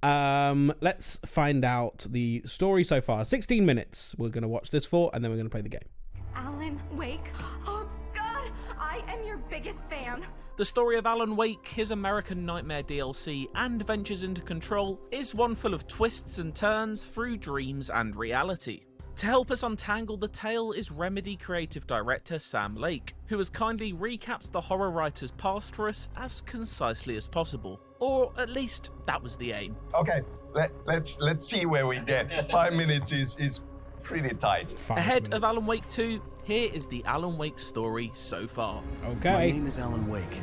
Let's find out the story so far. 16 minutes we're going to watch this for, and then we're going to play the game. Alan Wake. Oh, God. I am your biggest fan. The story of Alan Wake, his American Nightmare DLC, and Ventures into Control is one full of twists and turns through dreams and reality. To help us untangle the tale is Remedy creative director Sam Lake, who has kindly recapped the horror writer's past for us as concisely as possible. Or at least that was the aim. Okay, let's see where we get. 5 minutes is pretty tight. Ahead of Alan Wake 2, here is the Alan Wake story so far. Okay. My name is Alan Wake.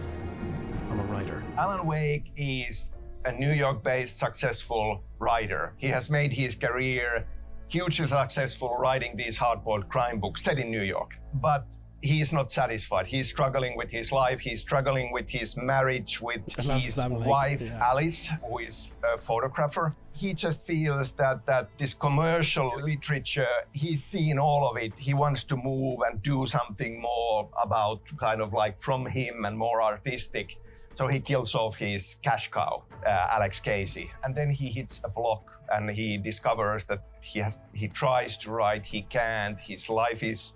I'm a writer. Alan Wake is a New York-based successful writer. He has made his career hugely successful writing these hard-boiled crime books set in New York. But he is not satisfied. He's struggling with his life. He's struggling with his marriage with his wife, Alice, who is a photographer. He just feels that this commercial literature, he's seen all of it. He wants to move and do something more about kind of like from him and more artistic. So he kills off his cash cow, Alex Casey. And then he hits a block and he discovers that he tries to write, he can't. His life is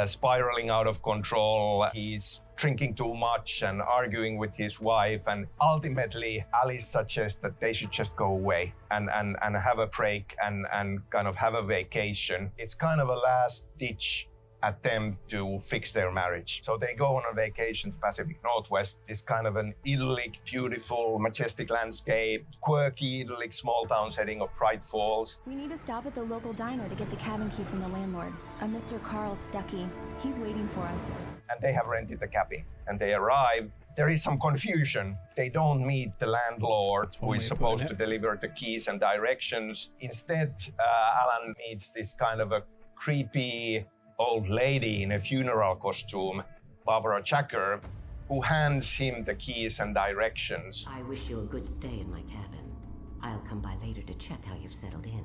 spiraling out of control. He's drinking too much and arguing with his wife. And ultimately, Alice suggests that they should just go away and have a break and kind of have a vacation. It's kind of a last-ditch attempt to fix their marriage. So they go on a vacation to Pacific Northwest, this kind of an idyllic, beautiful, majestic landscape, quirky, idyllic small town setting of Bright Falls. We need to stop at the local diner to get the cabin key from the landlord, a Mr. Carl Stuckey. He's waiting for us. And they have rented the cabin. And they arrive. There is some confusion. They don't meet the landlord who is supposed to deliver the keys and directions. Instead, Alan meets this kind of a creepy old lady in a funeral costume, Barbara Chacker, who hands him the keys and directions. I wish you a good stay in my cabin. I'll come by later to check how you've settled in.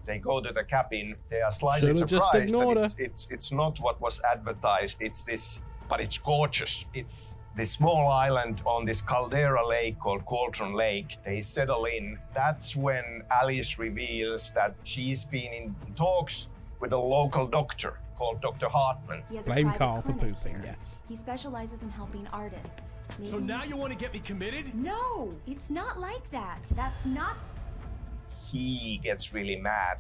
They go to the cabin. They are slightly surprised that it's not what was advertised. It's this, but it's gorgeous. It's this small island on this caldera lake called Cauldron Lake. They settle in. That's when Alice reveals that she's been in talks with a local doctor called Dr. Hartman. Blame Carl for pooping, yes. He specializes in helping artists. Maybe... So now you want to get me committed? No, it's not like that. That's not... He gets really mad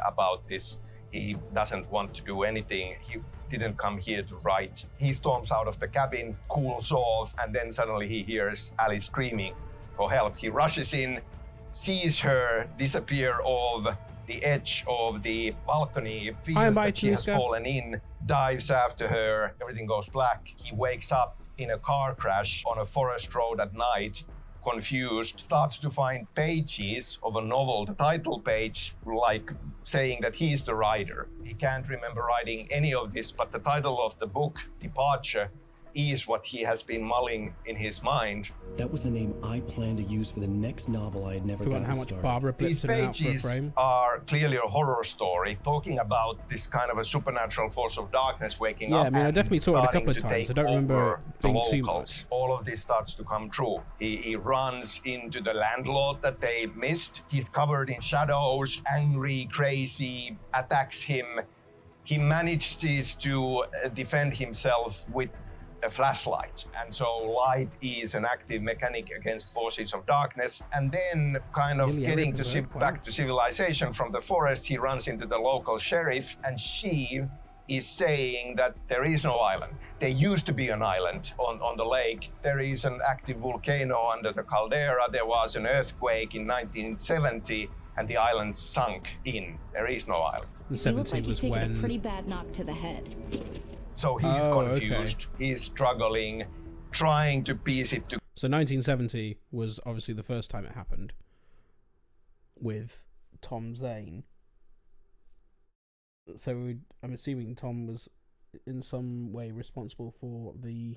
about this. He doesn't want to do anything. He didn't come here to write. He storms out of the cabin, cools off, and then suddenly he hears Alice screaming for help. He rushes in, sees her disappear off the edge of the balcony, feels that she has fallen in, dives after her, everything goes black. He wakes up in a car crash on a forest road at night, confused, starts to find pages of a novel, the title page, like saying that he's the writer. He can't remember writing any of this, but the title of the book, Departure, is what he has been mulling in his mind. That was the name I planned to use for the next novel I had never gotten how much started. Barbara These pages are clearly a horror story, talking about this kind of a supernatural force of darkness waking up. Yeah, I mean, I definitely saw it a couple of times. I don't remember it being too much. All of this starts to come true. He runs into the landlord that they missed. He's covered in shadows, angry, crazy, attacks him. He manages to defend himself with a flashlight. And so light is an active mechanic against forces of darkness. And then kind of getting to back to civilization from the forest, he runs into the local sheriff, and she is saying that there is no island. There used to be an island on the lake. There is an active volcano under the caldera. There was an earthquake in 1970 and the island sunk in. There is no island. The 70 was when... a pretty bad knock to the head. So he's confused, he's struggling, trying to piece it together. So 1970 was obviously the first time it happened with Tom Zane. So I'm assuming Tom was in some way responsible for the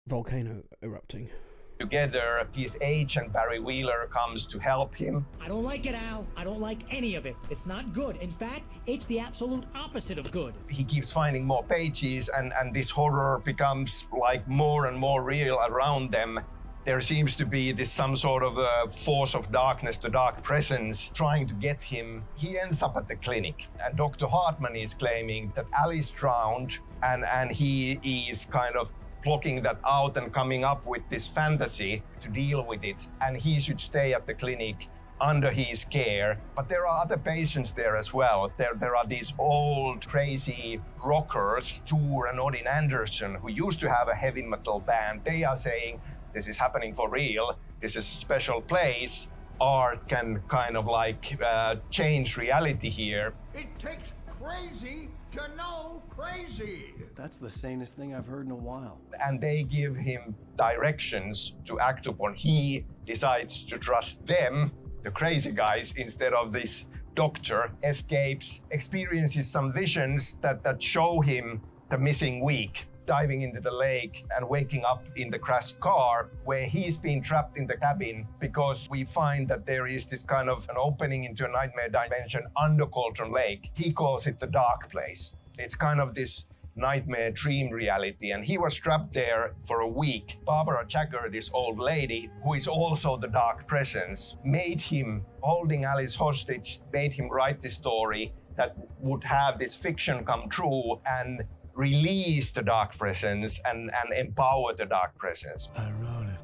volcano erupting. Together, his agent Barry Wheeler comes to help him. I don't like it, Al. I don't like any of it. It's not good. In fact, it's the absolute opposite of good. He keeps finding more pages, and this horror becomes like more and more real around them. there seems to be this some sort of a force of darkness, the dark presence, trying to get him. He ends up at the clinic, and Dr. Hartman is claiming that Alice drowned, and he is kind of blocking that out and coming up with this fantasy to deal with it, and he should stay at the clinic under his care. But there are other patients there as well. There are these old crazy rockers, Tor and Odin Anderson, who used to have a heavy metal band. They are saying, this is happening for real, this is a special place, art can kind of like change reality here. It takes crazy to know crazy. That's the sanest thing I've heard in a while. And they give him directions to act upon. He decides to trust them, the crazy guys, instead of this doctor. Escapes, experiences some visions that show him the missing week, diving into the lake and waking up in the crashed car where he's been trapped in the cabin, because we find that there is this kind of an opening into a nightmare dimension under Cauldron Lake. He calls it the dark place. It's kind of this nightmare dream reality, and he was trapped there for a week. Barbara Jagger, this old lady, who is also the dark presence, made him, holding Alice hostage, made him write this story that would have this fiction come true and release the dark presence and empower the dark presence. I wrote it.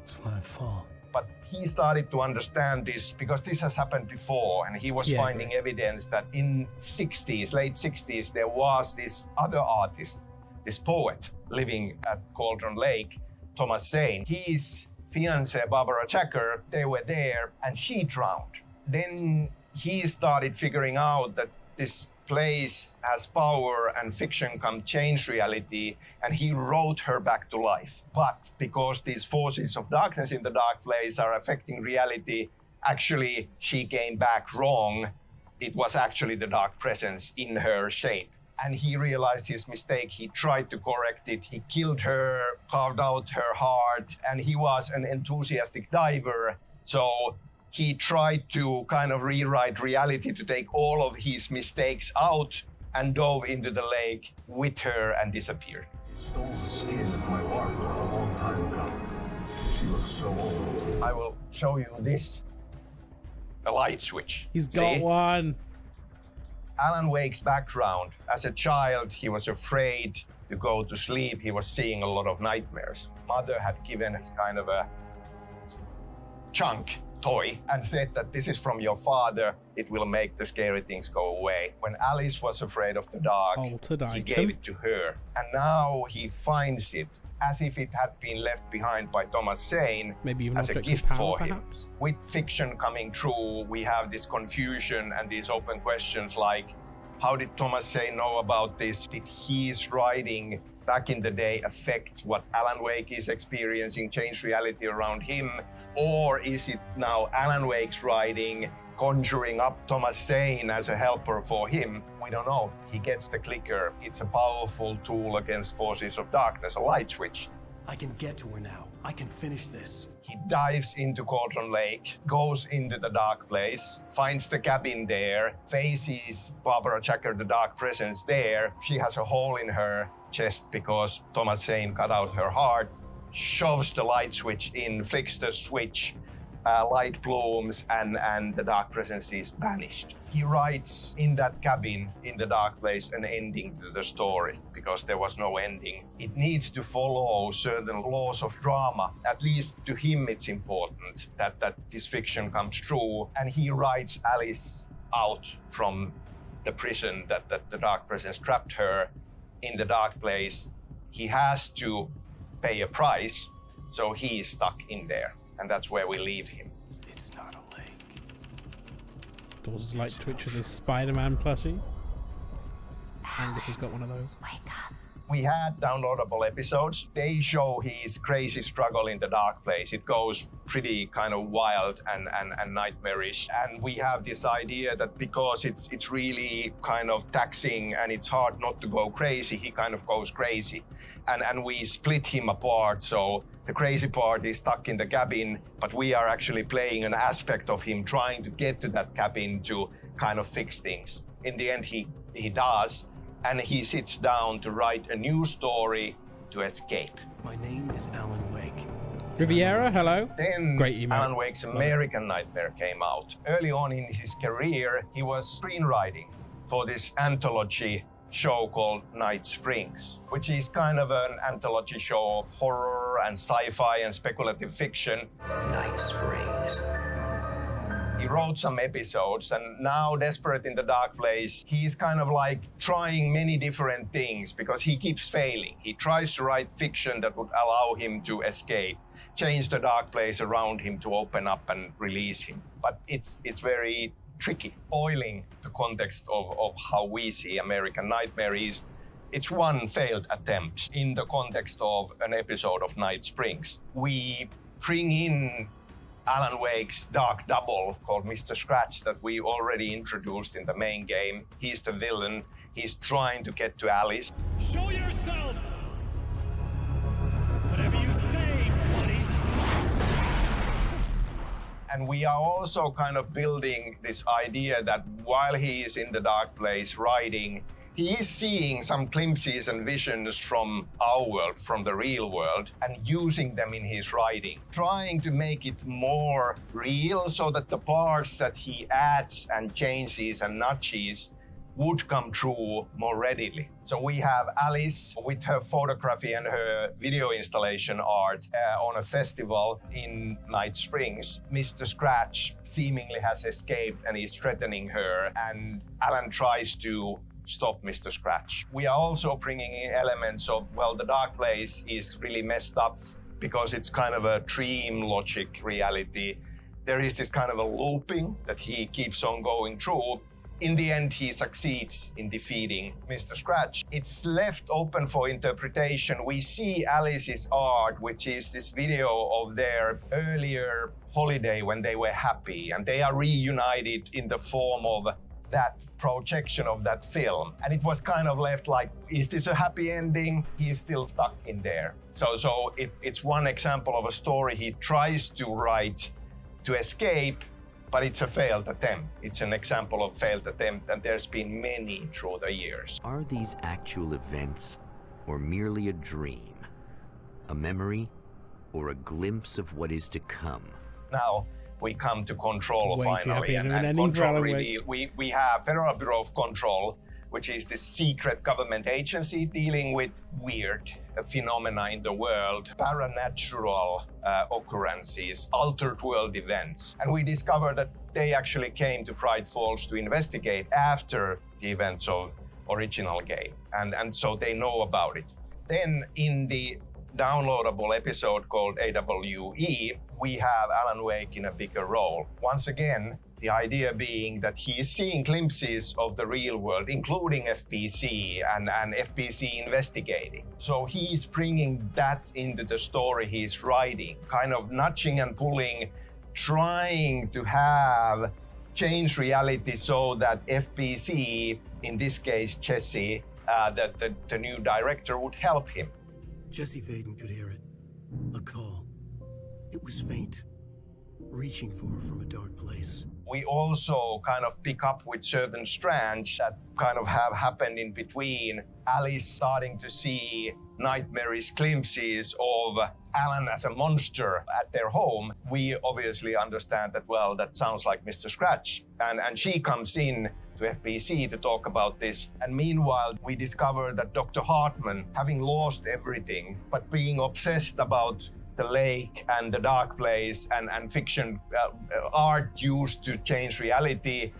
It's my fault. But he started to understand this because this has happened before, and he was finding evidence that in late 60s, there was this other artist, this poet living at Cauldron Lake, Thomas Zane. His fiancée, Barbara Jagger, they were there, and she drowned. Then he started figuring out that this place has power and fiction can change reality, and he wrote her back to life. But because these forces of darkness in the dark place are affecting reality, actually she came back wrong. It was actually the dark presence in her shape. And he realized his mistake. He tried to correct it. He killed her, carved out her heart, and he was an enthusiastic diver. So he tried to kind of rewrite reality to take all of his mistakes out and dove into the lake with her and disappeared. Stole the skin of my Barbara a long time ago. She looks so old. I will show you this. A light switch. He's got one. Alan Wake's background. As a child, he was afraid to go to sleep. He was seeing a lot of nightmares. Mother had given us kind of a chunk toy and said that this is from your father, it will make the scary things go away. When Alice was afraid of the dark, he gave it to her. And now he finds it as if it had been left behind by Thomas Zane, maybe even as a gift power, for him. perhaps? With fiction coming true, we have this confusion and these open questions like, how did Thomas Zane know about this? Did his writing back in the day affect what Alan Wake is experiencing, change reality around him? Or is it now Alan Wake's writing conjuring up Thomas Zane as a helper for him? We don't know. He gets the clicker. It's a powerful tool against forces of darkness, a light switch. I can get to her now. I can finish this. He dives into Cauldron Lake, goes into the dark place, finds the cabin there, faces Barbara Jagger, the dark presence there. She has a hole in her chest because Thomas Zane cut out her heart, shoves the light switch in, flicks the switch, light blooms, and the dark presence is banished. He writes in that cabin, in the dark place, an ending to the story, because there was no ending. It needs to follow certain laws of drama. At least to him it's important that this fiction comes true, and he writes Alice out from the prison that the dark presence trapped her in the dark place. He has to pay a price, so he is stuck in there, and that's where we leave him. It's not a lake. Doors light twitches a Spider-Man plushie. Angus has got one of those. Wake up. We had downloadable episodes. They show his crazy struggle in the dark place. It goes pretty kind of wild and nightmarish. And we have this idea that because it's really kind of taxing and it's hard not to go crazy, he kind of goes crazy. And we split him apart. So the crazy part is stuck in the cabin, but we are actually playing an aspect of him trying to get to that cabin to kind of fix things. In the end, he does. And he sits down to write a new story to escape. My name is Alan Wake, Riviera, hello. Then Great email. Alan Wake's American Nightmare came out. Early on in his career, he was screenwriting for this anthology show called Night Springs, which is kind of an anthology show of horror and sci-fi and speculative fiction. Night Springs. He wrote some episodes, and now, desperate in the dark place, he's kind of like trying many different things because he keeps failing. He tries to write fiction that would allow him to escape, change the dark place around him to open up and release him. But it's very tricky. Spoiling the context of how we see American Nightmare is, it's one failed attempt in the context of an episode of Night Springs. We bring in Alan Wake's dark double called Mr. Scratch that we already introduced in the main game. He's the villain. He's trying to get to Alice. Show yourself! Whatever you say, buddy! And we are also kind of building this idea that while he is in the dark place writing, he is seeing some glimpses and visions from our world, from the real world, and using them in his writing, trying to make it more real so that the parts that he adds and changes and nudges would come true more readily. So we have Alice with her photography and her video installation art on a festival in Night Springs. Mr. Scratch seemingly has escaped and is threatening her, and Alan tries to stop Mr. Scratch. We are also bringing in elements of, well, the dark place is really messed up because it's kind of a dream logic reality. There is this kind of a looping that he keeps on going through. In the end, he succeeds in defeating Mr. Scratch. It's left open for interpretation. We see Alice's art, which is this video of their earlier holiday when they were happy, and they are reunited in the form of that projection of that film. And it was kind of left like, is this a happy ending? He is still stuck in there. So it's one example of a story he tries to write to escape, but it's a failed attempt. It's an example of failed attempt, and there's been many through the years. Are these actual events, or merely a dream? A memory, or a glimpse of what is to come? Now, we come to Control Way too finally, happy and Control really, we have Federal Bureau of Control, which is this secret government agency dealing with weird phenomena in the world, paranatural occurrences, altered world events. And we discovered that they actually came to Bright Falls to investigate after the events of original game, and so they know about it. Then in the downloadable episode called AWE, we have Alan Wake in a bigger role. Once again, the idea being that he is seeing glimpses of the real world, including FBC and FBC investigating. So he's bringing that into the story he's writing, kind of nudging and pulling, trying to have change reality so that FBC, in this case Jesse, that the new director would help him. Jesse Faden could hear it. A call. It was faint, reaching for her from a dark place. We also kind of pick up with certain strands that kind of have happened in between. Alice starting to see nightmarish glimpses of Alan as a monster at their home. We obviously understand that, well, that sounds like Mr. Scratch. And she comes in to FBC to talk about this. And meanwhile, we discover that Dr. Hartman, having lost everything, but being obsessed about the lake and the dark place and fiction art used to change reality,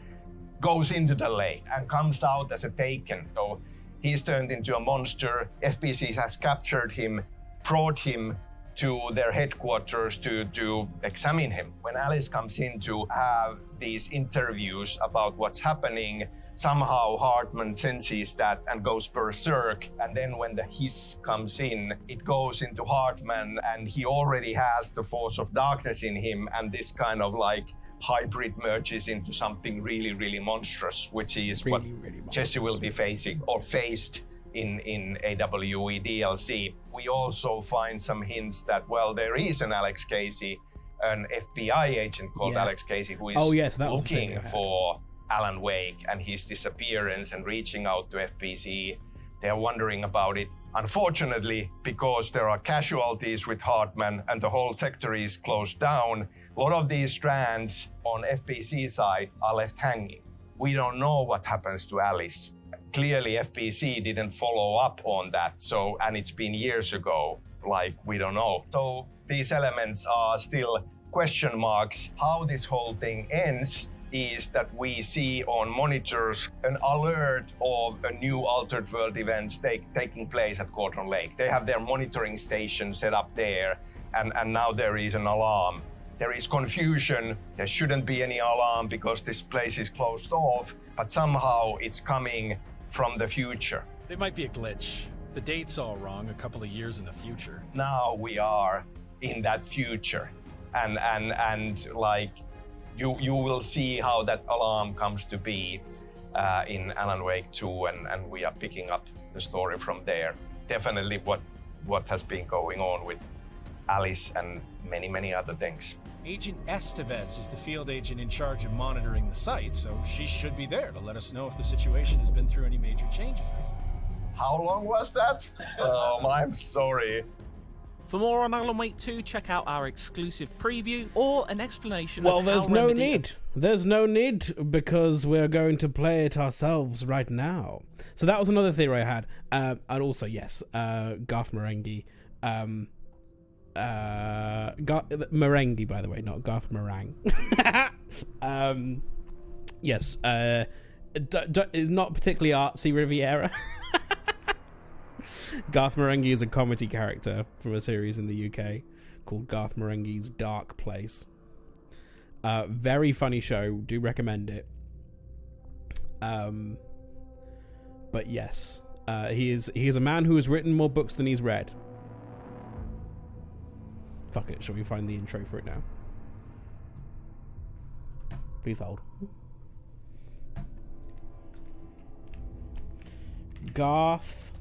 goes into the lake and comes out as a Taken. So he's turned into a monster. FBC has captured him, brought him to their headquarters to examine him. When Alice comes in to have these interviews about what's happening, somehow Hartman senses that and goes berserk. And then when the hiss comes in, it goes into Hartman, and he already has the force of darkness in him, and this kind of like hybrid merges into something really, really monstrous, which is really, what Jesse will be facing or faced in AWE DLC. We also find some hints that, well, there is an Alex Casey, an FBI agent called Alex Casey, who is looking for Alan Wake and his disappearance and reaching out to FBC. They're wondering about it. Unfortunately, because there are casualties with Hartman and the whole sector is closed down, a lot of these strands on FBC side are left hanging. We don't know what happens to Alice. Clearly, FBC didn't follow up on that, and it's been years ago, we don't know. So these elements are still question marks. How this whole thing ends is that we see on monitors an alert of a new altered world events taking place at Cauldron Lake. They have their monitoring station set up there, and now there is an alarm. There is confusion. There shouldn't be any alarm because this place is closed off, but somehow it's coming from the future. It might be a glitch. The date's all wrong, a couple of years in the future. Now we are in that future, and you will see how that alarm comes to be in Alan Wake 2, and we are picking up the story from there. Definitely what has been going on with Alice and many other things. Agent Estevez is the field agent in charge of monitoring the site, so she should be there to let us know if the situation has been through any major changes recently. How long was that? I'm sorry. For more on Alan Wake 2, check out our exclusive preview or an explanation of how there's no Remedy... need. There's no need because we're going to play it ourselves right now. So that was another theory I had. And also, yes, Garth Marenghi. Marenghi, by the way, not Garth Marang. Yes, is not particularly artsy Riviera. Garth Marenghi is a comedy character from a series in the UK called Garth Marenghi's Dark Place. Very funny show. Do recommend it. But yes, he is a man who has written more books than he's read. Fuck it. Shall we find the intro for it now? Please hold. Garth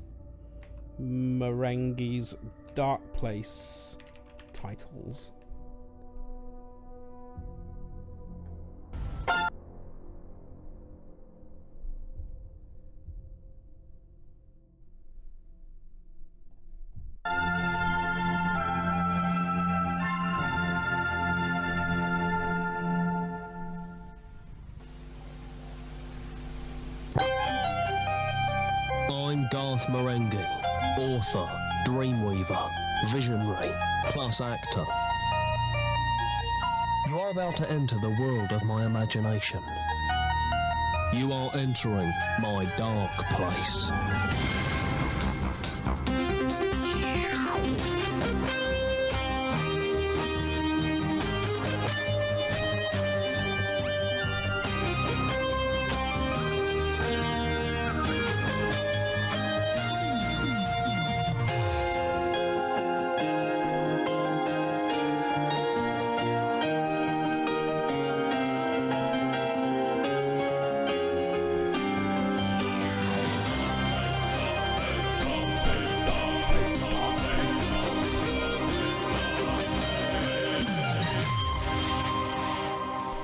Marenghi's Dark Place titles. I'm Garth Marenghi, author, dreamweaver, visionary, plus actor. You are about to enter the world of my imagination. You are entering my dark place.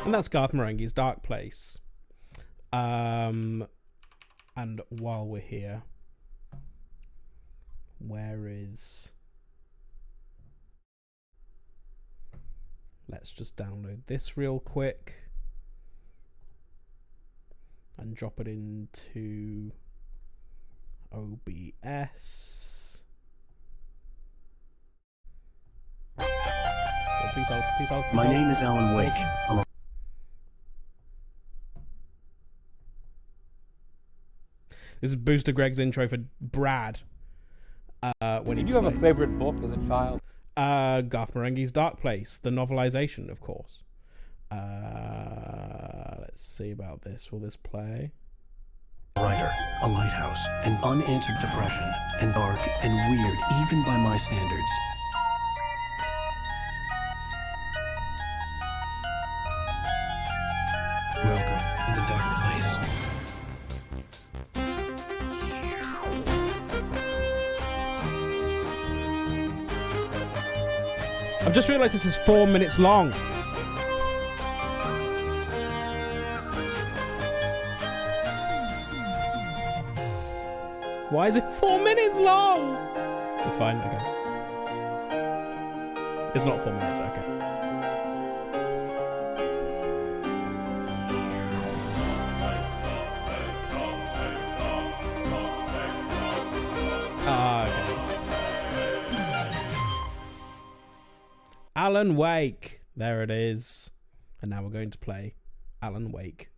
And that's Garth Marenghi's Dark Place. And while we're here, where is... Let's just download this real quick and drop it into OBS. Oh, please hold. My name is Alan Wake. This is Booster Greg's intro for Brad. Did you have a favorite book as a child? Garth Marenghi's Dark Place, the novelization, of course. Let's see about this. Will this play? Writer, a lighthouse, an unanswered depression, and dark and weird even by my standards. Welcome to the Dark Place. I've just realised this is 4 minutes long. Why is it 4 minutes long? It's fine, okay. It's not 4 minutes, okay. Alan Wake. There it is. And now we're going to play Alan Wake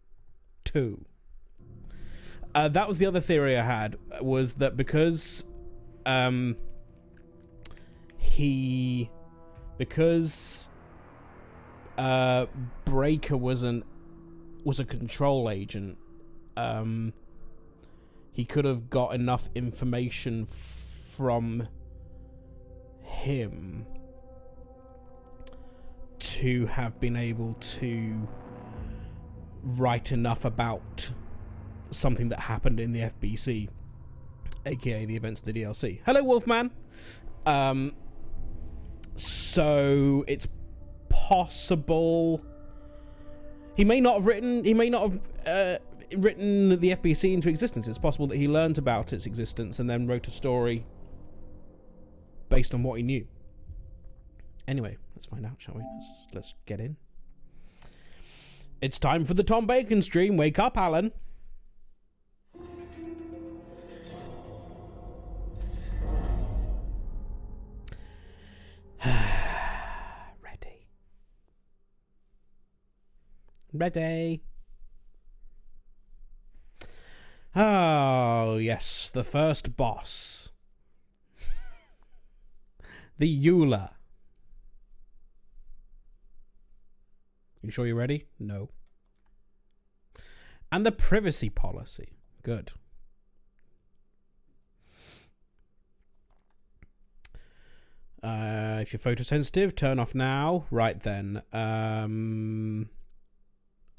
2. That was the other theory I had, was that because Breaker was a control agent, he could have got enough information from him to have been able to write enough about something that happened in the FBC, aka the events of the DLC. Hello, Wolfman. So it's possible he may not have written the FBC into existence. It's possible that he learned about its existence and then wrote a story based on what he knew. Anyway, let's find out, shall we? Let's get in. It's time for the Tom Bacon stream. Wake up, Alan. Ready. Oh, yes, the first boss. The Eula. You sure you're ready? No. And the privacy policy. Good. If you're photosensitive, turn off now. Right then.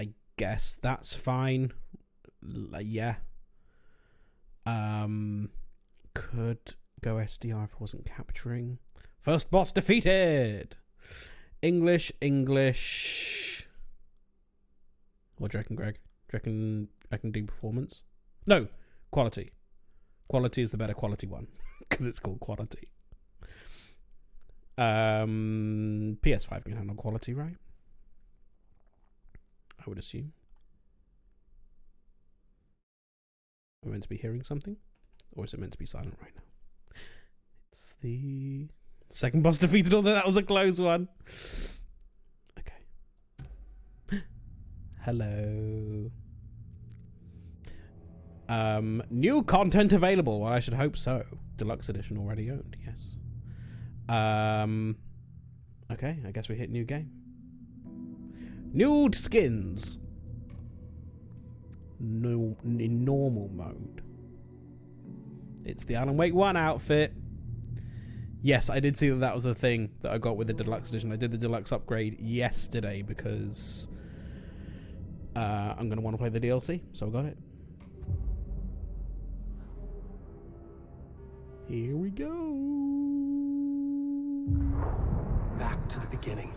I guess that's fine. Yeah. Could go SDR if I wasn't capturing. First boss defeated. English. What do you reckon, Greg? Do you reckon I can do performance? No, quality. Quality is the better quality one because it's called quality. PS5 can handle quality, right? I would assume. Am I meant to be hearing something? Or is it meant to be silent right now? It's the second boss defeated, although that was a close one. Okay. Hello. New content available. Well, I should hope so. Deluxe edition already owned, yes. Okay, I guess we hit new game. New skins. No, in normal mode. It's the Alan Wake 1 outfit. Yes, I did see that was a thing that I got with the deluxe edition. I did the deluxe upgrade yesterday because I'm going to want to play the DLC, so I got it. Here we go. Back to the beginning.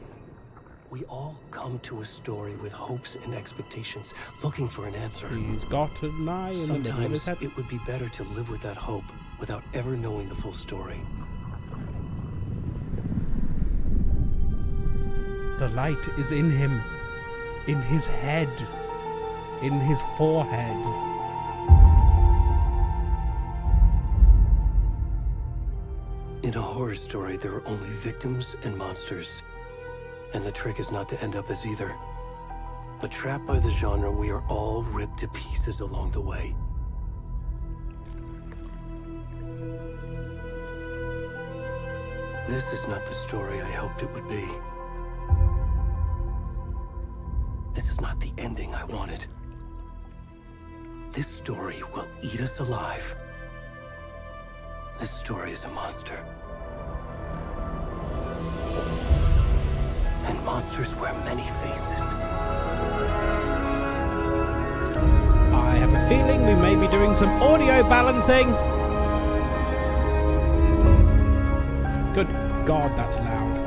We all come to a story with hopes and expectations, looking for an answer. He's got an eye in the middle of his head. Sometimes it would be better to live with that hope without ever knowing the full story. The light is in him, in his head, in his forehead. In a horror story, there are only victims and monsters. And the trick is not to end up as either. But trapped by the genre, we are all ripped to pieces along the way. This is not the story I hoped it would be. This is not the ending I wanted. This story will eat us alive. This story is a monster. And monsters wear many faces. I have a feeling we may be doing some audio balancing. Good God, that's loud.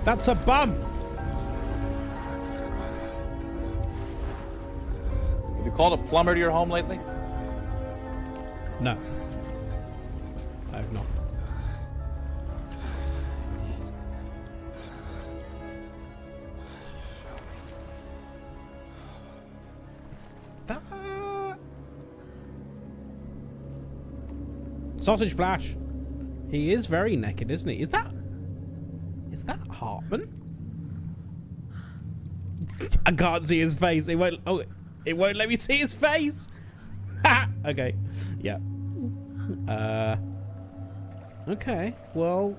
That's a bum. Have you called a plumber to your home lately? No. I have not. That... Sausage Flash. He is very naked, isn't he? Is that Hartman? I can't see his face. It won't. Oh, it won't let me see his face. Okay. Yeah. Okay. Well,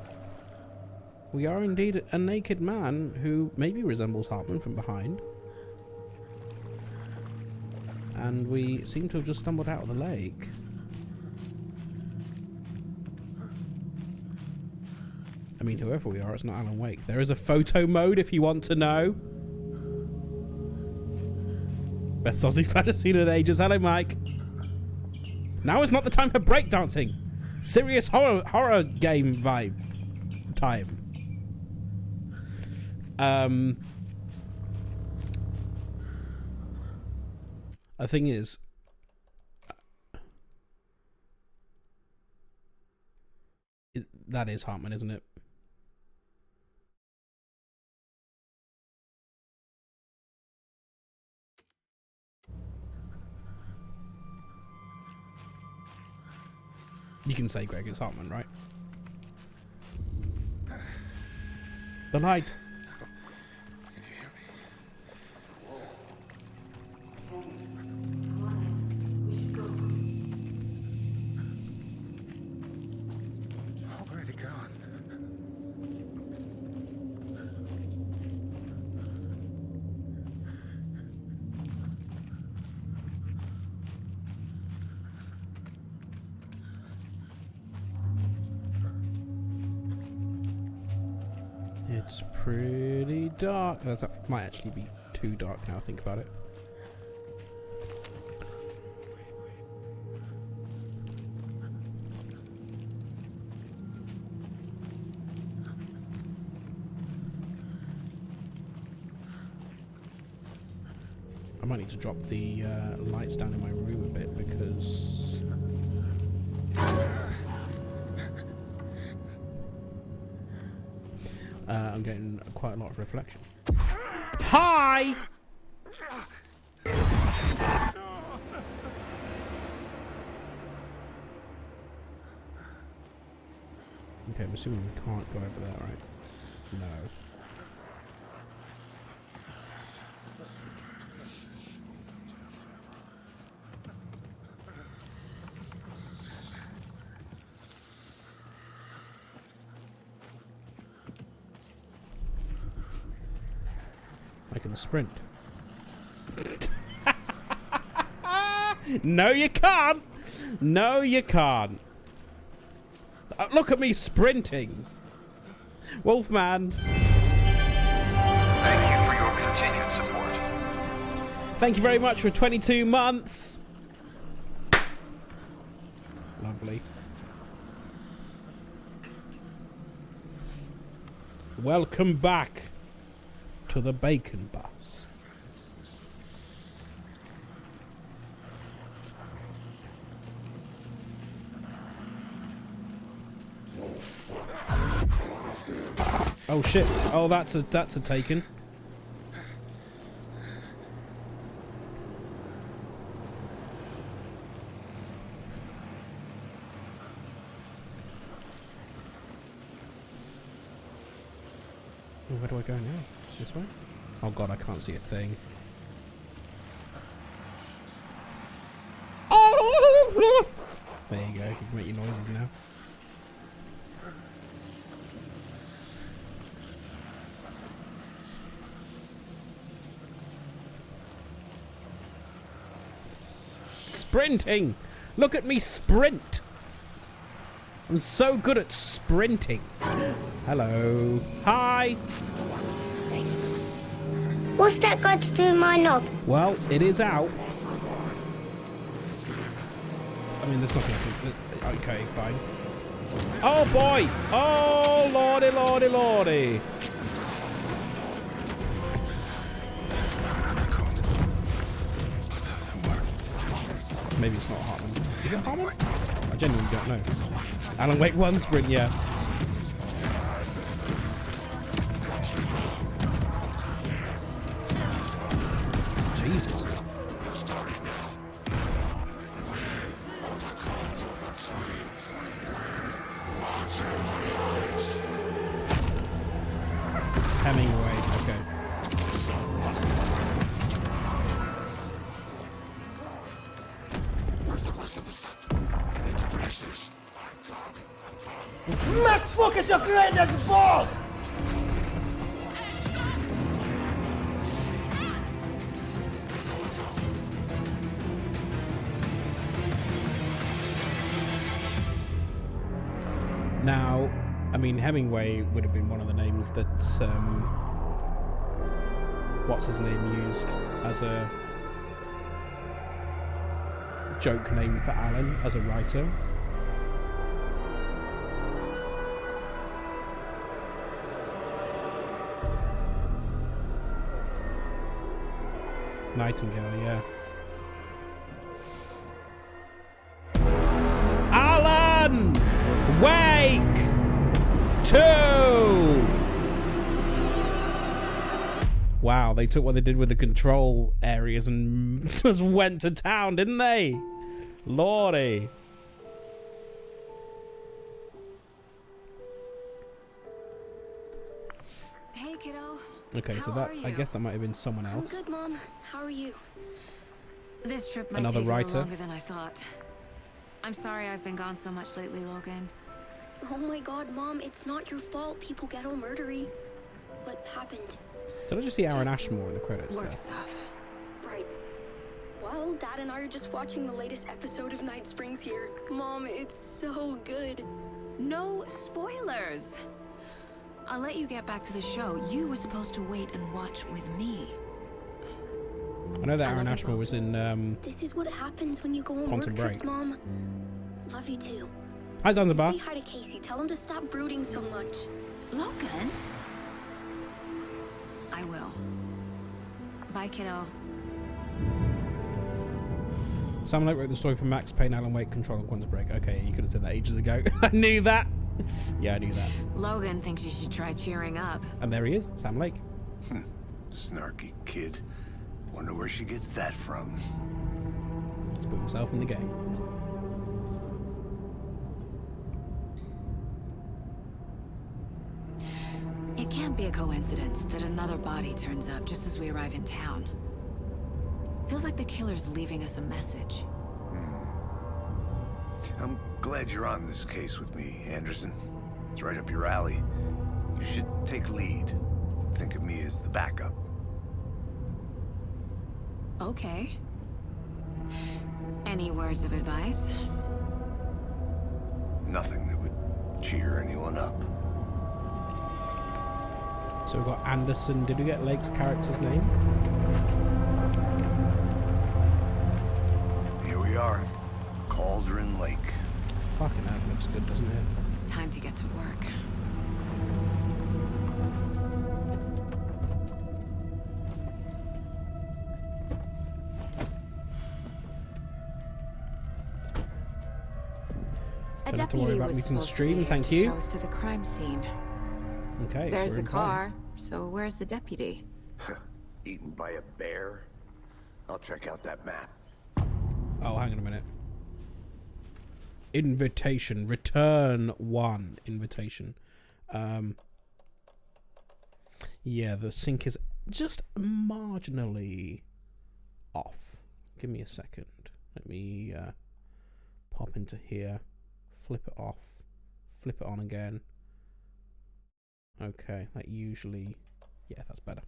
we are indeed a naked man who maybe resembles Hartman from behind. And we seem to have just stumbled out of the lake. I mean, whoever we are, it's not Alan Wake. There is a photo mode if you want to know. Best sausage Flash I've seen in ages. Hello, Mike. Now is not the time for breakdancing. Serious horror game vibe time. The thing is, that is Hartman, isn't it? You can say, Greg, it's Hartman, right? The light. Can you hear me? Where'd he gone? It's pretty dark. That might actually be too dark now I think about it. I might need to drop the lights down in my room a bit because... I'm getting quite a lot of reflection. Hi! Okay, I'm assuming we can't go over there, right? No. I can sprint. No, you can't. No, you can't. Look at me sprinting. Wolfman. Thank you for your continued support. Thank you very much for 22 months. Lovely. Welcome back to the Bacon Bus. Oh shit! Oh, that's a taken. Oh, where do I go now? This way? Oh god, I can't see a thing. Oh! There you go. You can make your noises now. Sprinting! Look at me sprint! I'm so good at sprinting. Hello. Hi! What's that got to do with my knob? Well, it is out. I mean, there's nothing I can... Okay, fine. Oh boy! Oh lordy, lordy, lordy! it's not Hartman. Is it Hartman? I genuinely don't know. Alan Wake 1 sprint, yeah. Jesus. Hemingway, okay. Where's the rest of the stuff? I need to finish this. Mac, focus your granddad's balls! Now, I mean, Hemingway would have been one of the names that, what's his name used as a joke name for Alan as a writer. Nightingale, yeah. Alan Wake 2! Wow, they took what they did with the control areas and just went to town, didn't they? Lordy. Hey, kiddo. Okay, so that I guess that might have been someone else. I'm good, Mom. How are you? This trip might Another take writer. a little longer than I thought. I'm sorry I've been gone so much lately, Logan. Oh my god, Mom, it's not your fault people get all murdery. What happened? Did I just see Aaron Ashmore in the credits Work there? stuff. Right. Well, Dad and I are just watching the latest episode of Night Springs here. Mom, it's so good. No spoilers. I'll let you get back to the show. You were supposed to wait and watch with me. I know that Aaron Ashmore was in This is what happens when you go on Quantum work trips, Break. Mom. Love you too. Hi Zanzibar. Say hi to Casey. Tell him to stop brooding so much. Logan? I will. Bye, kiddo. Sam Lake wrote the story for Max Payne, Alan Wake, Control, and Quantum Break. Okay, you could have said that ages ago. I knew that. Yeah, I knew that. Logan thinks you should try cheering up. And there he is, Sam Lake. Snarky kid. Wonder where she gets that from. He's put himself in the game. It can't be a coincidence that another body turns up just as we arrive in town. Feels like the killer's leaving us a message. I'm glad you're on this case with me, Anderson. It's right up your alley. You should take lead. Think of me as the backup. Okay. Any words of advice? Nothing that would cheer anyone up. So we've got Anderson. Did we get Lake's character's name? Here we are. Cauldron Lake. Fucking hell, it looks good, doesn't it? Time to get to work. A Don't have to worry deputy about was meeting the supposed to stream, be here thank to you. show us to the crime scene. Okay. There's we're the in play. car. So where's the deputy? Eaten by a bear? I'll check out that map. Oh, hang on a minute. Invitation. Return 1. Invitation. Yeah, the sync is just marginally off. Give me a second. Let me pop into here. Flip it off. Flip it on again. Okay, that usually... Yeah, that's better.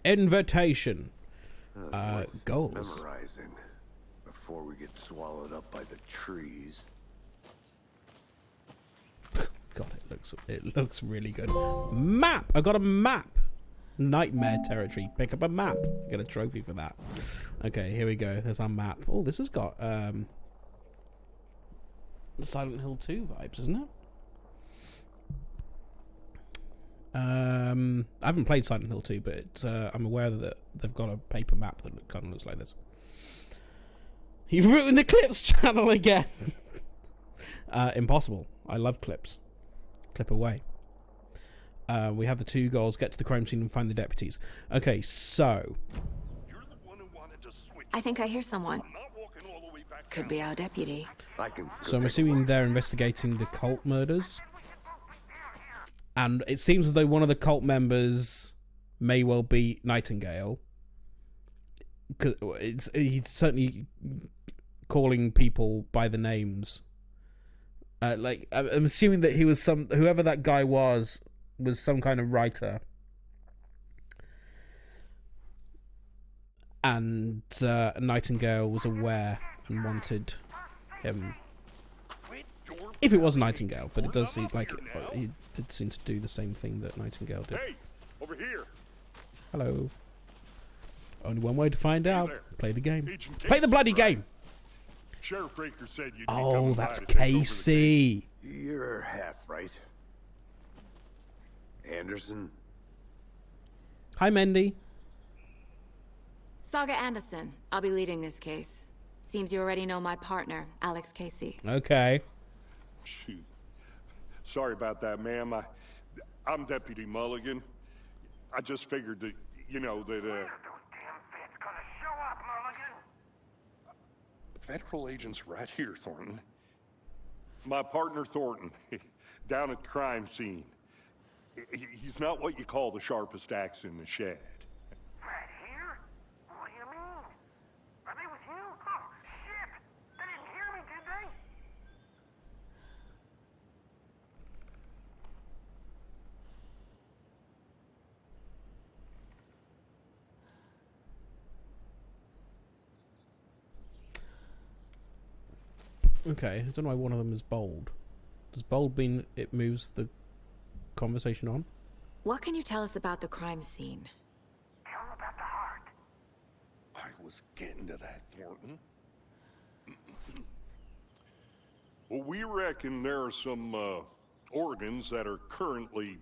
Invitation. Goals. Memorizing before we get swallowed up by the trees. God, it looks really good. Map. I got a map. Nightmare territory. Pick up a map. Get a trophy for that. Okay, here we go. There's our map. Oh, this has got Silent Hill 2 vibes, isn't it? I haven't played Silent Hill 2, but I'm aware that they've got a paper map that kind of looks like this. You've ruined the Clips channel again. Impossible. I love Clips. Clip away. We have the 2 goals: get to the crime scene and find the deputies. Okay, so I think I hear someone. Could be our deputy. So I'm assuming they're investigating the cult murders. And it seems as though one of the cult members may well be Nightingale. He's certainly calling people by the names. Like, I'm assuming that he was whoever that guy was some kind of writer. And Nightingale was aware and wanted him. If it was Nightingale, but it does seem like he did seem to do the same thing that Nightingale did. Hey, over here. Hello. Only one way to find out. Play the game. Play the bloody game. Sheriff Breaker said you'd Oh, that's Casey. You're half right. Anderson. Hi, Mendy. Saga Anderson. I'll be leading this case. Seems you already know my partner, Alex Casey. Okay. Shoot. Sorry about that, ma'am. I'm Deputy Mulligan. I just figured that, Federal agents right here, Thornton. My partner, Thornton, down at the crime scene. He's not what you call the sharpest axe in the shed. Right here? What do you mean? Are they with you? Oh, shit! They didn't hear me, did they? Okay, I don't know why one of them is bold. Does bold mean it moves the conversation on? What can you tell us about the crime scene? Tell them about the heart. I was getting to that, Thornton. Well, we reckon there are some organs that are currently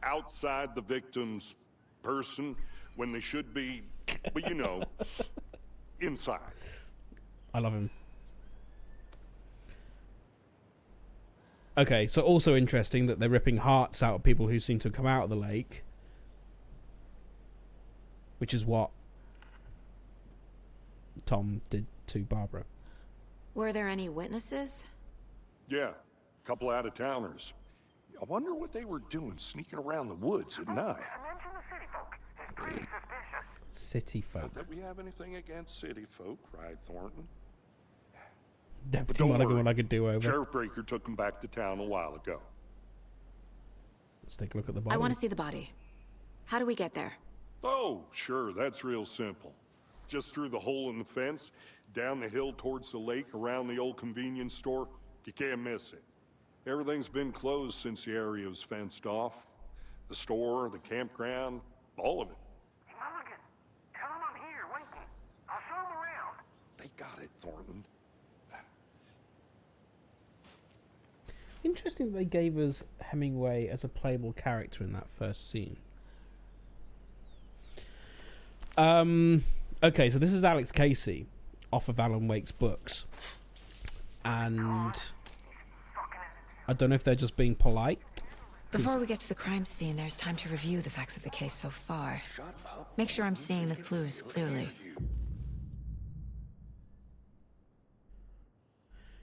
outside the victim's person when they should be, but inside. I love him. Okay, so also interesting that they're ripping hearts out of people who seem to come out of the lake. Which is what Tom did to Barbara. Were there any witnesses? Yeah, a couple out-of-towners. I wonder what they were doing sneaking around the woods at night. Mention the city folk. It's pretty suspicious. City folk. Not that we have anything against city folk, right, Thornton? Deputy Mulligan would like a do-over. Sheriff Breaker took him back to town a while ago. Let's take a look at the body. I want to see the body. How do we get there? Oh, sure, that's real simple. Just through the hole in the fence, down the hill towards the lake, around the old convenience store. You can't miss it. Everything's been closed since the area was fenced off. The store, the campground, all of it. Hey, Mulligan, tell them I'm here, waiting. I'll show them around. They got it, Thornton. Interesting that they gave us Hemingway as a playable character in that first scene. Okay, so this is Alex Casey off of Alan Wake's books. And I don't know if they're just being polite. Before we get to the crime scene, there's time to review the facts of the case so far. Make sure I'm seeing the clues clearly.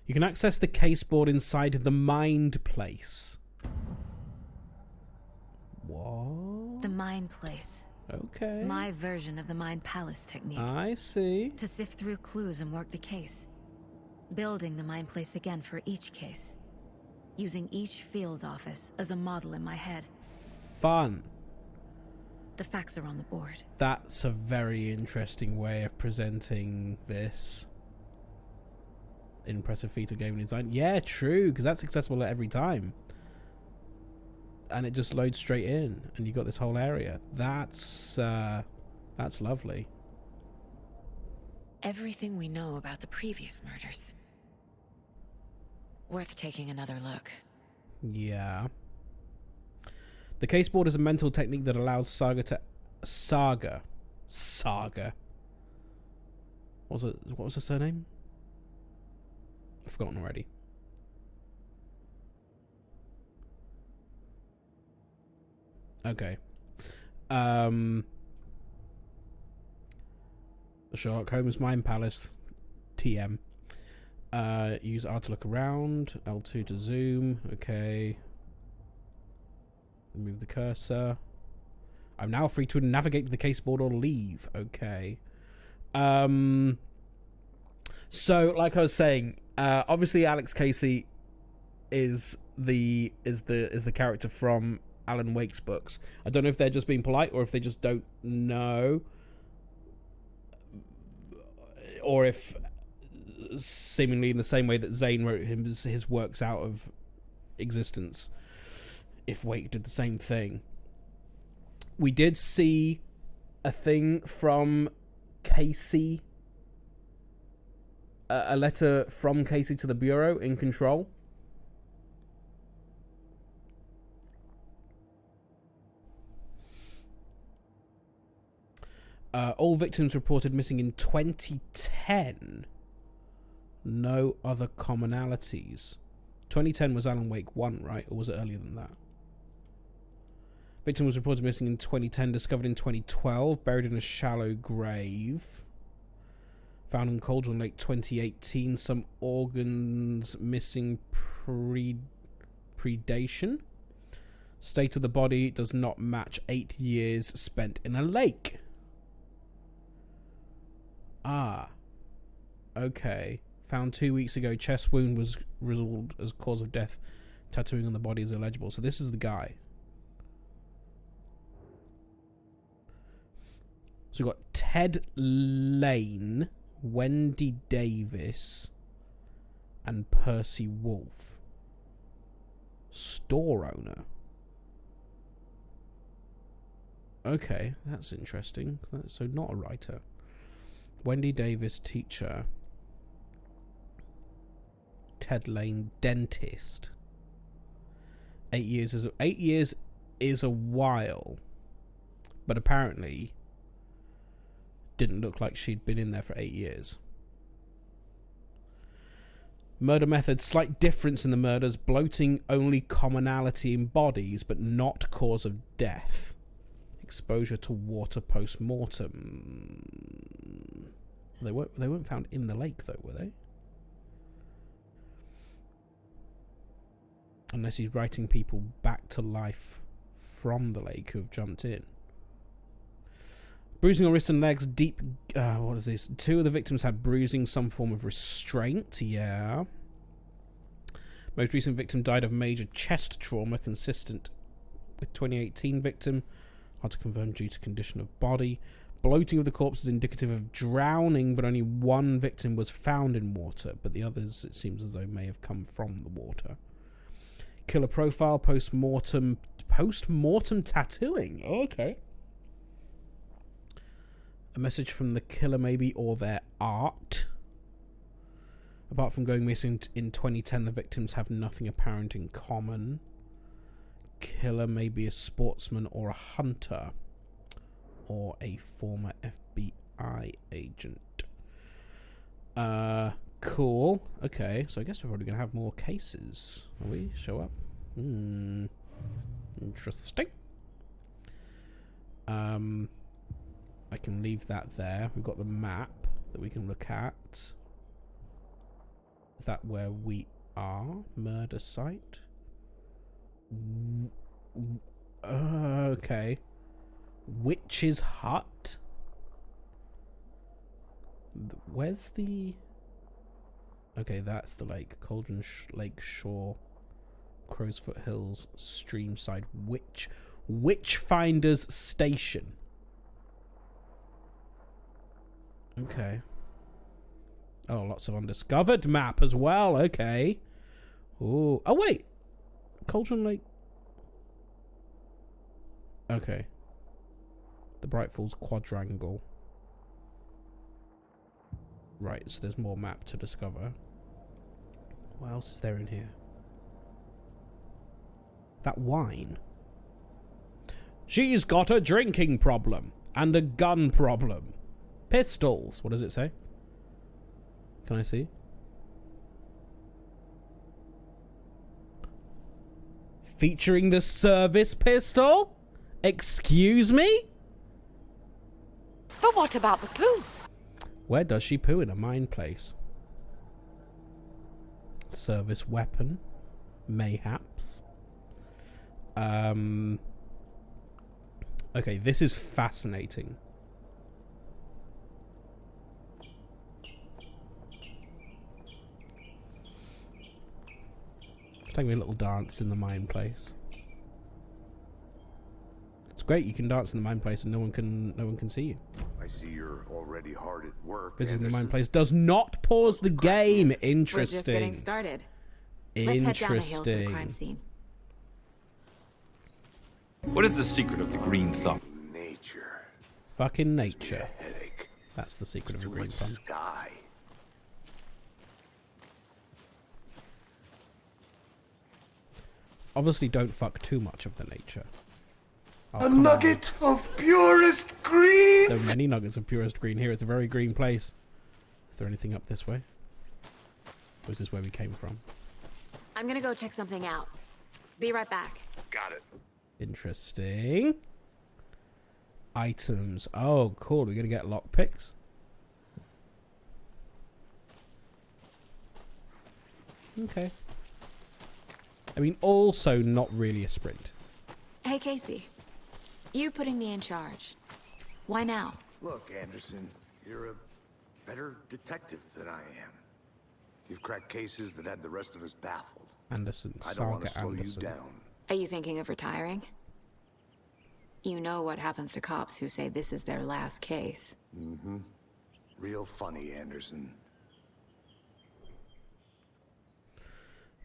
You can access the case board inside the Mind Place. What? The Mind Place. Okay. My version of the Mind Palace technique. I see. To sift through clues and work the case. Building the Mind Place again for each case. Using each field office as a model in my head. Fun. The facts are on the board. That's a very interesting way of presenting this. Impressive feat of game design. Yeah, true, because that's accessible at every time. And it just loads straight in, and you got this whole area. That's lovely. Everything we know about the previous murders. Worth taking another look. Yeah. The case board is a mental technique that allows Saga. What was her surname? I've forgotten already. Okay. The Sherlock Holmes Mind Palace. TM. Use R to look around. L2 to zoom. Okay. Remove the cursor. I'm now free to navigate to the case board or leave. Okay. So, like I was saying, obviously Alex Casey is the character from Alan Wake's books. I don't know if they're just being polite or if they just don't know, or if seemingly in the same way that Zane wrote his works out of existence, if Wake did the same thing. We did see a thing from Casey, a letter from Casey to the Bureau in Control. All victims reported missing in 2010. No other commonalities. 2010 was Alan Wake 1, right? Or was it earlier than that? Victim was reported missing in 2010, discovered in 2012, buried in a shallow grave. Found in Cauldron Lake 2018, some organs missing predation. State of the body does not match 8 years spent in a lake. Ah. Okay. Found 2 weeks ago, chest wound was resolved as cause of death. Tattooing on the body is illegible. So this is the guy. So we've got Ted Lane, Wendy Davis, and Percy Wolf. Store owner. Okay, that's interesting. So not a writer. Wendy Davis, teacher. Ted Lane, dentist. 8 years is a while, but apparently didn't look like she'd been in there for 8 years. Murder method, slight difference in the murders. Bloating, only commonality in bodies, but not cause of death. Exposure to water post-mortem. They weren't found in the lake, though, were they? Unless he's writing people back to life from the lake who have jumped in. Bruising on wrists and legs, deep... what is this? 2 of the victims had bruising, some form of restraint. Yeah. Most recent victim died of major chest trauma consistent with 2018 victim. Hard to confirm due to condition of body. Bloating of the corpse is indicative of drowning, but only 1 victim was found in water. But the others, it seems as though, may have come from the water. Killer profile, post-mortem tattooing. Oh, okay. A message from the killer, maybe, or their art. Apart from going missing in 2010, the victims have nothing apparent in common. Killer may be a sportsman or a hunter. Or a former FBI agent. Cool. Okay, so I guess we're probably going to have more cases. Are we? Show up? Interesting. I can leave that there. We've got the map that we can look at. Is that where we are? Murder site? Okay. Witch's Hut? Where's the... Okay, that's the lake. Cauldron Lake Shore. Crowsfoot Hills. Streamside. Witchfinders Station. Okay. Oh, lots of undiscovered map as well. Okay. Ooh. Oh, wait. Cauldron Lake. Okay. The Bright Falls Quadrangle. Right, so there's more map to discover. What else is there in here? That wine. She's got a drinking problem and a gun problem. Pistols. What does it say? Can I see? Featuring the service pistol? Excuse me? But what about the poo? Where does she poo? In a mine place. Service weapon. Mayhaps. Okay, this is fascinating. Just taking a little dance in the mine place. It's great. You can dance in the mine place, and no one can see you. I see you're already hard at work. Visiting the mine place does not pause the game. Interesting. We're just getting started. Let's head down the hill to the crime scene. What is the secret of the green thumb? Nature. Fucking nature. Headache. That's the secret of the green thumb. Sky. Obviously, don't fuck too much of the nature. A nugget of purest green. There are many nuggets of purest green here. It's a very green place. Is there anything up this way? Or is this where we came from? I'm gonna go check something out. Be right back. Got it. Interesting. Items. Oh, cool. We're gonna get lockpicks. Okay. I mean, also not really a sprint. Hey, Casey. You putting me in charge. Why now? Look, Anderson, you're a better detective than I am. You've cracked cases that had the rest of us baffled. Anderson. I don't want to Saga slow Anderson. you down. Are you thinking of retiring? You know what happens to cops who say this is their last case. Mm-hmm. Real funny, Anderson.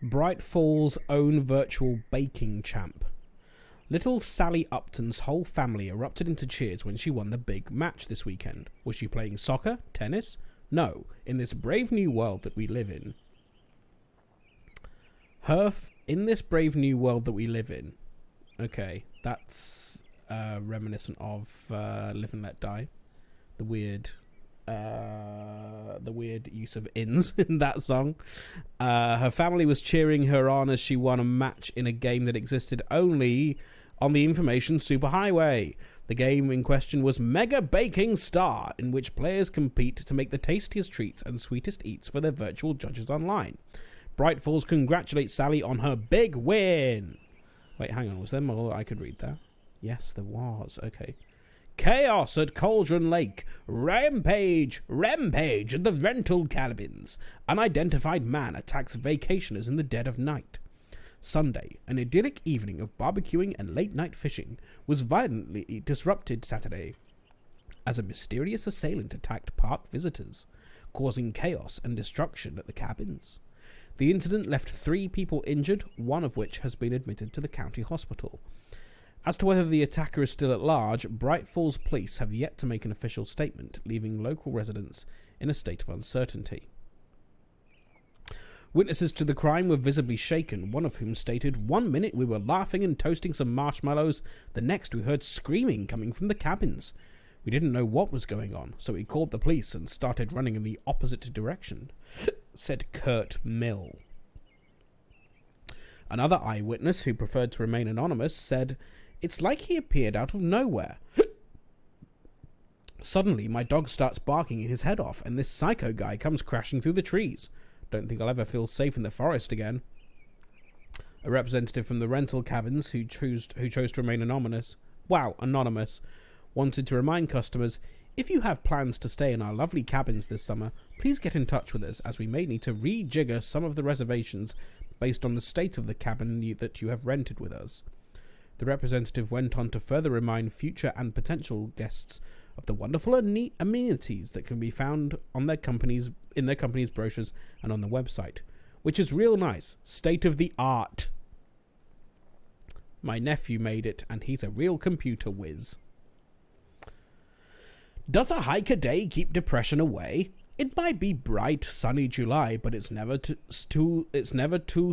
Bright Falls' own virtual baking champ. Little Sally Upton's whole family erupted into cheers when she won the big match this weekend. Was she playing soccer? Tennis? No. In this brave new world that we live in. In this brave new world that we live in. Okay, that's reminiscent of Live and Let Die. The weird use of ins in that song. Her family was cheering her on as she won a match in a game that existed only on the information superhighway. The game in question was Mega Baking Star, in which players compete to make the tastiest treats and sweetest eats for their virtual judges online. Bright Falls congratulates Sally on her big win. Wait, hang on, was there more I could read there? Yes, there was. Okay. Chaos at Cauldron Lake. Rampage at the rental cabins. Unidentified man attacks vacationers in the dead of night. Sunday, an idyllic evening of barbecuing and late-night fishing was violently disrupted Saturday as a mysterious assailant attacked park visitors, causing chaos and destruction at the cabins. The incident left 3 people injured, one of which has been admitted to the county hospital. As to whether the attacker is still at large, Bright Falls police have yet to make an official statement, leaving local residents in a state of uncertainty. Witnesses to the crime were visibly shaken, one of whom stated, "1 minute we were laughing and toasting some marshmallows, the next we heard screaming coming from the cabins. We didn't know what was going on, so we called the police and started running in the opposite direction," said Kurt Mill. Another eyewitness, who preferred to remain anonymous, said, "It's like he appeared out of nowhere. Suddenly, my dog starts barking his head off, and this psycho guy comes crashing through the trees. Don't think I'll ever feel safe in the forest again." A representative from the rental cabins, who chose to remain anonymous, wanted to remind customers, "If you have plans to stay in our lovely cabins this summer, please get in touch with us, as we may need to rejigger some of the reservations based on the state of the cabin that you have rented with us." The representative went on to further remind future and potential guests of the wonderful and neat amenities that can be found on in their company's brochures and on the website, which is real nice, state of the art. My nephew made it, and he's a real computer whiz. Does a hike a day keep depression away? It might be bright, sunny July, but it's never too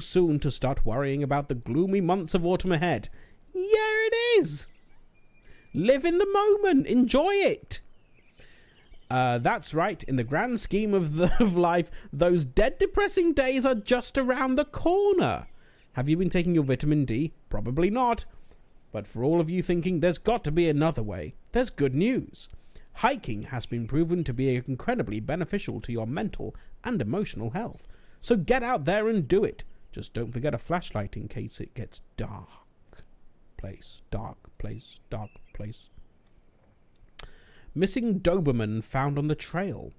soon to start worrying about the gloomy months of autumn ahead. Yeah, it is. Live in the moment. Enjoy it. That's right. In the grand scheme of life, those dead depressing days are just around the corner. Have you been taking your vitamin D? Probably not. But for all of you thinking there's got to be another way, there's good news. Hiking has been proven to be incredibly beneficial to your mental and emotional health. So get out there and do it. Just don't forget a flashlight in case it gets dark. Dark place. Missing Doberman found on the trail.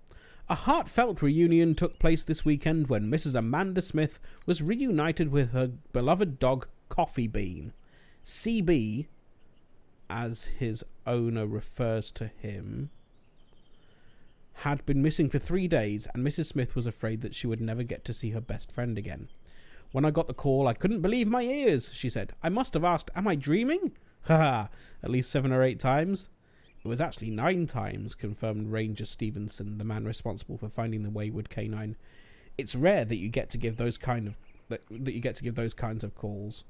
A heartfelt reunion took place this weekend when Mrs. Amanda Smith was reunited with her beloved dog, Coffee Bean. CB, as his owner refers to him, had been missing for 3 days, and Mrs. Smith was afraid that she would never get to see her best friend again. When I got the call, I couldn't believe my ears, she said. I must have asked, am I dreaming? Haha, at least 7 or 8 times. It was actually 9 times, confirmed Ranger Stevenson, the man responsible for finding the wayward canine. It's rare that you get to give those kinds of calls.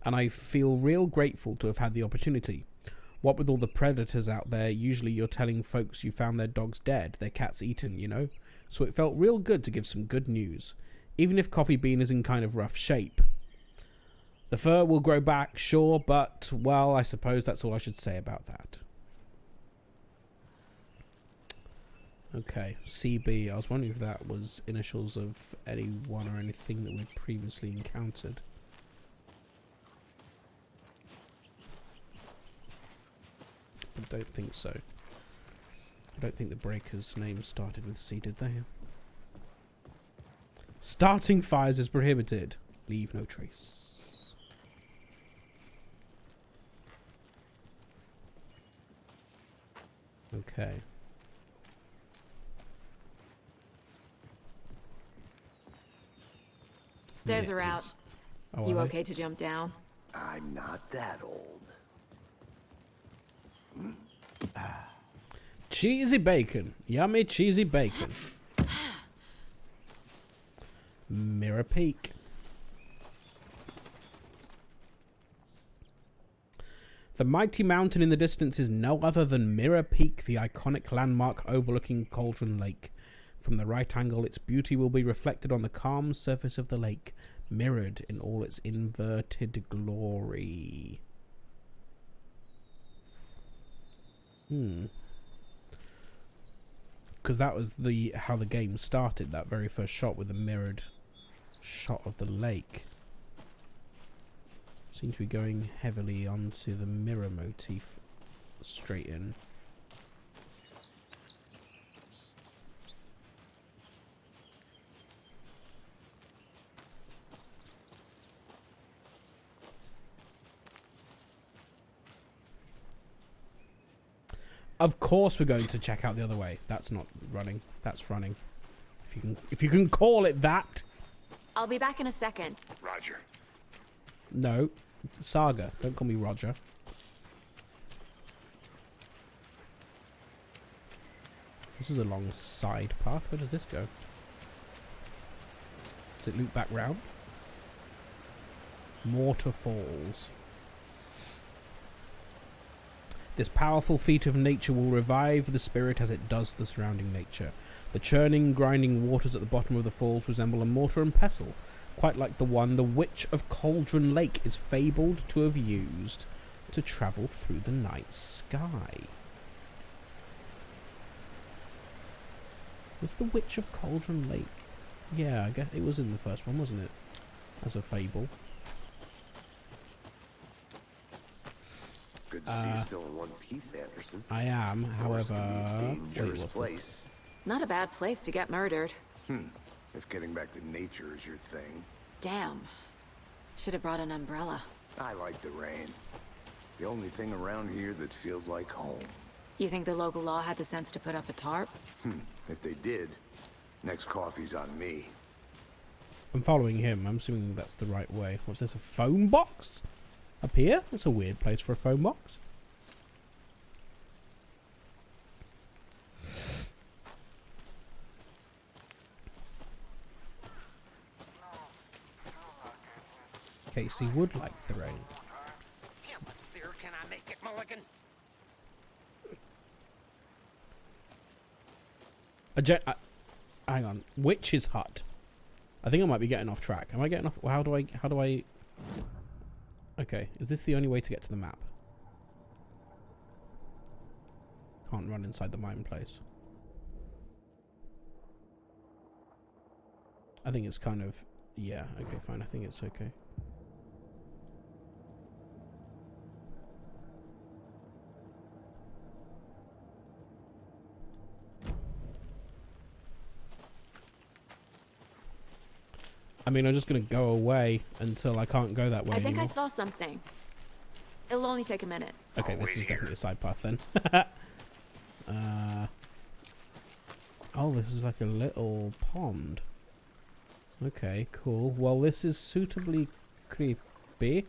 And I feel real grateful to have had the opportunity. What with all the predators out there, usually you're telling folks you found their dogs dead, their cats eaten, you know? So it felt real good to give some good news, even if Coffee Bean is in kind of rough shape. The fur will grow back, sure, but, well, I suppose that's all I should say about that. Okay, CB. I was wondering if that was initials of anyone or anything that we'd previously encountered. I don't think so. I don't think the breaker's name started with C, did they? Starting fires is prohibited. Leave no trace. Okay. Stairs are out. Oh, You are okay to jump down? I'm not that old. Cheesy bacon. Yummy cheesy bacon. Mirror Peak. The mighty mountain in the distance is no other than Mirror Peak, the iconic landmark overlooking Cauldron Lake. From the right angle, its beauty will be reflected on the calm surface of the lake, mirrored in all its inverted glory. Because that was how the game started, that very first shot with the mirrored shot of the lake. Seem to be going heavily onto the mirror motif straight in. Of course we're going to check out the other way. That's not running. That's running. If you can call it that. I'll be back in a second. Roger. No. Saga. Don't call me Roger. This is a long side path. Where does this go? Does it loop back round? Mortar Falls. This powerful feat of nature will revive the spirit as it does the surrounding nature. The churning, grinding waters at the bottom of the falls resemble a mortar and pestle, quite like the one the Witch of Cauldron Lake is fabled to have used to travel through the night sky. Was the Witch of Cauldron Lake? Yeah, I guess it was in the first one, wasn't it? As a fable. Good to see you still in one piece, Anderson. I am, however... Dangerous place. Not a bad place to get murdered. If getting back to nature is your thing. Damn. Should have brought an umbrella. I like the rain. The only thing around here that feels like home. You think the local law had the sense to put up a tarp? If they did, next coffee's on me. I'm following him. I'm assuming that's the right way. What's this, a phone box? Up here? That's a weird place for a phone box. Casey would like the rain. How much clearer can I make it, Mulligan. Hang on. Witch's Hut. I think I might be getting off track. Am I getting off? How do I... Okay. Is this the only way to get to the map? Can't run inside the mine place. I think it's kind of... Yeah, okay, fine. I think it's okay. I mean, I'm just going to go away until I can't go that way I think anymore. I saw something. It'll only take a minute. Okay, this is definitely a side path then. Oh, this is like a little pond. Okay, cool. Well, this is suitably creepy.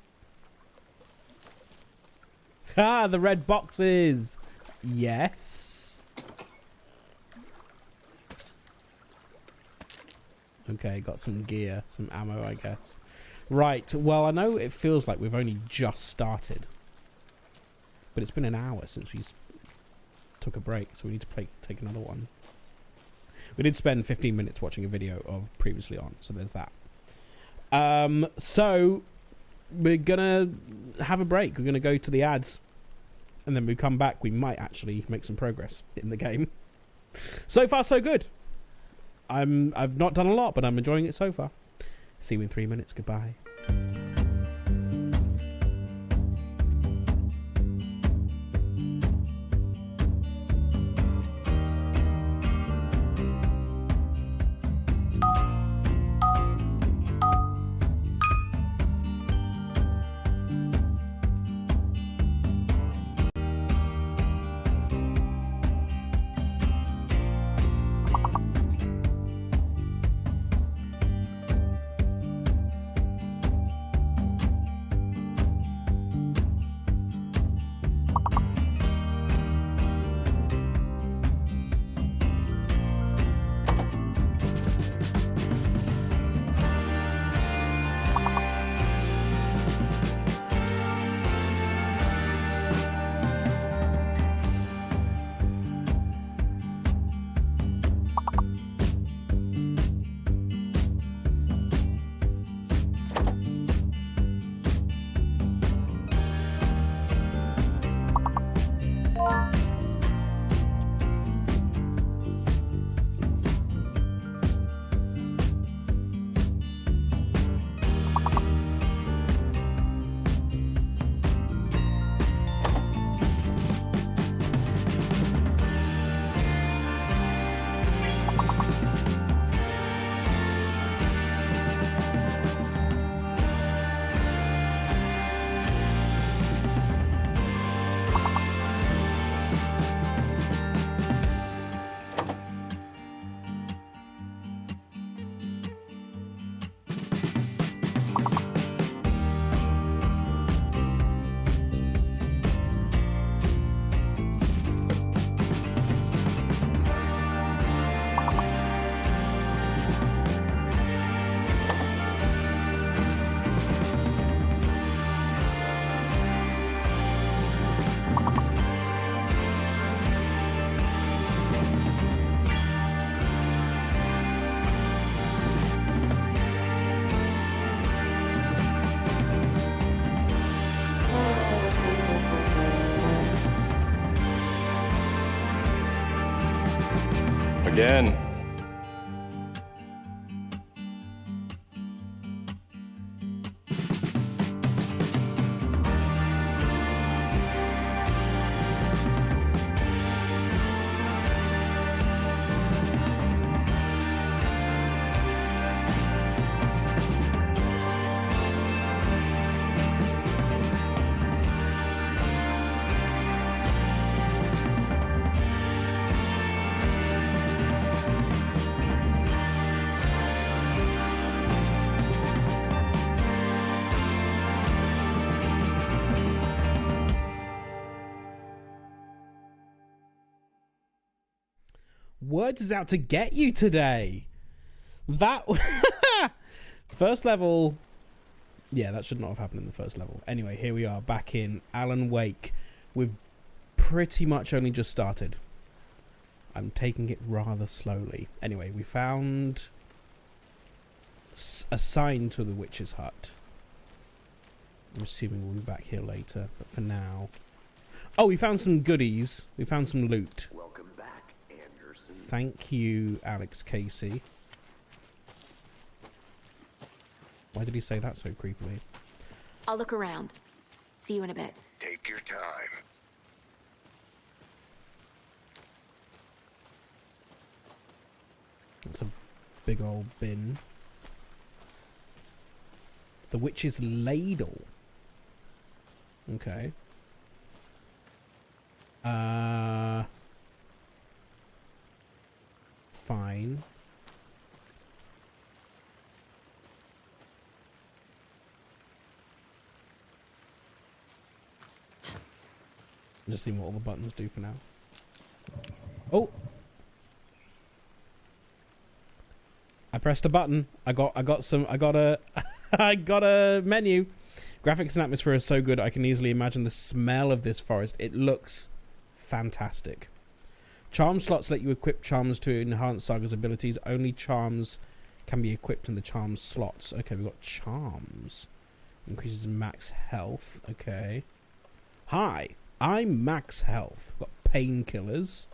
Ah, the red boxes! Yes. Okay, got some gear, some ammo, I guess. Right, well, I know it feels like we've only just started. But it's been an hour since we took a break, so we need to take another one. We did spend 15 minutes watching a video of Previously On, so there's that. So, we're gonna have a break. We're gonna go to the ads. And then we come back, we might actually make some progress in the game. So far, so good. I've not done a lot, but I'm enjoying it so far. See you in 3 minutes. Goodbye. Again. Words is out to get you today. That first level. Yeah, that should not have happened in the first level. Anyway, here we are back in Alan Wake. We've pretty much only just started. I'm taking it rather slowly. Anyway, we found a sign to the witch's hut. I'm assuming we'll be back here later, but for now... Oh, we found some goodies. We found some loot. Welcome back, Anderson. Thank you, Alex Casey. Why did he say that so creepily? I'll look around. See you in a bit. Take your time. That's a big old bin. The witch's ladle. Okay. Fine. I'm just seeing what all the buttons do for now. Oh! I pressed a button. I got a I got a menu. Graphics and atmosphere are so good I can easily imagine the smell of this forest. It looks fantastic. Charm slots let you equip charms to enhance Saga's abilities. Only charms can be equipped in the charm slots. Okay, we've got charms. Increases max health. Okay. Hi, I'm max health. Got painkillers.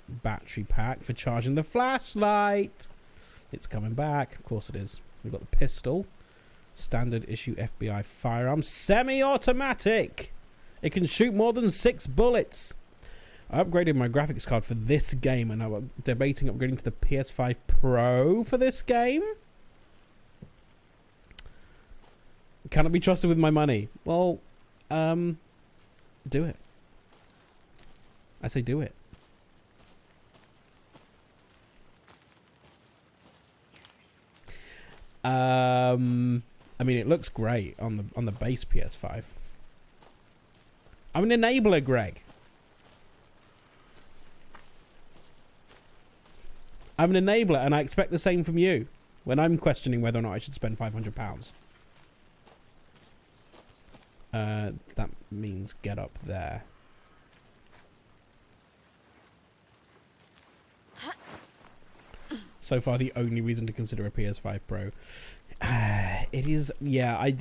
Battery pack for charging the flashlight. It's coming back. Of course it is. We've got the pistol. Standard issue FBI firearm. Semi-automatic. It can shoot more than 6 bullets. I upgraded my graphics card for this game and I'm debating upgrading to the PS5 Pro for this game. Cannot be trusted with my money. Well, do it. I say do it. I mean, it looks great on the base PS5. I'm an enabler, Greg. I'm an enabler, and I expect the same from you when I'm questioning whether or not I should spend £500. That means get up there. So far, the only reason to consider a PS5 Pro. It is, yeah, I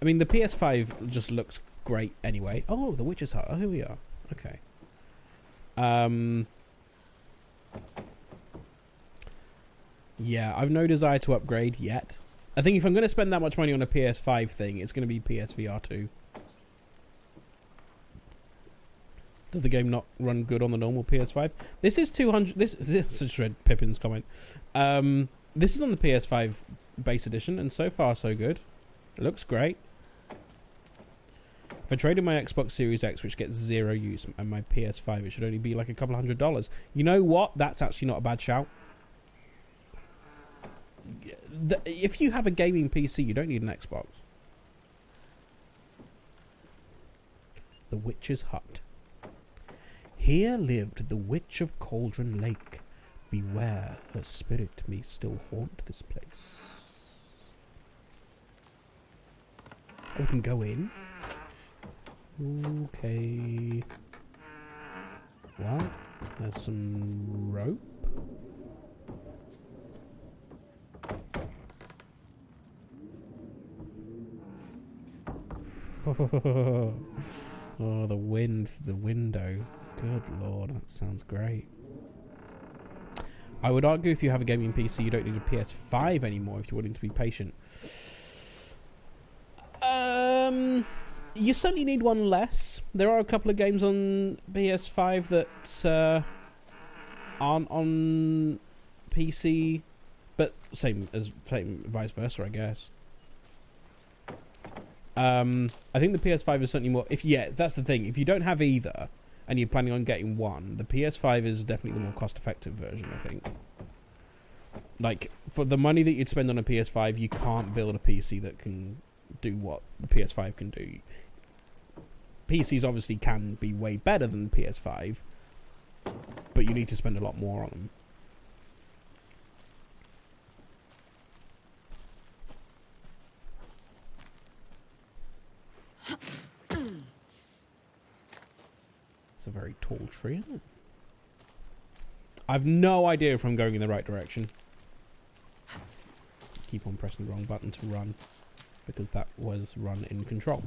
mean, the PS5 just looks great anyway. Oh, the Witcher's Hut. Oh, here we are. Okay. Yeah, I've no desire to upgrade yet. I think if I'm going to spend that much money on a PS5 thing, it's going to be PSVR 2. Does the game not run good on the normal PS5? This is 200... This is Shred Pippin's comment. This is on the PS5 base edition, and so far so good. It looks great. If I traded my Xbox Series X, which gets 0 use, and my PS5, it should only be like a couple $100. You know what? That's actually not a bad shout. If you have a gaming PC, you don't need an Xbox. The Witch's Hut. Here lived the Witch of Cauldron Lake. Beware, her spirit may still haunt this place. Oh, we can go in. Okay. Well, there's some rope. Oh, the wind for the window. Good lord, that sounds great. I would argue if you have a gaming PC, you don't need a PS5 anymore if you're willing to be patient. You certainly need one less. There are a couple of games on PS5 that aren't on PC, but same vice versa, I guess. I think the PS5 is certainly more... that's the thing. If you don't have either, and you're planning on getting one, the PS5 is definitely the more cost-effective version, I think. Like, for the money that you'd spend on a PS5, you can't build a PC that can do what the PS5 can do. PCs obviously can be way better than the PS5, but you need to spend a lot more on them. It's a very tall tree, isn't it? I've no idea if I'm going in the right direction. Keep on pressing the wrong button to run, because that was run in control.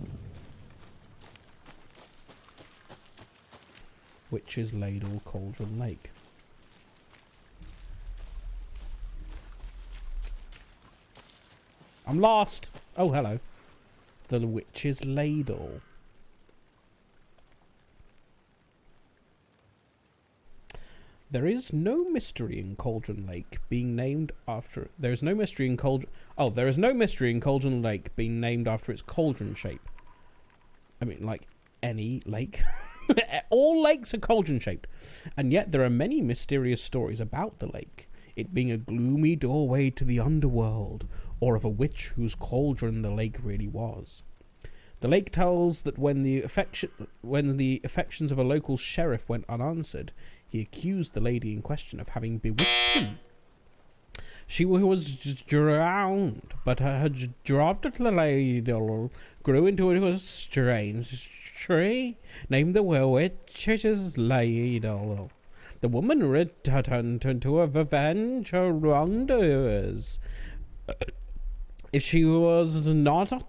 Witch's Ladle, Cauldron Lake. I'm lost! Oh, hello. The Witch's Ladle. There is no mystery in Cauldron Lake being named after... There is no mystery in Cauldron... Oh, there is no mystery in Cauldron Lake being named after its cauldron shape. I mean, like, any lake. All lakes are cauldron shaped. And yet there are many mysterious stories about the lake. It being a gloomy doorway to the underworld, or of a witch whose cauldron the lake really was. The lake tells that when the affections of a local sheriff went unanswered, he accused the lady in question of having bewitched him. She was drowned, but her dropped ladle grew into a strange tree named the Witch's Ladle. The woman returned to avenge her wrongdoers. If she was not a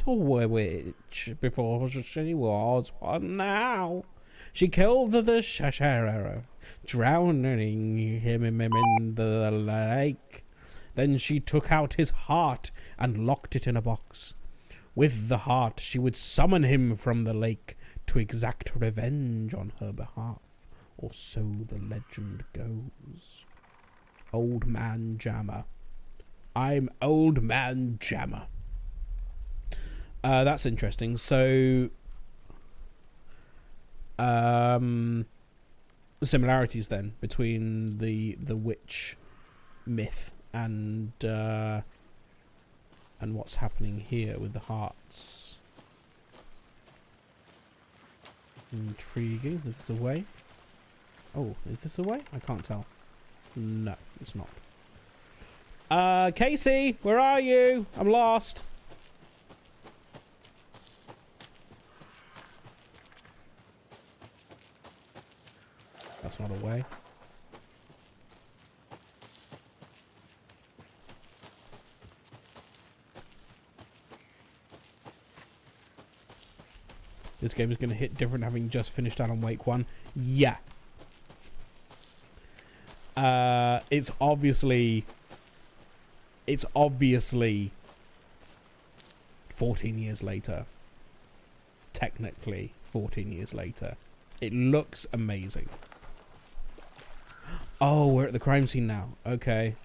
witch before, she was one now. She killed the sheriff, drowning him in the lake. Then she took out his heart and locked it in a box. With the heart, she would summon him from the lake to exact revenge on her behalf, or so the legend goes. Old Man Jammer. I'm Old Man Jammer. That's interesting. So, similarities then between the witch myth and what's happening here with the hearts. Intriguing. Is this a way? Oh, is this a way? I can't tell. No, it's not. Casey, where are you? I'm lost. That's not a way. This game is going to hit different having just finished Alan Wake 1. Yeah. It's obviously 14 years later. Technically 14 years later. It looks amazing. Oh, we're at the crime scene now. Okay.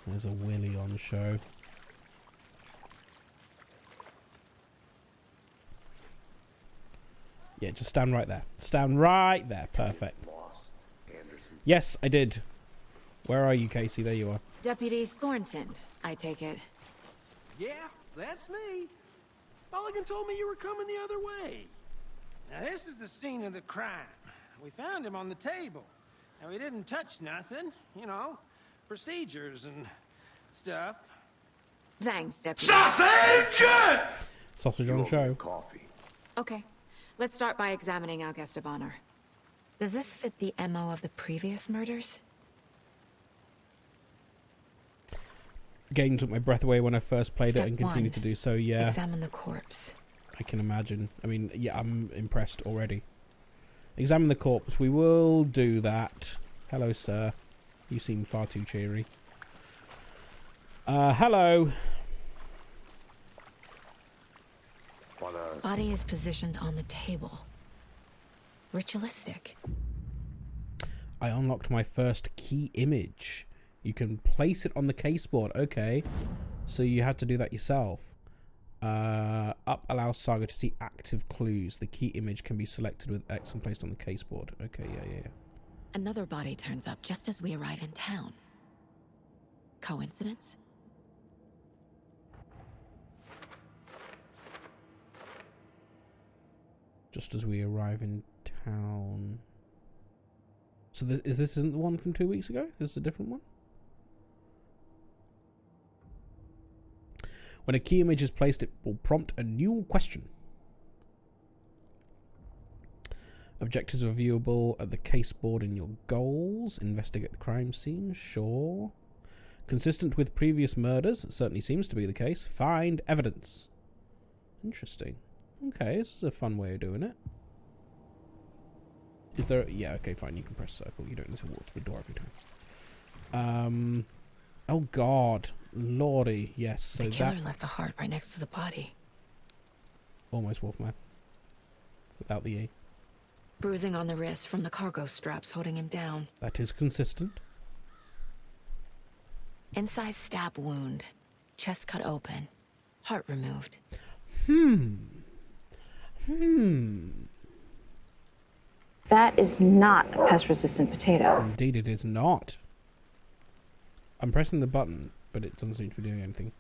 There's a Willy on show. Yeah, just stand right there. Stand right there. Perfect. Yes, I did. Where are you, Casey? There you are. Deputy Thornton, I take it. Yeah, that's me. Mulligan told me you were coming the other way. Now, this is the scene of the crime. We found him on the table. Now, we didn't touch nothing. You know, procedures and stuff. Thanks, Deputy. Sausage! Sausage on show. Coffee. Okay, let's start by examining our guest of honor. Does this fit the MO of the previous murders? Game took my breath away when I first played it and continued to do so, yeah. Examine the corpse. I can imagine. I mean, yeah, I'm impressed already. Examine the corpse. We will do that. Hello, sir. You seem far too cheery. Hello. Body is positioned on the table. Ritualistic. I unlocked my first key image. You can place it on the caseboard. Okay. So you had to do that yourself. Up allows Saga to see active clues. The key image can be selected with X and placed on the caseboard. Okay, yeah. Another body turns up just as we arrive in town. Coincidence? Just as we arrive in town. So this isn't the one from 2 weeks ago? This is a different one? When a key image is placed, it will prompt a new question. Objectives are viewable at the case board in your goals. Investigate the crime scene. Sure. Consistent with previous murders. It certainly seems to be the case. Find evidence. Interesting. Okay, this is a fun way of doing it. Is there... Yeah, okay, fine. You can press circle. You don't need to walk to the door every time. Oh, God. Lordy. Yes, so the killer left the heart right next to the body. Almost Wolfman. Without the E. Bruising on the wrist from the cargo straps holding him down. That is consistent. Incised stab wound. Chest cut open. Heart removed. That is not a pest-resistant potato. Indeed it is not. I'm pressing the button, but it doesn't seem to be doing anything.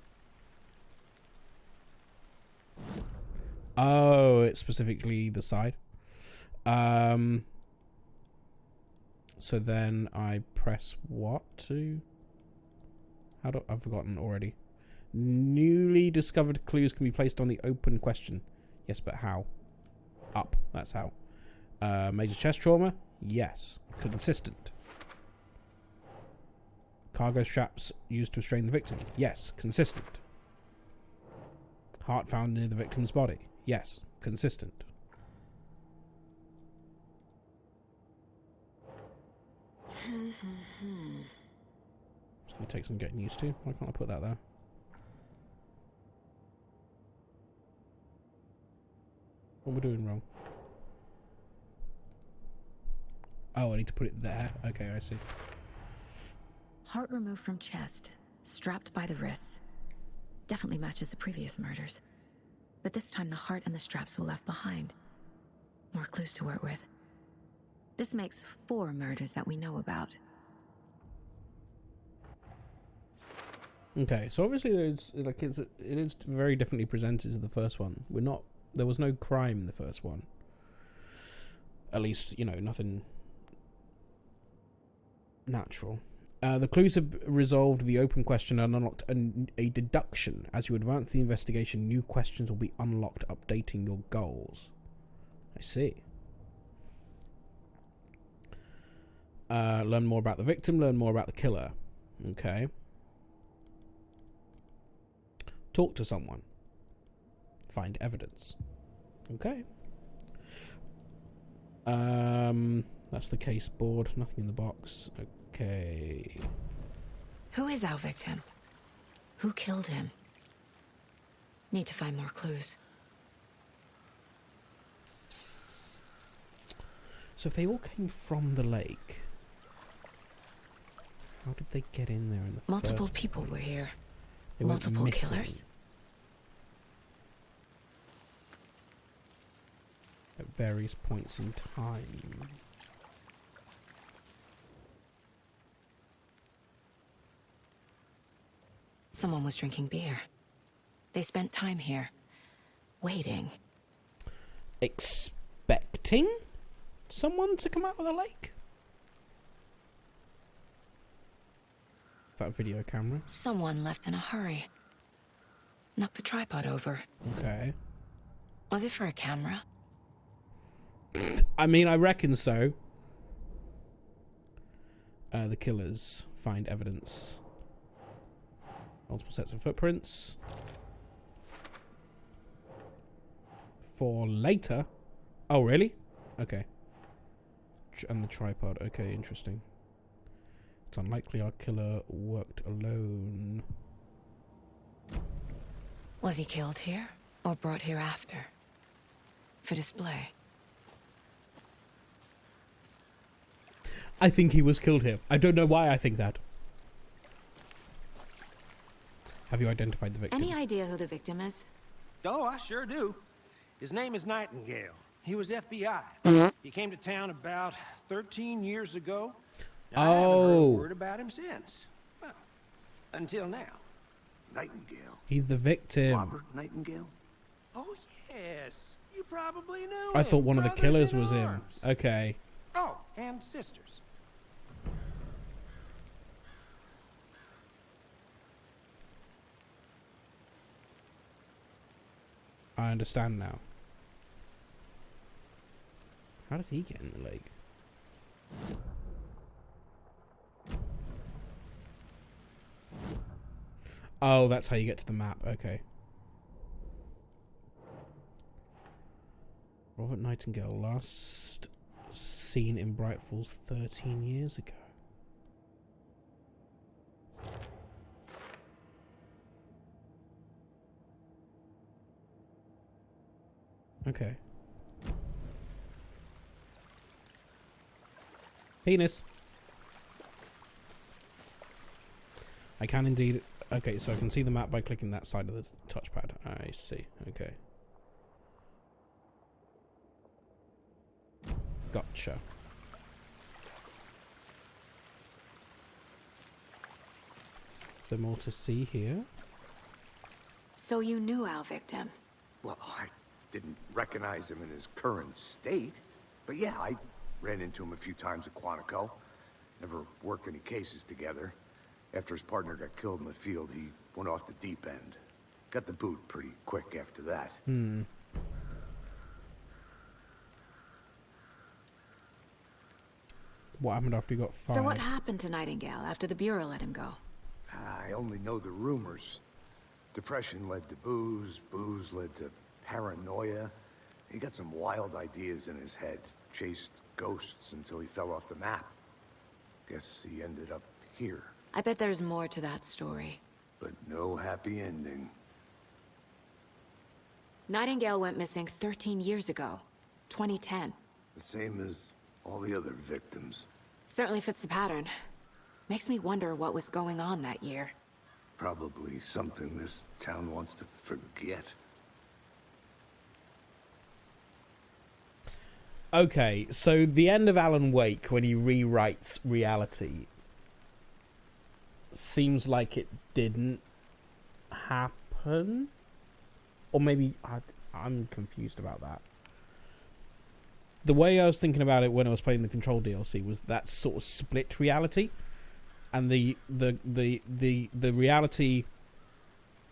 Oh, it's specifically the side. So then I press what to... I've forgotten already. Newly discovered clues can be placed on the open question. Yes, but how? Up. That's how. Major chest trauma? Yes. Consistent. Cargo straps used to restrain the victim? Yes. Consistent. Heart found near the victim's body? Yes. Consistent. It's going to take some getting used to. Why can't I put that there? What am I doing wrong? Oh, I need to put it there. Okay, I see. Heart removed from chest, strapped by the wrists. Definitely matches the previous murders. But this time the heart and the straps were left behind. More clues to work with. This makes 4 murders that we know about. Okay, so obviously it is very differently presented to the first one. There was no crime in the first one. At least, nothing natural. The clues have resolved the open question and unlocked a deduction. As you advance the investigation, new questions will be unlocked, updating your goals. I see. Learn more about the victim, learn more about the killer. Okay. Talk to someone. Find evidence. Okay. That's the case board. Nothing in the box. Okay. Who is our victim? Who killed him? Need to find more clues. So if they all came from the lake, how did they get in there in the Multiple first people place? were here. They went Multiple missing killers. At various points in time. Someone was drinking beer. They spent time here, waiting. Expecting someone to come out of the lake? Is that a video camera? Someone left in a hurry. Knocked the tripod over. Okay. Was it for a camera? I mean, I reckon so. The killers find evidence. Multiple sets of footprints. For later. Oh, really? Okay. And the tripod. Okay, interesting. It's unlikely our killer worked alone. Was he killed here or brought here after? For display? I think he was killed here. I don't know why I think that. Have you identified the victim? Any idea who the victim is? Oh, I sure do. His name is Nightingale. He was FBI. He came to town about 13 years ago. I haven't heard a word about him since. Well, until now. Nightingale. He's the victim. Robert Nightingale? Oh, yes. You probably knew I him. thought one of the Brothers killers in was him. arms. Okay. Oh, and sisters. I understand now. How did he get in the lake? Oh, that's how you get to the map. Okay. Robert Nightingale, last seen in Bright Falls 13 years ago. Okay. Penis. I can indeed. Okay, so I can see the map by clicking that side of the touchpad. I see. Okay. Gotcha. Is there more to see here? So you knew our victim? Well, I didn't recognize him in his current state. But yeah, I ran into him a few times at Quantico. Never worked any cases together. After his partner got killed in the field, he went off the deep end. Got the boot pretty quick after that. Hmm. What happened after he got fired? So what happened to Nightingale after the Bureau let him go? I only know the rumors. Depression led to booze, booze led to paranoia. He got some wild ideas in his head, chased ghosts until he fell off the map. Guess he ended up here. I bet there's more to that story. But no happy ending. Nightingale went missing 13 years ago, 2010. The same as all the other victims. Certainly fits the pattern. Makes me wonder what was going on that year. Probably something this town wants to forget. Okay, so the end of Alan Wake, when he rewrites reality, seems like it didn't happen? Or maybe I'm confused about that. The way I was thinking about it when I was playing the Control DLC was that sort of split reality, and the reality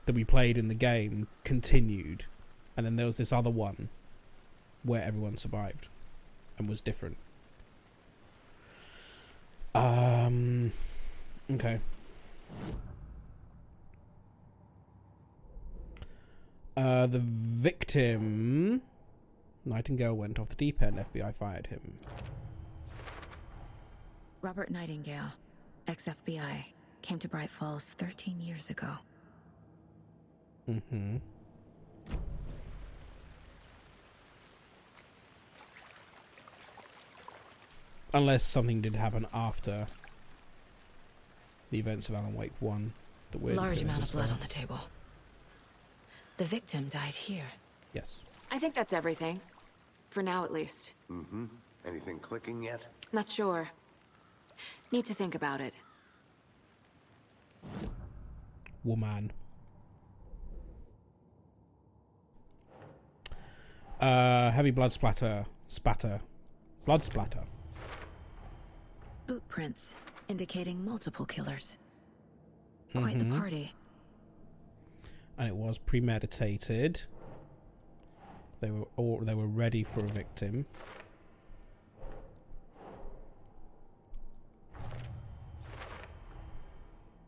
that we played in the game continued, and then there was this other one where everyone survived and was different. Okay. The victim... Nightingale went off the deep end. FBI fired him. Robert Nightingale, ex-FBI, came to Bright Falls 13 years ago. Mm-hmm. Unless something did happen after the events of Alan Wake 1. Large amount of blood on the table. The victim died here. Yes. I think that's everything. For now, at least. Mm-hmm. Anything clicking yet? Not sure. Need to think about it. Woman. Heavy blood splatter. Blood splatter. Boot prints indicating multiple killers. Quite the party. And it was premeditated. They were ready for a victim.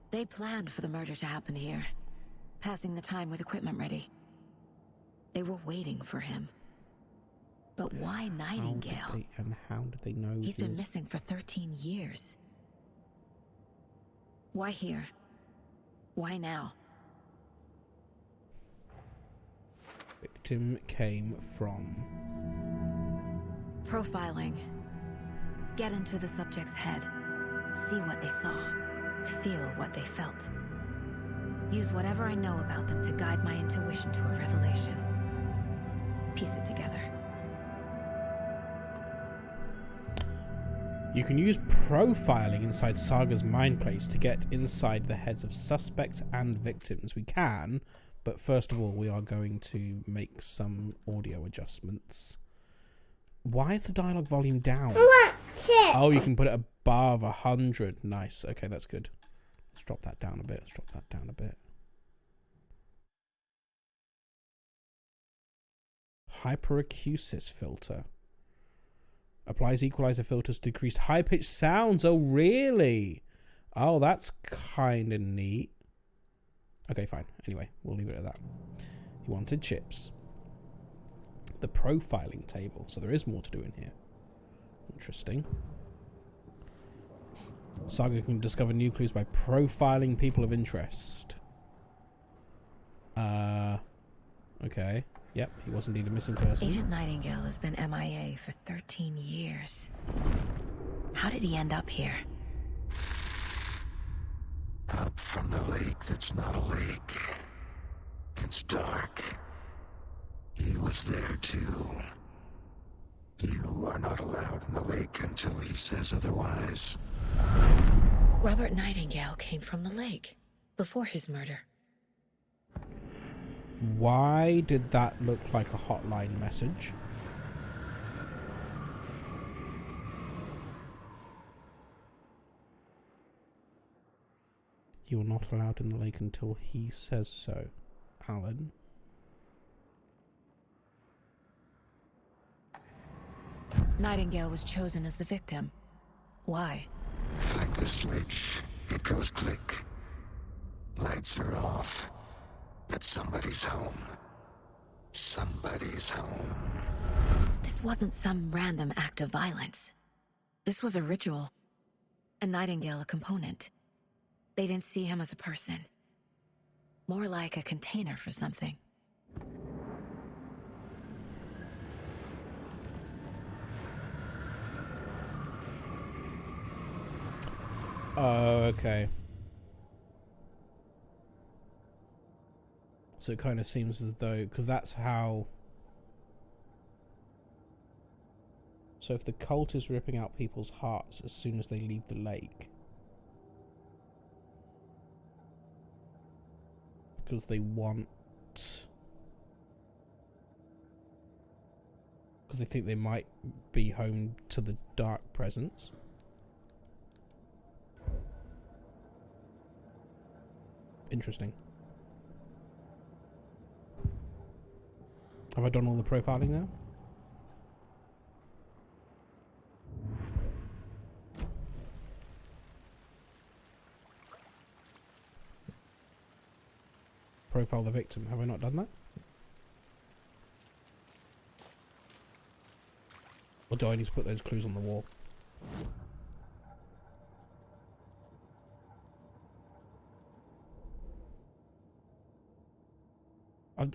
They planned for the murder to happen here, passing the time with equipment ready. They were waiting for him. But why Nightingale? How did they know? He's been missing for 13 years. Why here? Why now? Victim came from... Profiling. Get into the subject's head. See what they saw. Feel what they felt. Use whatever I know about them to guide my intuition to a revelation. Piece it together. You can use profiling inside Saga's mind place to get inside the heads of suspects and victims. We can, but first of all, we are going to make some audio adjustments. Why is the dialogue volume down? Oh, you can put it above 100. Nice. Okay, that's good. Let's drop that down a bit. Hyperacusis filter. Applies equalizer filters to decrease high-pitched sounds. Oh, really? Oh, that's kind of neat. Okay, fine. Anyway, we'll leave it at that. He wanted chips. The profiling table. So there is more to do in here. Interesting. Saga can discover new clues by profiling people of interest. Okay. Yep, he was indeed a missing person. Agent Nightingale has been MIA for 13 years. How did he end up here? Up from the lake that's not a lake. It's dark. He was there too. You are not allowed in the lake until he says otherwise. Robert Nightingale came from the lake before his murder. Why did that look like a hotline message? You are not allowed in the lake until he says so, Alan. Nightingale was chosen as the victim. Why? Flick the switch. It goes click. Lights are off. But somebody's home. Somebody's home. This wasn't some random act of violence. This was a ritual. And Nightingale a component. They didn't see him as a person. More like a container for something. Oh, okay. So it kind of seems as though, because that's how. So if the cult is ripping out people's hearts as soon as they leave the lake, because they want, because they think they might be home to the dark presence. Interesting. Have I done all the profiling now? Profile the victim. Have I not done that? Or do I need to put those clues on the wall?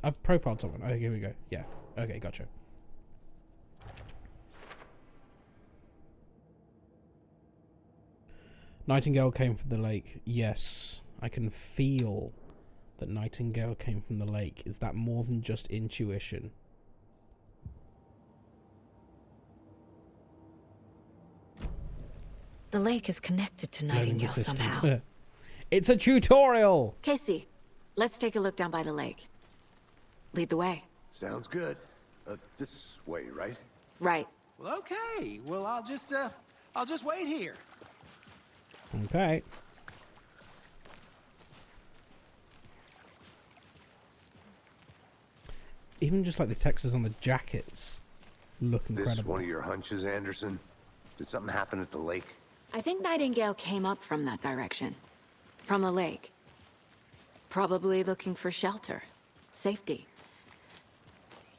I've profiled someone. Oh, here we go. Yeah. Okay, gotcha. Nightingale came from the lake. Yes. I can feel that Nightingale came from the lake. Is that more than just intuition? The lake is connected to Nightingale somehow. It's a tutorial! Casey, let's take a look down by the lake. Lead the way. Sounds good. This way, right? Right. Well, okay. Well, I'll just wait here. Okay. Even just like the textures on the jackets look incredible. This one of your hunches, Anderson? Did something happen at the lake? I think Nightingale came up from that direction. From the lake. Probably looking for shelter. Safety.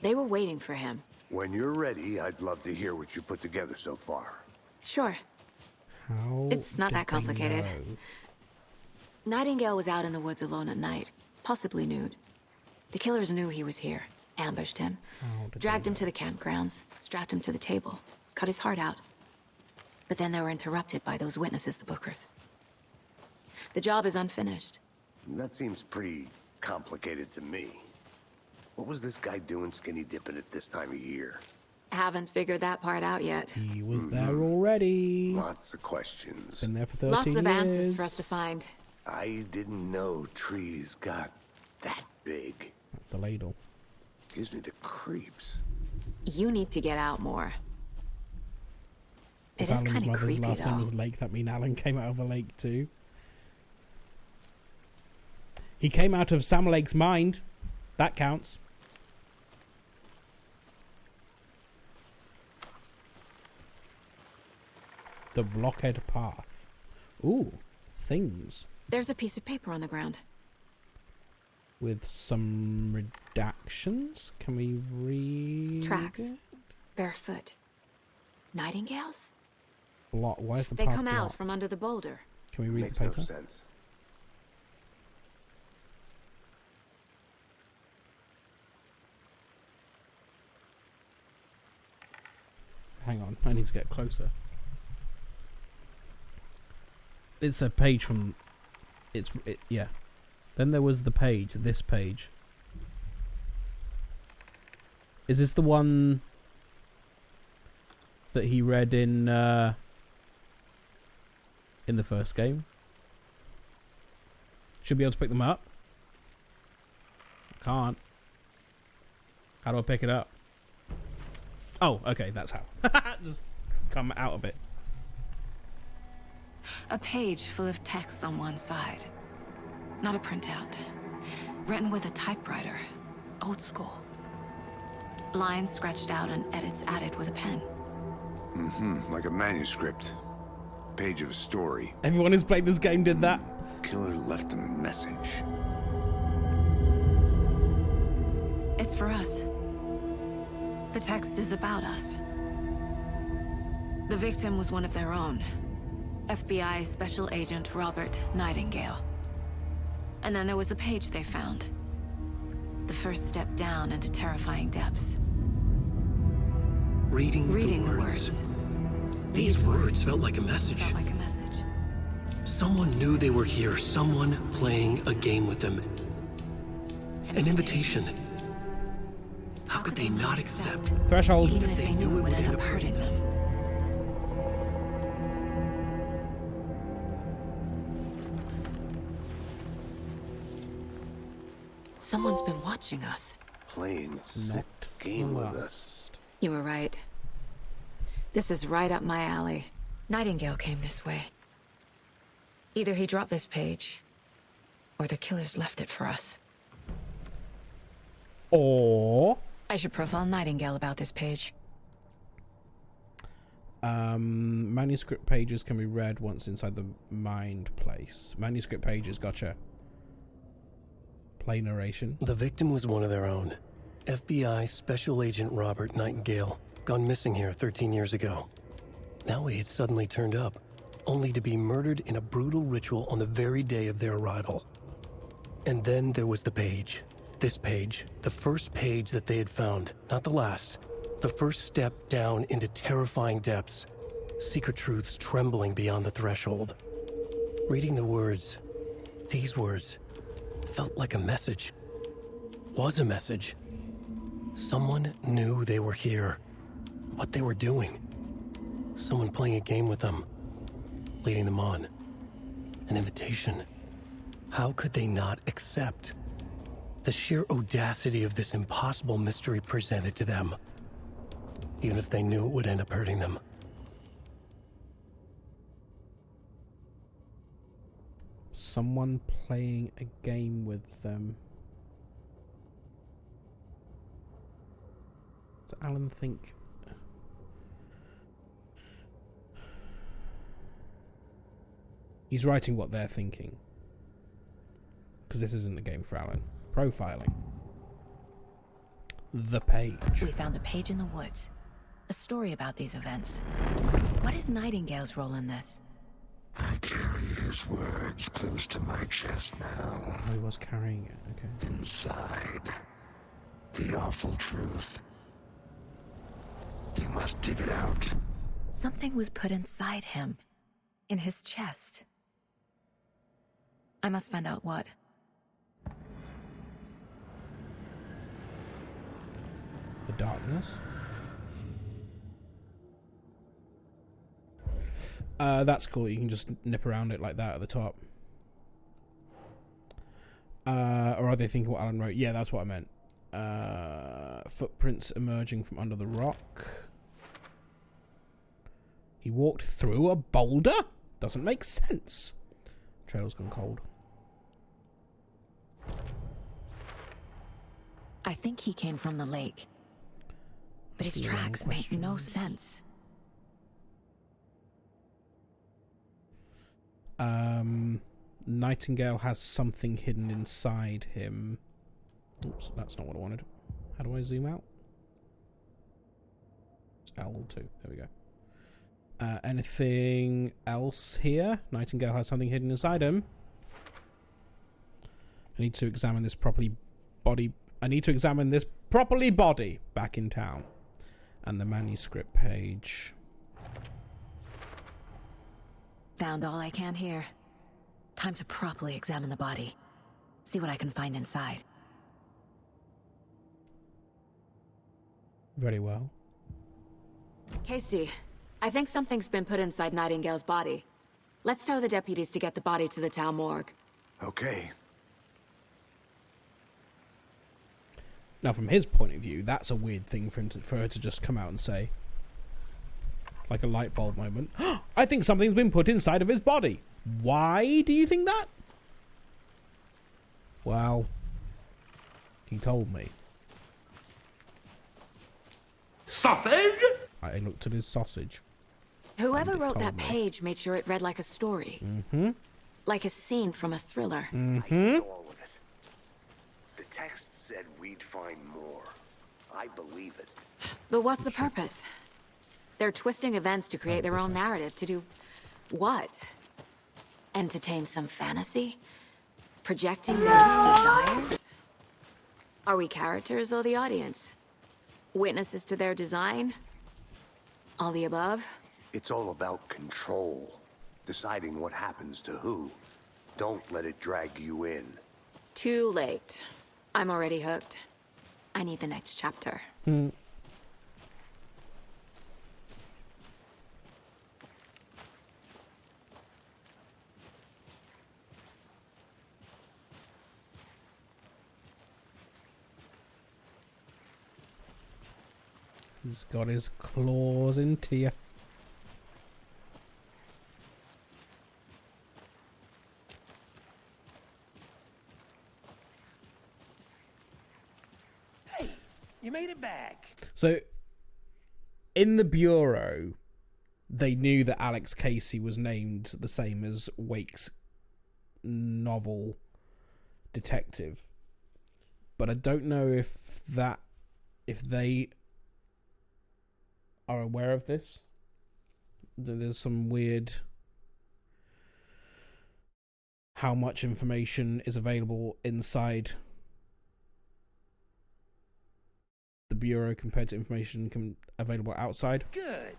They were waiting for him. When you're ready, I'd love to hear what you put together so far. Sure. How it's not that complicated. Know? Nightingale was out in the woods alone at night, possibly nude. The killers knew he was here, ambushed him, dragged him to the campgrounds, strapped him to the table, cut his heart out. But then they were interrupted by those witnesses, the Bookers. The job is unfinished. That seems pretty complicated to me. What was this guy doing skinny dipping at this time of year? Haven't figured that part out yet. He was there already. Lots of questions. Been there for 13 Lots of years. answers for us to find. I didn't know trees got that big. That's the ladle. Gives me the creeps. You need to get out more. If It is Alan's kind of mother's creepy, last name though. was Lake, that mean Alan came out of a lake too. He came out of Sam Lake's mind. That counts. The Blockhead Path. Ooh, things. There's a piece of paper on the ground. With some redactions. Can we read Tracks. it? Barefoot. Nightingales? Why is the They path come out blocked? from under the boulder. Can we read Makes the no paper? sense. Hang on, I need to get closer. It's a page from... yeah. Then there was the page, this page. Is this the one that he read in the first game? Should be able to pick them up. Can't. How do I pick it up? Oh, okay, that's how. Just come out of it. A page full of text on one side. Not a printout. Written with a typewriter. Old school. Lines scratched out and edits added with a pen. Mm-hmm, like a manuscript. Page of a story. Everyone who's played this game did that. Killer left a message. It's for us. The text is about us. The victim was one of their own. FBI Special Agent Robert Nightingale. And then there was the page they found. The first step down into terrifying depths. Reading the words. These words felt like a message. Someone knew they were here. Someone playing a game with them. An invitation. How could they not accept? Threshold. Even if they knew it would end up hurting them. Someone's been watching us. Playing a sick game with us. You were right. This is right up my alley. Nightingale came this way. Either he dropped this page, or the killers left it for us. Or... I should profile Nightingale about this page. Manuscript pages can be read once inside the mind place. Manuscript pages, gotcha. Play narration. The victim was one of their own. FBI Special Agent Robert Nightingale, gone missing here 13 years ago. Now he had suddenly turned up, only to be murdered in a brutal ritual on the very day of their arrival. And then there was the page. This page, the first page that they had found, not the last. The first step down into terrifying depths. Secret truths trembling beyond the threshold. Reading the words, these words, felt like a message. Was a message. Someone knew they were here. What they were doing. Someone playing a game with them. Leading them on. An invitation. How could they not accept? The sheer audacity of this impossible mystery presented to them. Even if they knew it would end up hurting them. Someone playing a game with them. Does Alan think... He's writing what they're thinking. Because this isn't a game for Alan. Profiling. The page. We found a page in the woods. A story about these events. What is Nightingale's role in this? I carry his words close to my chest now. Oh, he was carrying it, okay. Inside. The awful truth. You must dig it out. Something was put inside him. In his chest. I must find out what. The darkness. That's cool. You can just nip around it like that at the top. Or are they thinking what Alan wrote? Yeah, that's what I meant. Footprints emerging from under the rock. He walked through a boulder? Doesn't make sense. Trail's gone cold. I think he came from the lake. But his tracks make no sense. Nightingale has something hidden inside him. Oops, that's not what I wanted. How do I zoom out? It's L2. There we go. Anything else here? Nightingale has something hidden inside him. I need to examine this properly body back in town. And the manuscript page. Found all I can here. Time to properly examine the body. See what I can find inside. Very well. Casey, I think something's been put inside Nightingale's body. Let's tell the deputies to get the body to the town morgue. Okay. Now, from his point of view, that's a weird thing for her to just come out and say. Like a light bulb moment. I think something's been put inside of his body. Why do you think that? Well, he told me. Sausage? I looked at his sausage. Whoever wrote that page made sure it read like a story. Mm-hmm. Like a scene from a thriller. Mm-hmm. I know all of it. The text said we'd find more. I believe it. But what's the purpose? They're twisting events to create their own narrative. To do what? Entertain some fantasy? Projecting their desires? Are we characters or the audience? Witnesses to their design? All the above? It's all about control. Deciding what happens to who. Don't let it drag you in. Too late. I'm already hooked. I need the next chapter. He's got his claws into you. Hey, you made it back. So, in the Bureau, they knew that Alex Casey was named the same as Wake's novel detective. But I don't know if they are aware of this. There's some weird how much information is available inside the Bureau compared to information available outside. Good.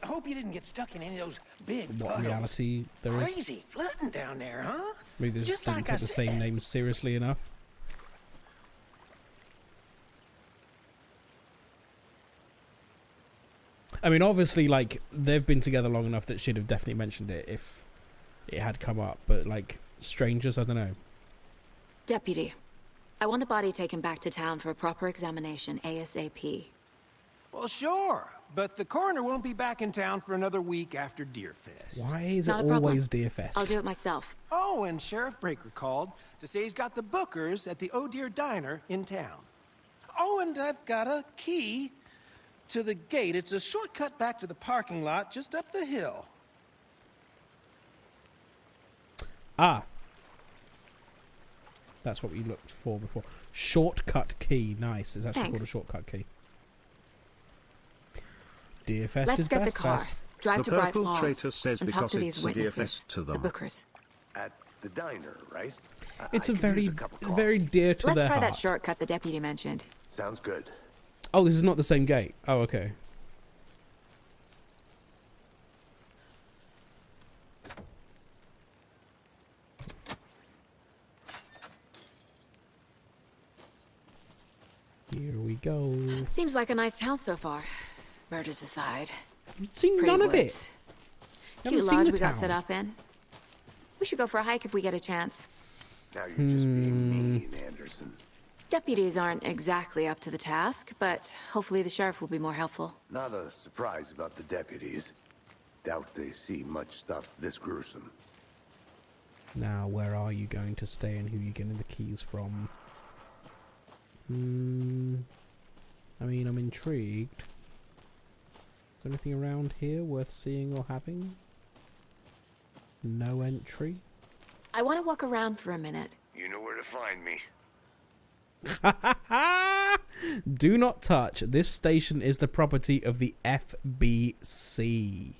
I hope you didn't get stuck in any of those big What puddles. reality there is. Crazy flooding down there, huh? Maybe they just didn't take the same names seriously enough. I mean, obviously, like, they've been together long enough that she'd have definitely mentioned it if it had come up. But, like, strangers, I don't know. Deputy, I want the body taken back to town for a proper examination ASAP. Well, sure. But the coroner won't be back in town for another week after Deerfest. Why is it Not a problem. always Deerfest? I'll do it myself. Oh, and Sheriff Breaker called to say he's got the Bookers at the Oh Deer Diner in town. Oh, and I've got a key to the gate. It's a shortcut back to the parking lot just up the hill. Ah. That's what we looked for before. Shortcut key. Nice. It's actually called a shortcut key. Deerfest Let's is get the best car. fest. Drive to Bright Purple Falls Traitor says and talk because to these it's witnesses, Deerfest to the them. Bookers. At the diner, right? It's a very dear to Let's their try heart. that shortcut the deputy mentioned. Sounds good. Oh, this is not the same gate. Oh, okay. Here we go. Seems like a nice town so far. Murders aside. Seen Pretty none of it. woods. Haven't Cute seen lodge the we got town. set up in. We should go for a hike if we get a chance. Now you're just being mean, Anderson. Deputies aren't exactly up to the task, but hopefully the sheriff will be more helpful. Not a surprise about the deputies. Doubt they see much stuff this gruesome. Now, where are you going to stay and who are you getting the keys from? I mean, I'm intrigued. Is there anything around here worth seeing or having? No entry. I want to walk around for a minute. You know where to find me. Do not touch. This station is the property of the FBC.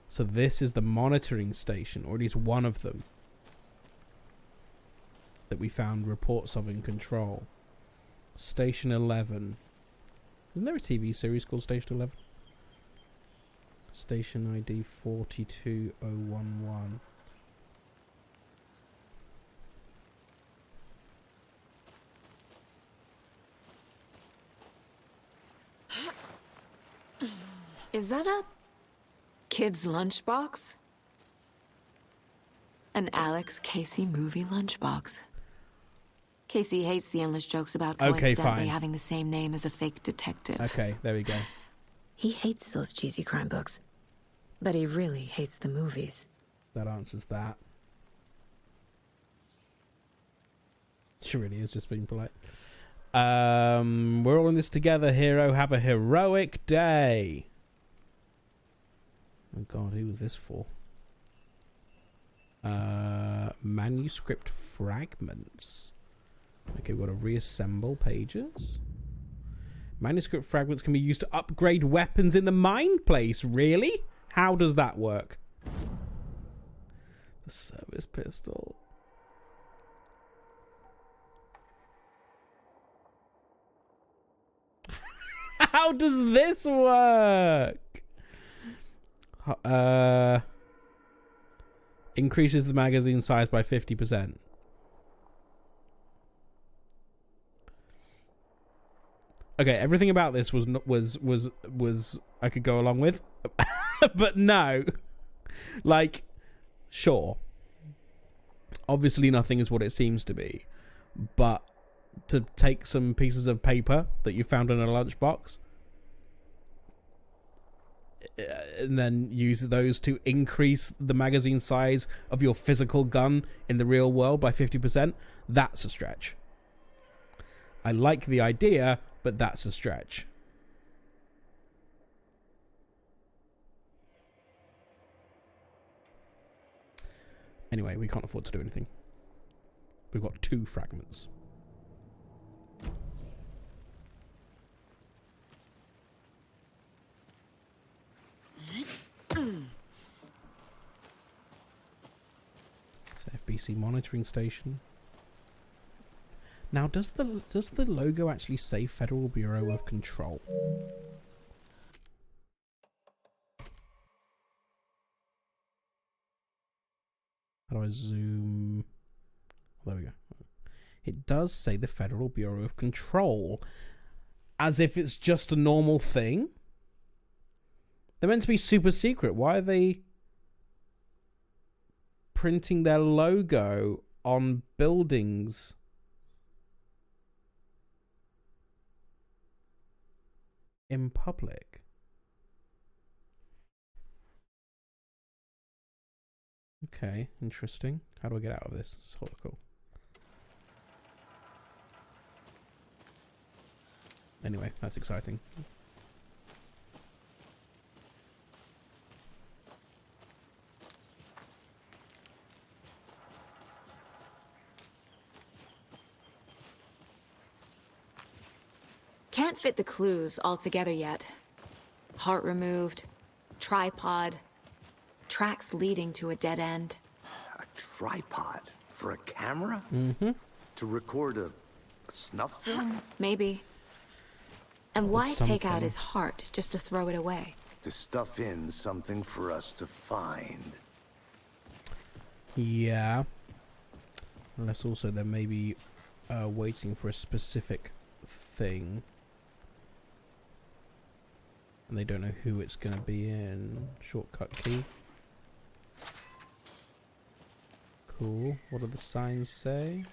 So this is the monitoring station, or at least one of them, that we found reports of in Control. Station 11. Isn't there a TV series called Station 11? Station ID 42011. Is that a kid's lunchbox? An Alex Casey movie lunchbox. Casey hates the endless jokes about coincidentally having the same name as a fake detective. Okay, there we go. He hates those cheesy crime books, but he really hates the movies. That answers that. She really is just being polite. We're all in this together, hero. Have a heroic day. Oh God, who was this for? Manuscript fragments. Okay, we've got to reassemble pages. Manuscript fragments can be used to upgrade weapons in the Mind Place. Really? How does that work? The service pistol. How does this work? Increases the magazine size by 50%. Okay, everything about this was I could go along with, but no, like, sure, obviously nothing is what it seems to be, but to take some pieces of paper that you found in a lunchbox and then use those to increase the magazine size of your physical gun in the real world by 50%, that's a stretch. I like the idea, but that's a stretch. Anyway, we can't afford to do anything. We've got 2 fragments. It's FBC monitoring station. Now, does the logo actually say Federal Bureau of Control? How do I zoom? There we go. It does say the Federal Bureau of Control, as if it's just a normal thing. They're meant to be super secret. Why are they printing their logo on buildings? In public. Okay, interesting. How do I get out of this? It's sort of cool. Anyway, that's exciting. Can't fit the clues all together yet. Heart removed, tripod, tracks leading to a dead end. A tripod? For a camera? Mm-hmm. To record a snuff film? Maybe. And why take out his heart just to throw it away? To stuff in something for us to find. Yeah. Unless also they're maybe waiting for a specific thing. And they don't know who it's going to be in. Shortcut key. Cool. What do the signs say?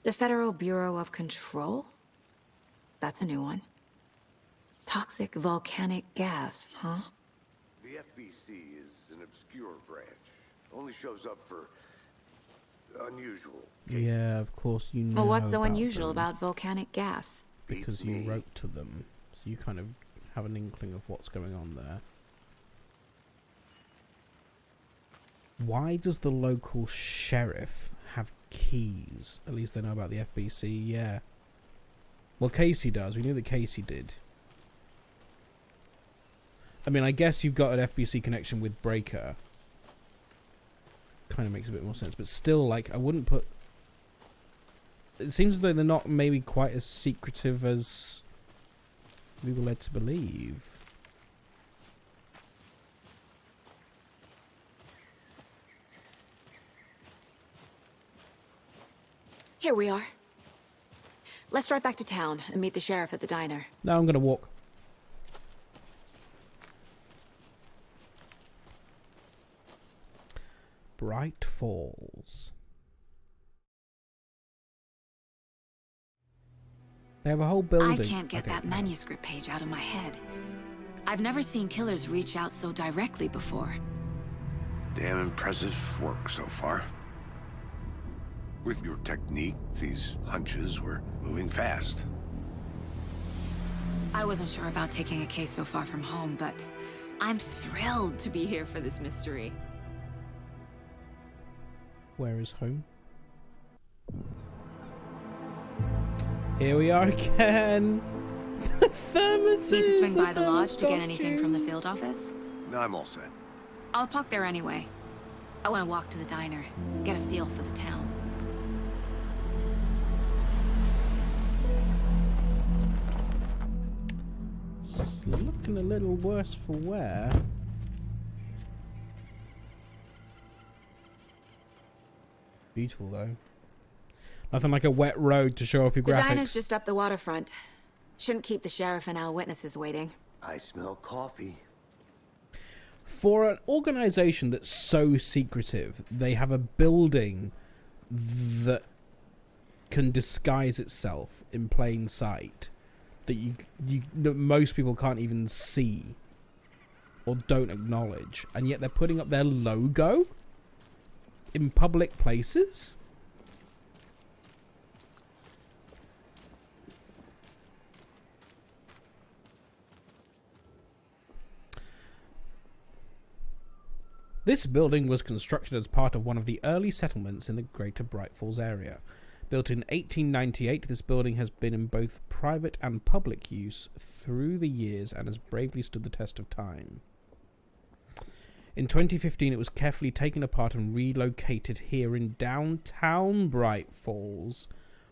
The Federal Bureau of Control? That's a new one. Toxic volcanic gas, huh? The FBC is an obscure branch. Only shows up for unusual cases. Yeah, of course you know. Well, what's so about unusual them. about volcanic gas? because you wrote to them, so you kind of have an inkling of what's going on there. Why does the local sheriff have keys? At least they know about the FBC, yeah. Well, Casey does. We knew that Casey did. I mean, I guess you've got an FBC connection with Breaker. Kind of makes a bit more sense. But still, like, I wouldn't put... It seems as though they're not maybe quite as secretive as we were led to believe. Here we are. Let's drive back to town and meet the sheriff at the diner. No, I'm going to walk. Bright Falls. They have a whole building. I can't get that manuscript page out of my head. I've never seen killers reach out so directly before. Damn impressive work so far. With your technique, these hunches were moving fast. I wasn't sure about taking a case so far from home, but I'm thrilled to be here for this mystery. Where is home? Here we are again. Thermoses. Need to swing by the lodge to get anything from the field office? No, I'm all set. I'll park there anyway. I want to walk to the diner, get a feel for the town. It's looking a little worse for wear. Beautiful though. Nothing like a wet road to show off your The graphics. diner's just up the waterfront. Shouldn't keep the sheriff and our witnesses waiting. I smell coffee. For an organization that's so secretive, they have a building that can disguise itself in plain sight that that most people can't even see or don't acknowledge, and yet they're putting up their logo in public places. This building was constructed as part of one of the early settlements in the Greater Bright Falls area. Built in 1898, this building has been in both private and public use through the years and has bravely stood the test of time. In 2015, it was carefully taken apart and relocated here in downtown Bright Falls,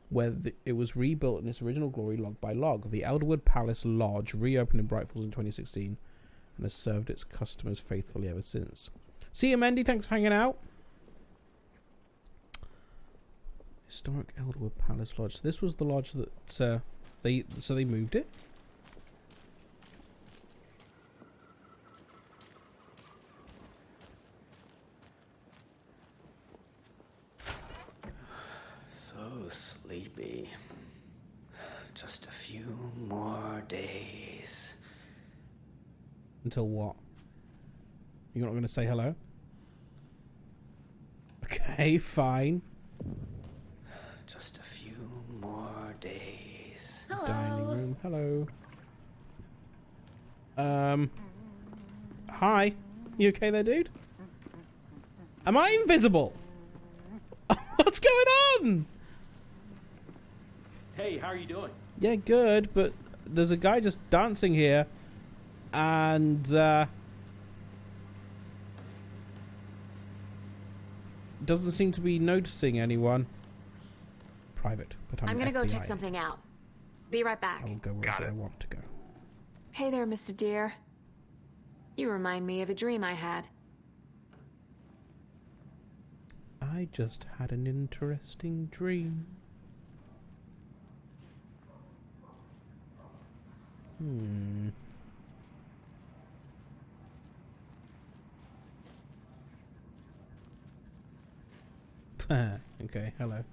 where it was rebuilt in its original glory log by log. The Elderwood Palace Lodge reopened in Bright Falls in 2016 and has served its customers faithfully ever since. See you, Mendy. Thanks for hanging out. Historic Elderwood Palace Lodge. This was the lodge that they moved it. So sleepy. Just a few more days. Until what? You're not going to say hello? Okay, fine. Just a few more days. Dining room. Hello. Hi. You okay there, dude? Am I invisible? What's going on? Hey, how are you doing? Yeah, good, but there's a guy just dancing here, and doesn't seem to be noticing anyone. Private, but I'm gonna go FBI. check something out. Be right back. I will go wherever I want to go. Hey there, Mr. Deer. You remind me of a dream I had. I just had an interesting dream. Okay, hello.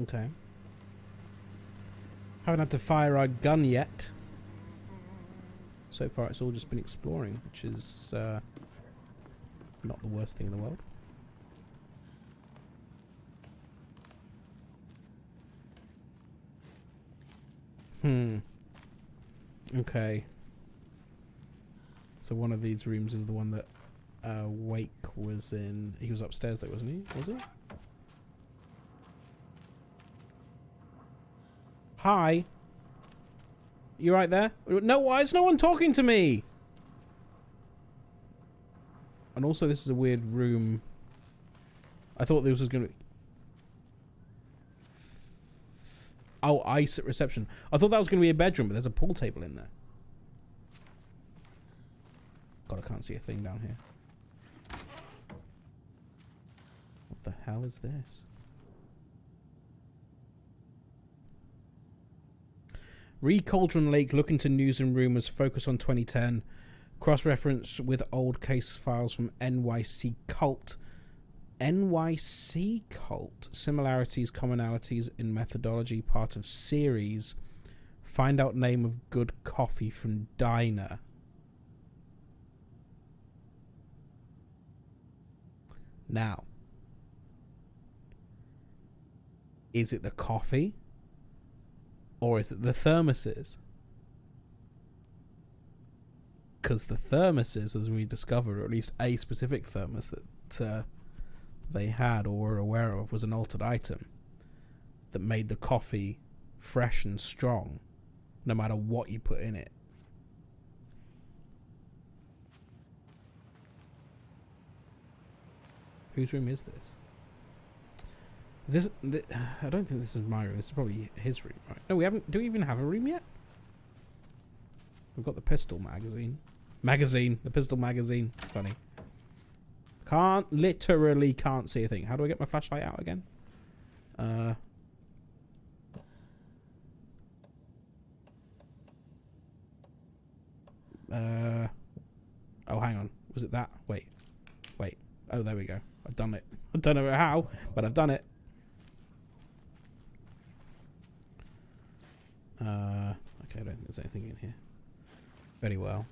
Okay. Haven't had to fire our gun yet. So far, it's all just been exploring, which is not the worst thing in the world. Okay. So one of these rooms is the one that Wake was in. He was upstairs though, wasn't he? Was he? Hi. You right there? No, why is no one talking to me? And also, this is a weird room. I thought this was going to... Oh, ice at reception. I thought that was going to be a bedroom, but there's a pool table in there. God, I can't see a thing down here. What the hell is this? Re-Cauldron Lake, look into news and rumours, focus on 2010. Cross-reference with old case files from NYC Cult. NYC Cult. Similarities, commonalities in methodology, part of series. Find out name of good coffee from diner. Now, is it the coffee? Or is it the thermoses? Because the thermoses, as we discovered, or at least a specific thermos that they had or were aware of, was an altered item that made the coffee fresh and strong, no matter what you put in it. Whose room is this? Is this? I don't think this is my room. This is probably his room, right? No, we haven't. Do we even have a room yet? We've got the pistol magazine. The pistol magazine. Funny. Literally can't see a thing. How do I get my flashlight out again? Oh, hang on. Was it that? Wait. Oh, there we go. I've done it. I don't know how, but I've done it. Okay, I don't think there's anything in here. Very well.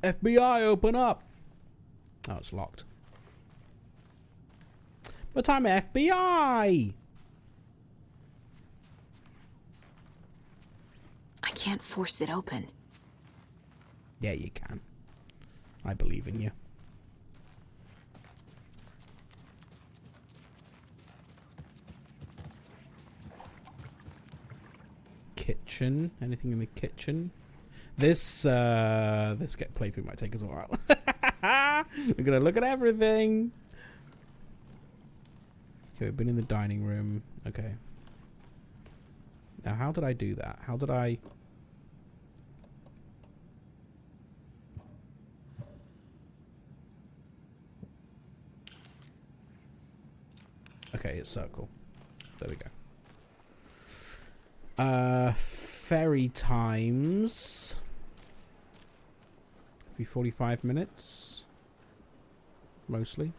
FBI, open up! Oh, it's locked. But I'm FBI! I can't force it open. Yeah, you can. I believe in you. Kitchen. Anything in the kitchen? This playthrough might take us a while. We're gonna look at everything. Okay, we've been in the dining room. Okay. Now, how did I do that? How did I... Okay, it's circle. There we go. Ferry times. Every 45 minutes. Mostly.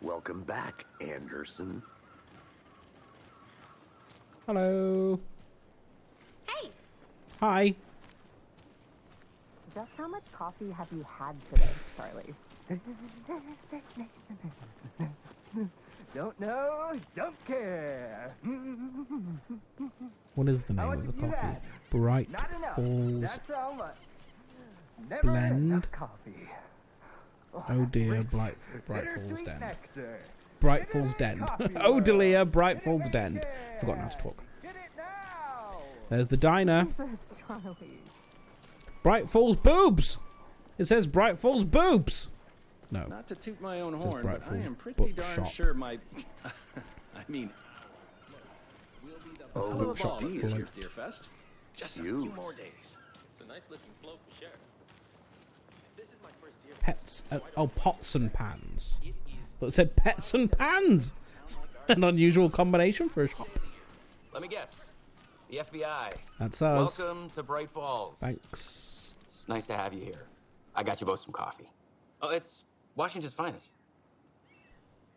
Welcome back, Anderson. Hello. Hey! Hi. Just how much coffee have you had today, Charlie? Don't know, don't care. What is the name of the coffee? Bright Falls That's how much. Never Blend. enough coffee. Oh dear, Bright Falls Den. Nectar. Bright Falls Den. Oh dear, Bright Falls Den. Forgotten how to talk. There's the diner. Jesus, Charlie. Bright Falls Boobs. It says Bright Falls Boobs. No. Not to toot my own It says horn, Bright but I Falls am pretty darn Bookshop. sure my... I mean... That's the Oh, bookshop ball float. here, Deerfest. Just a few more days. It's a nice looking float for sure. This is my first year. Pets. Oh, pots and pans. But it said pets and pans. An unusual combination for a shop. Let me guess. The FBI. That's us. Welcome to Bright Falls. Thanks. It's nice to have you here. I got you both some coffee. Oh, it's Washington's finest.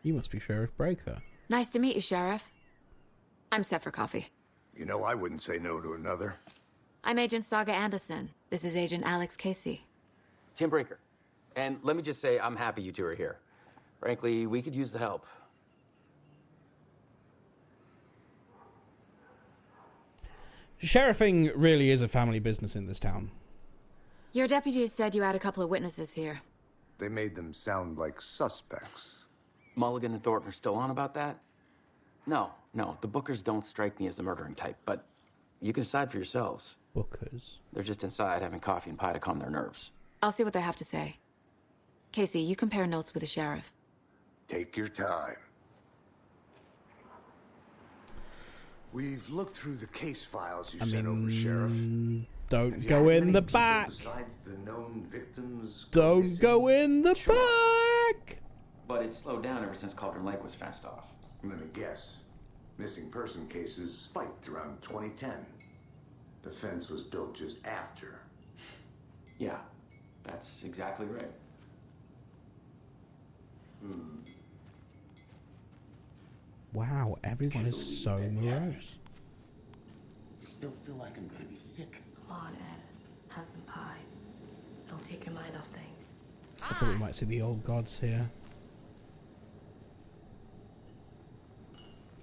You must be Sheriff Breaker. Nice to meet you, Sheriff. I'm set for coffee. You know, I wouldn't say no to another. I'm Agent Saga Anderson. This is Agent Alex Casey. Tim Breaker. And let me just say, I'm happy you two are here. Frankly, we could use the help. Sheriffing really is a family business in this town. Your deputies said you had a couple of witnesses here. They made them sound like suspects. Mulligan and Thornton are still on about that? No, the Bookers don't strike me as the murdering type, but you can decide for yourselves. Bookers? They're just inside having coffee and pie to calm their nerves. I'll see what they have to say. Casey, you compare notes with the sheriff. Take your time. We've looked through the case files you sent over, Sheriff. Don't go in the back. Besides the known victims. Don't go in the back. But it's slowed down ever since Cauldron Lake was fenced off. Let me guess. Missing person cases spiked around 2010. The fence was built just after. Yeah, that's exactly right. Wow, everyone is so morose. I still feel like I'm gonna be sick. Come on, Ed. Have some pie. It'll take your mind off things. I thought we might see the old gods here.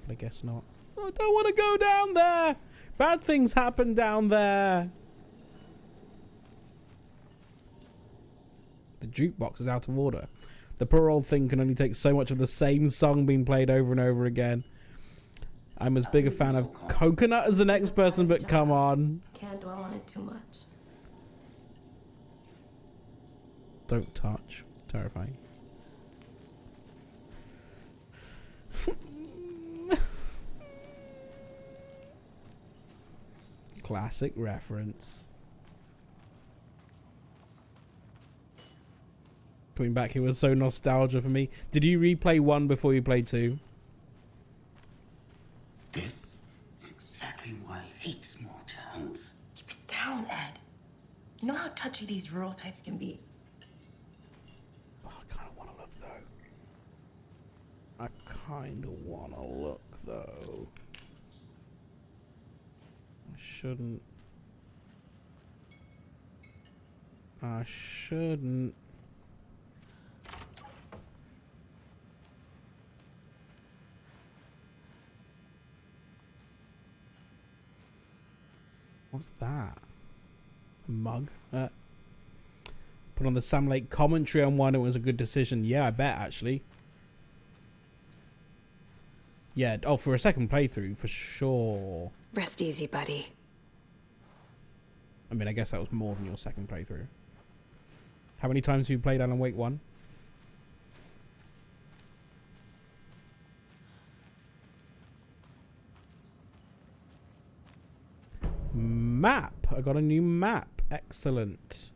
But I guess not. I don't want to go down there! Bad things happen down there! The jukebox is out of order. The poor old thing can only take so much of the same song being played over and over again. I'm as big a fan of Coconut as the next person, but come on. Can't dwell on it too much. Don't touch. Terrifying. Classic reference. Coming back, it was so nostalgia for me. Did you replay 1 before you played 2? This is exactly why I hate small towns. Keep it down, Ed. You know how touchy these rural types can be. Oh, I kind of want to look, though. I kind of want to look, though. I shouldn't. I shouldn't. What's that? A mug? Put on the Sam Lake commentary on one. It was a good decision. Yeah, I bet, actually. Yeah, oh, for a second playthrough, for sure. Rest easy, buddy. I mean, I guess that was more than your second playthrough. How many times have you played Alan Wake 1? Map. I got a new map. Excellent.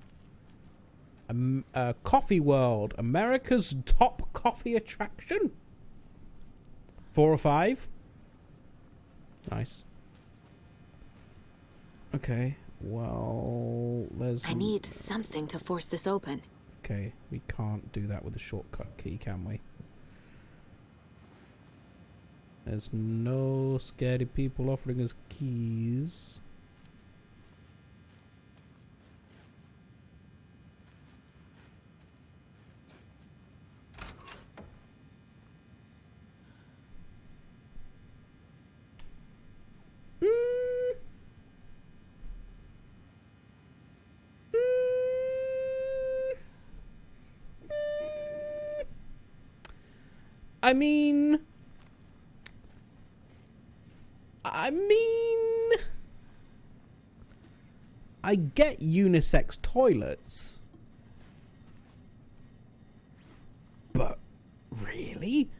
Coffee World. America's top coffee attraction. 4 or 5. Nice. Okay. Well, there's... I need something to force this open. Okay. We can't do that with a shortcut key, can we? There's no scary people offering us keys. I mean, I get unisex toilets, but really?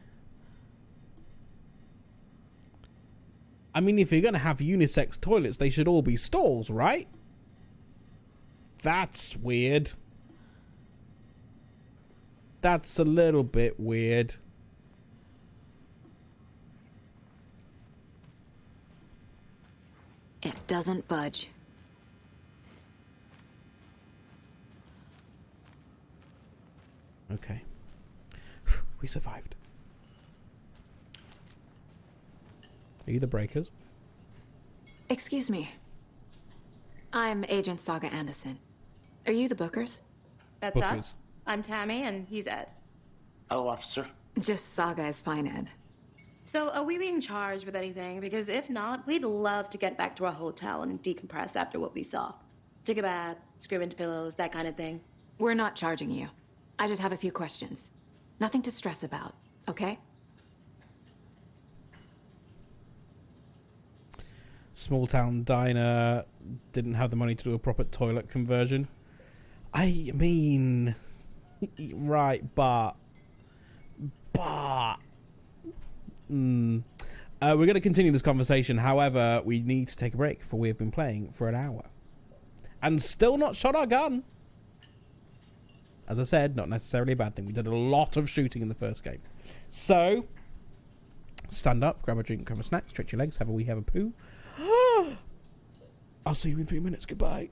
I mean, if you're going to have unisex toilets, they should all be stalls, right? That's weird. That's a little bit weird. It doesn't budge. Okay. We survived. Are you the Breakers? Excuse me. I'm Agent Saga Anderson. Are you the Bookers? That's us. I'm Tammy, and he's Ed. Hello, officer. Just Saga is fine, Ed. So, are we being charged with anything? Because if not, we'd love to get back to our hotel and decompress after what we saw. Take a bath, scream into pillows, that kind of thing. We're not charging you. I just have a few questions. Nothing to stress about, okay? Small town diner didn't have the money to do a proper toilet conversion. I mean, right, but we're going to continue this conversation. However, we need to take a break, for we have been playing for an hour and still not shot our gun. As I said, not necessarily a bad thing. We did a lot of shooting in the first game. So, stand up, grab a drink, grab a snack, stretch your legs, have a wee, have a poo. I'll see you in 3 minutes. Goodbye.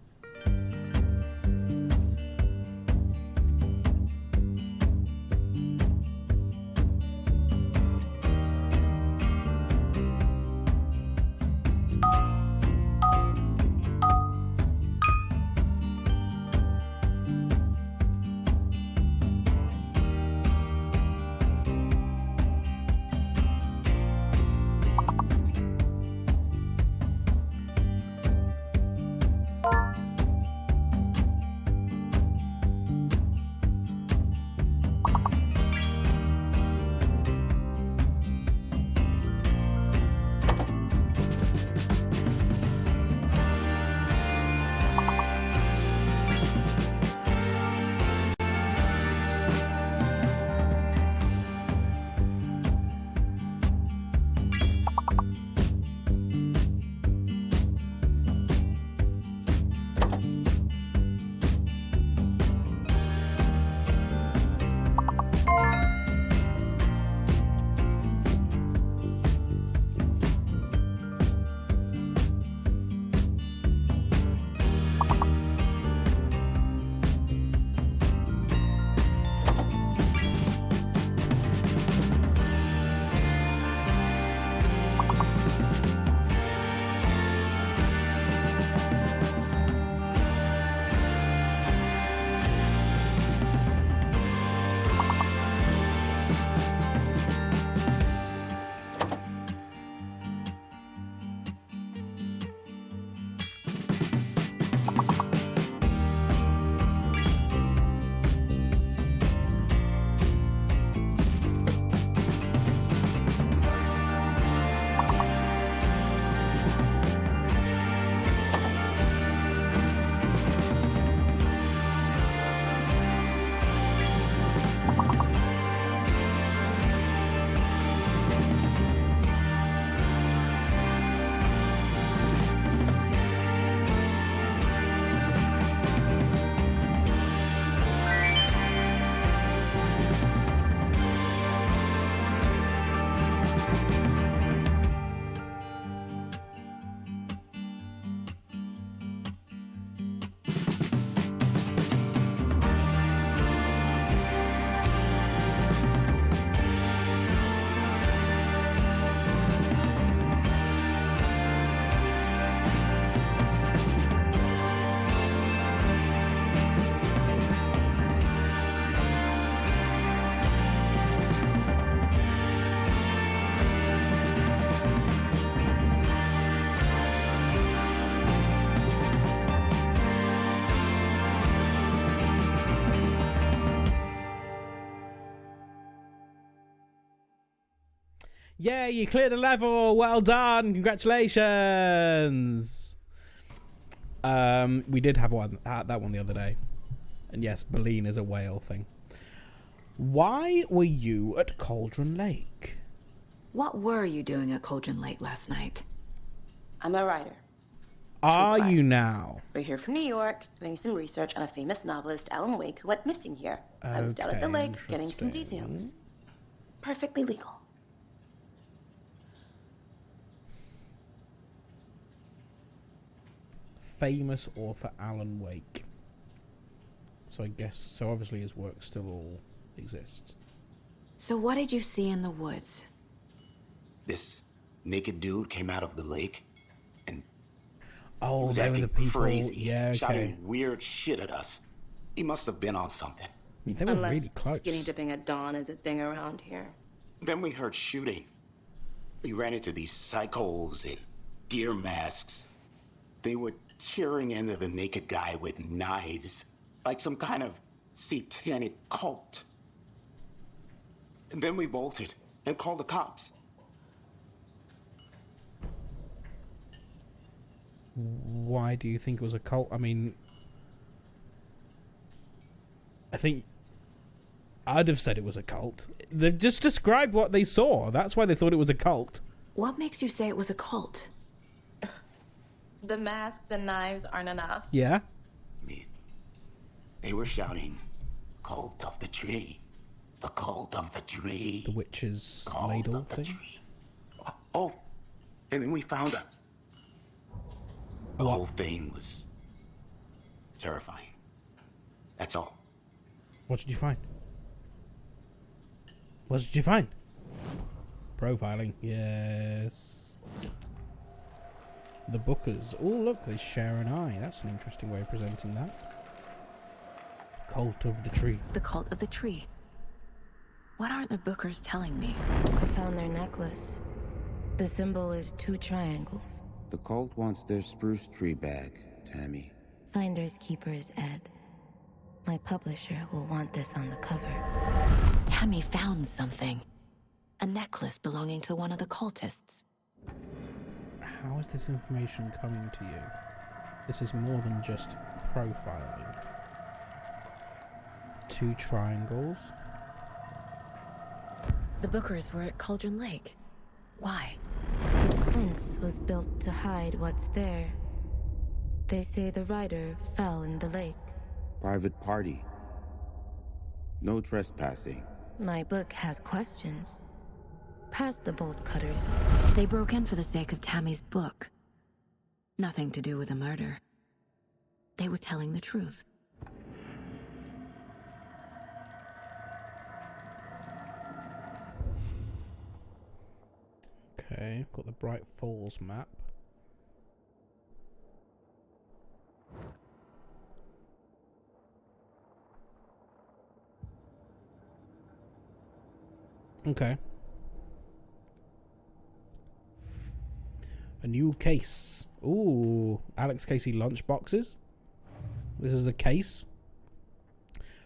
Yeah, you cleared a level. Well done. Congratulations. We did have that one the other day. And yes, Baleen is a whale thing. Why were you at Cauldron Lake? What were you doing at Cauldron Lake last night? I'm a writer. Are you now? We're here from New York, doing some research on a famous novelist, Alan Wake, who went missing here. I was down at the lake, getting some details. Perfectly legal. famous author Alan Wake. So I guess, so obviously his work still all exists. So what did you see in the woods? This naked dude came out of the lake and Oh, was they were the acting people. crazy, Yeah, okay. shouting weird shit at us. He must have been on something. I mean, they were Unless really close. skinny dipping at dawn is a thing around here. Then we heard shooting. We ran into these psychos in deer masks. They were tearing into the naked guy with knives, like some kind of satanic cult. And then we bolted and called the cops. Why do you think it was a cult? I mean, I think I'd have said it was a cult. They just described what they saw. That's why they thought it was a cult. What makes you say it was a cult? The masks and knives aren't enough. Yeah? They were shouting, "Cult of the tree. The cult of the tree." The witch's Cult ladle of the thing? tree. Oh, and then we found out. The whole thing was terrifying. That's all. What did you find? What did you find? Profiling, yes. The Bookers. Oh, look, they share an eye. That's an interesting way of presenting that. Cult of the Tree. The cult of the tree. What aren't the Bookers telling me? I found their necklace. The symbol is 2 triangles. The cult wants their spruce tree back, Tammy. Finders keepers, Ed. My publisher will want this on the cover. Tammy found something. A necklace belonging to one of the cultists. How is this information coming to you? This is more than just profiling. 2 triangles. The Bookers were at Cauldron Lake. Why? The fence was built to hide what's there. They say the rider fell in the lake. Private party. No trespassing. My book has questions. Past the bolt cutters. They broke in for the sake of Tammy's book. Nothing to do with the murder. They were telling the truth. Okay, got the Bright Falls map. Okay. A new case. Ooh, Alex Casey lunchboxes. This is a case.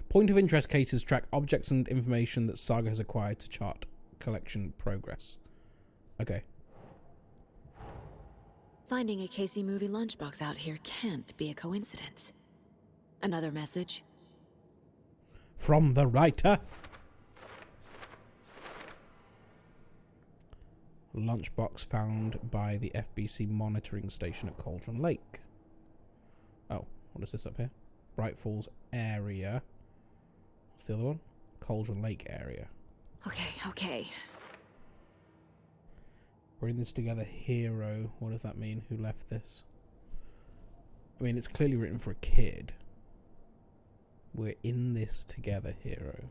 Point of interest cases track objects and information that Saga has acquired to chart collection progress. Okay. Finding a Casey movie lunchbox out here can't be a coincidence. Another message? From the writer. Lunchbox found by the FBC monitoring station at Cauldron Lake. Oh, what is this up here? Bright Falls area. What's the other one? Cauldron Lake area. Okay. We're in this together, hero. What does that mean? Who left this? I mean, it's clearly written for a kid. We're in this together, hero.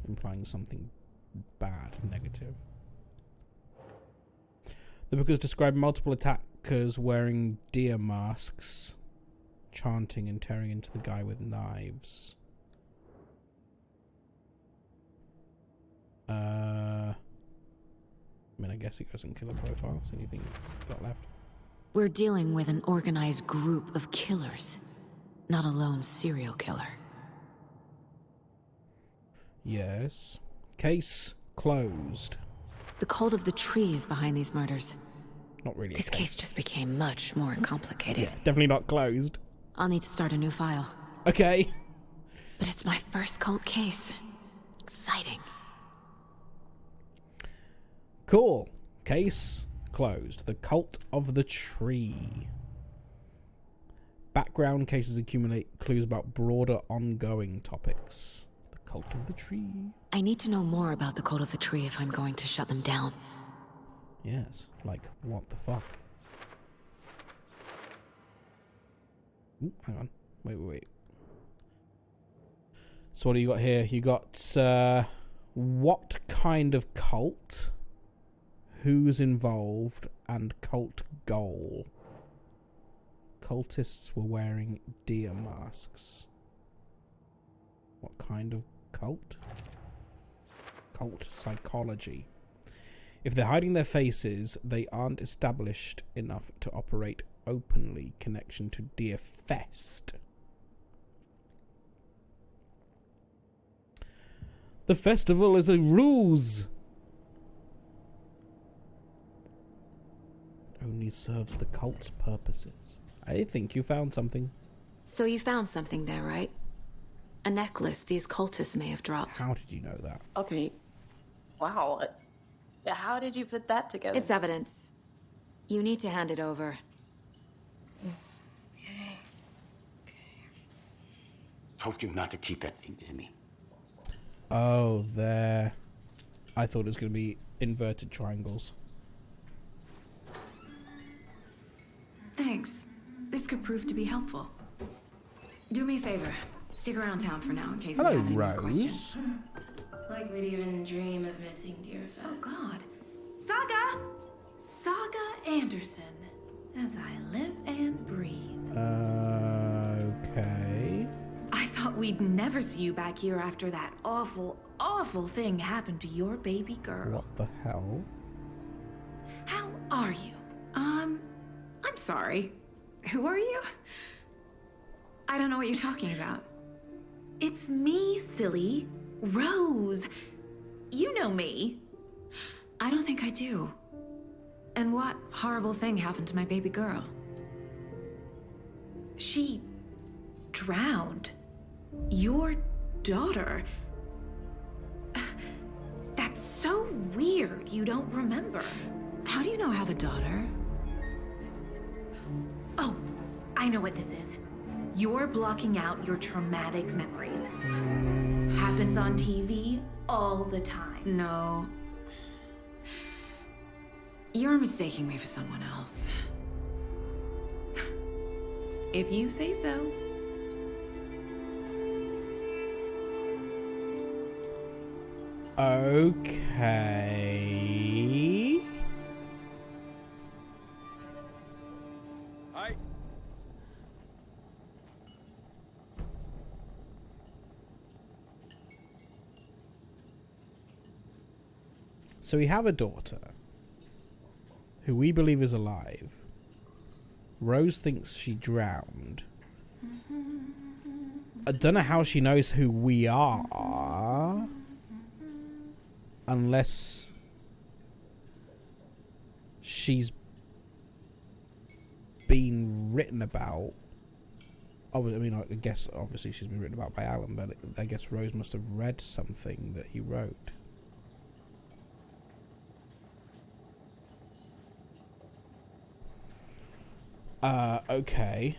Implying something bad, negative. The book has described multiple attackers wearing deer masks, chanting and tearing into the guy with knives. I mean, I guess it goes in killer profiles. Anything got left? We're dealing with an organized group of killers, not a lone serial killer. Yes. Case closed. The cult of the tree is behind these murders. Not really. This case just became much more complicated. Yeah, definitely not closed. I'll need to start a new file. Okay. But it's my first cult case. Exciting. Cool. Case closed. The Cult of the Tree. Background cases accumulate clues about broader ongoing topics. The Cult of the Tree. I need to know more about the cult of the tree if I'm going to shut them down. Yes, like, what the fuck? Ooh, hang on. Wait. So what do you got here? You got, what kind of cult? Who's involved? And cult goal. Cultists were wearing deer masks. What kind of cult? Cult psychology. If they're hiding their faces, they aren't established enough to operate openly. Connection to Deer Fest. The festival is a ruse. Only serves the cult's purposes. I think you found something. So you found something there, right? A necklace these cultists may have dropped. How did you know that? Okay. Wow. How did you put that together? It's evidence. You need to hand it over. Okay. Told you not to keep that thing to me. Oh, there. I thought it was going to be inverted triangles. Thanks. This could prove to be helpful. Do me a favor. Stick around town for now in case we have any more questions. Like we'd even dream of missing Deerfest. Oh, God. Saga! Saga Anderson. As I live and breathe. Okay. I thought we'd never see you back here after that awful, awful thing happened to your baby girl. What the hell? How are you? I'm sorry. Who are you? I don't know what you're talking about. It's me, silly. Rose. You know me. I don't think I do. And what horrible thing happened to my baby girl? She drowned. Your daughter. That's so weird you don't remember. How do you know I have a daughter? Oh, I know what this is. You're blocking out your traumatic memories. Happens on TV all the time. No. You're mistaking me for someone else. If you say so. Okay. Hi. So we have a daughter who we believe is alive. Rose thinks she drowned. I don't know how she knows who we are. Unless she's been written about. I mean, I guess obviously she's been written about by Alan, but I guess Rose must have read something that he wrote. Okay.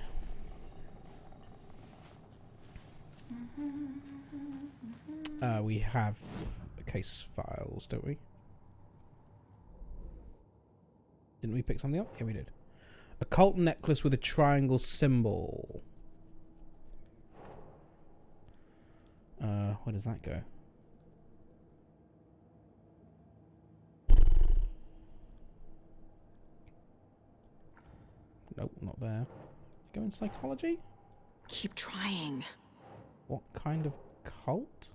We have case files, don't we? Didn't we pick something up? Yeah, we did. Occult necklace with a triangle symbol. Where does that go? Nope, not there. Go in psychology? Keep trying. What kind of cult?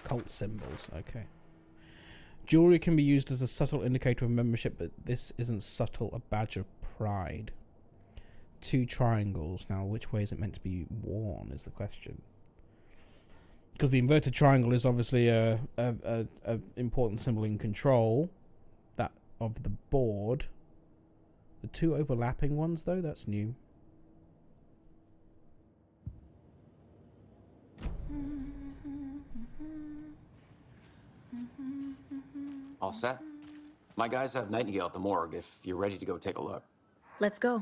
Cult symbols, okay. Jewelry can be used as a subtle indicator of membership, but this isn't subtle, a badge of pride. 2 triangles. Now, which way is it meant to be worn is the question. Because the inverted triangle is obviously a important symbol in control. That of the board. The 2 overlapping ones, though, that's new. All set? My guys have Nightingale at the morgue if you're ready to go take a look. Let's go.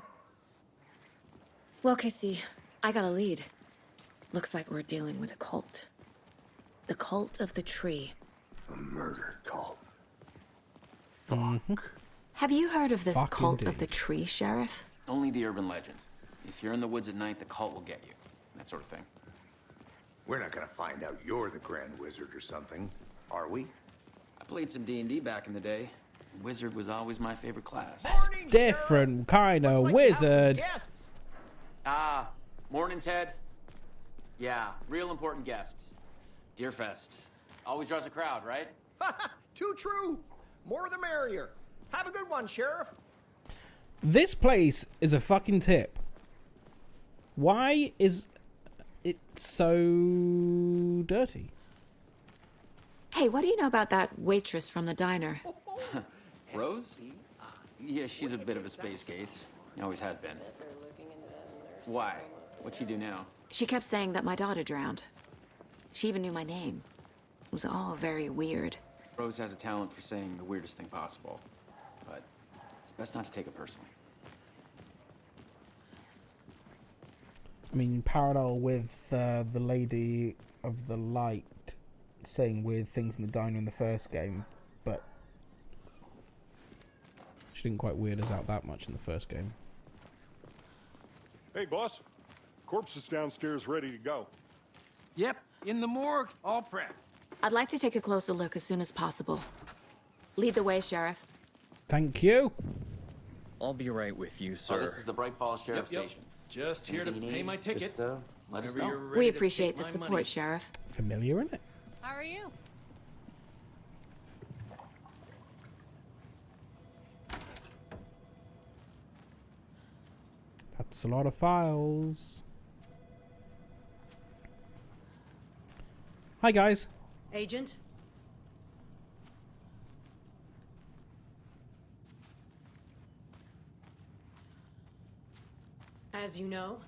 Well, Casey, I got a lead. Looks like we're dealing with a cult. The cult of the tree. A murder cult. Have you heard of this Fuck cult of indeed. the tree, Sheriff? Only the urban legend. If you're in the woods at night, the cult will get you. That sort of thing. We're not gonna find out you're the Grand Wizard or something, are we? I played some D&D back in the day. Wizard was always my favorite class. Different kind of wizard. Ah, morning, Ted. Yeah, real important guests. Deerfest. Always draws a crowd, right? Too true. More the merrier. Have a good one, Sheriff. This place is a fucking tip. Why is it so dirty? Hey, what do you know about that waitress from the diner? Rose? Yeah, she's a bit of a space case. Always has been. Why? What'd she do now? She kept saying that my daughter drowned. She even knew my name. It was all very weird. Rose has a talent for saying the weirdest thing possible. But it's best not to take it personally. I mean, parallel with the Lady of the Light saying weird things in the diner in the first game, but she didn't quite weird us out that much in the first game. Hey, boss. Corpse is downstairs ready to go. Yep, in the morgue, all prepped. I'd like to take a closer look as soon as possible. Lead the way, Sheriff. Thank you. I'll be right with you, sir. Oh, this is the Bright Falls Sheriff Station. Just here to Anything you pay need, my ticket. just, let us Whenever know. you're ready We to appreciate take the my support, money. Sheriff. Familiar, innit? How are you? That's a lot of files. Hi, guys. Agent? As you know,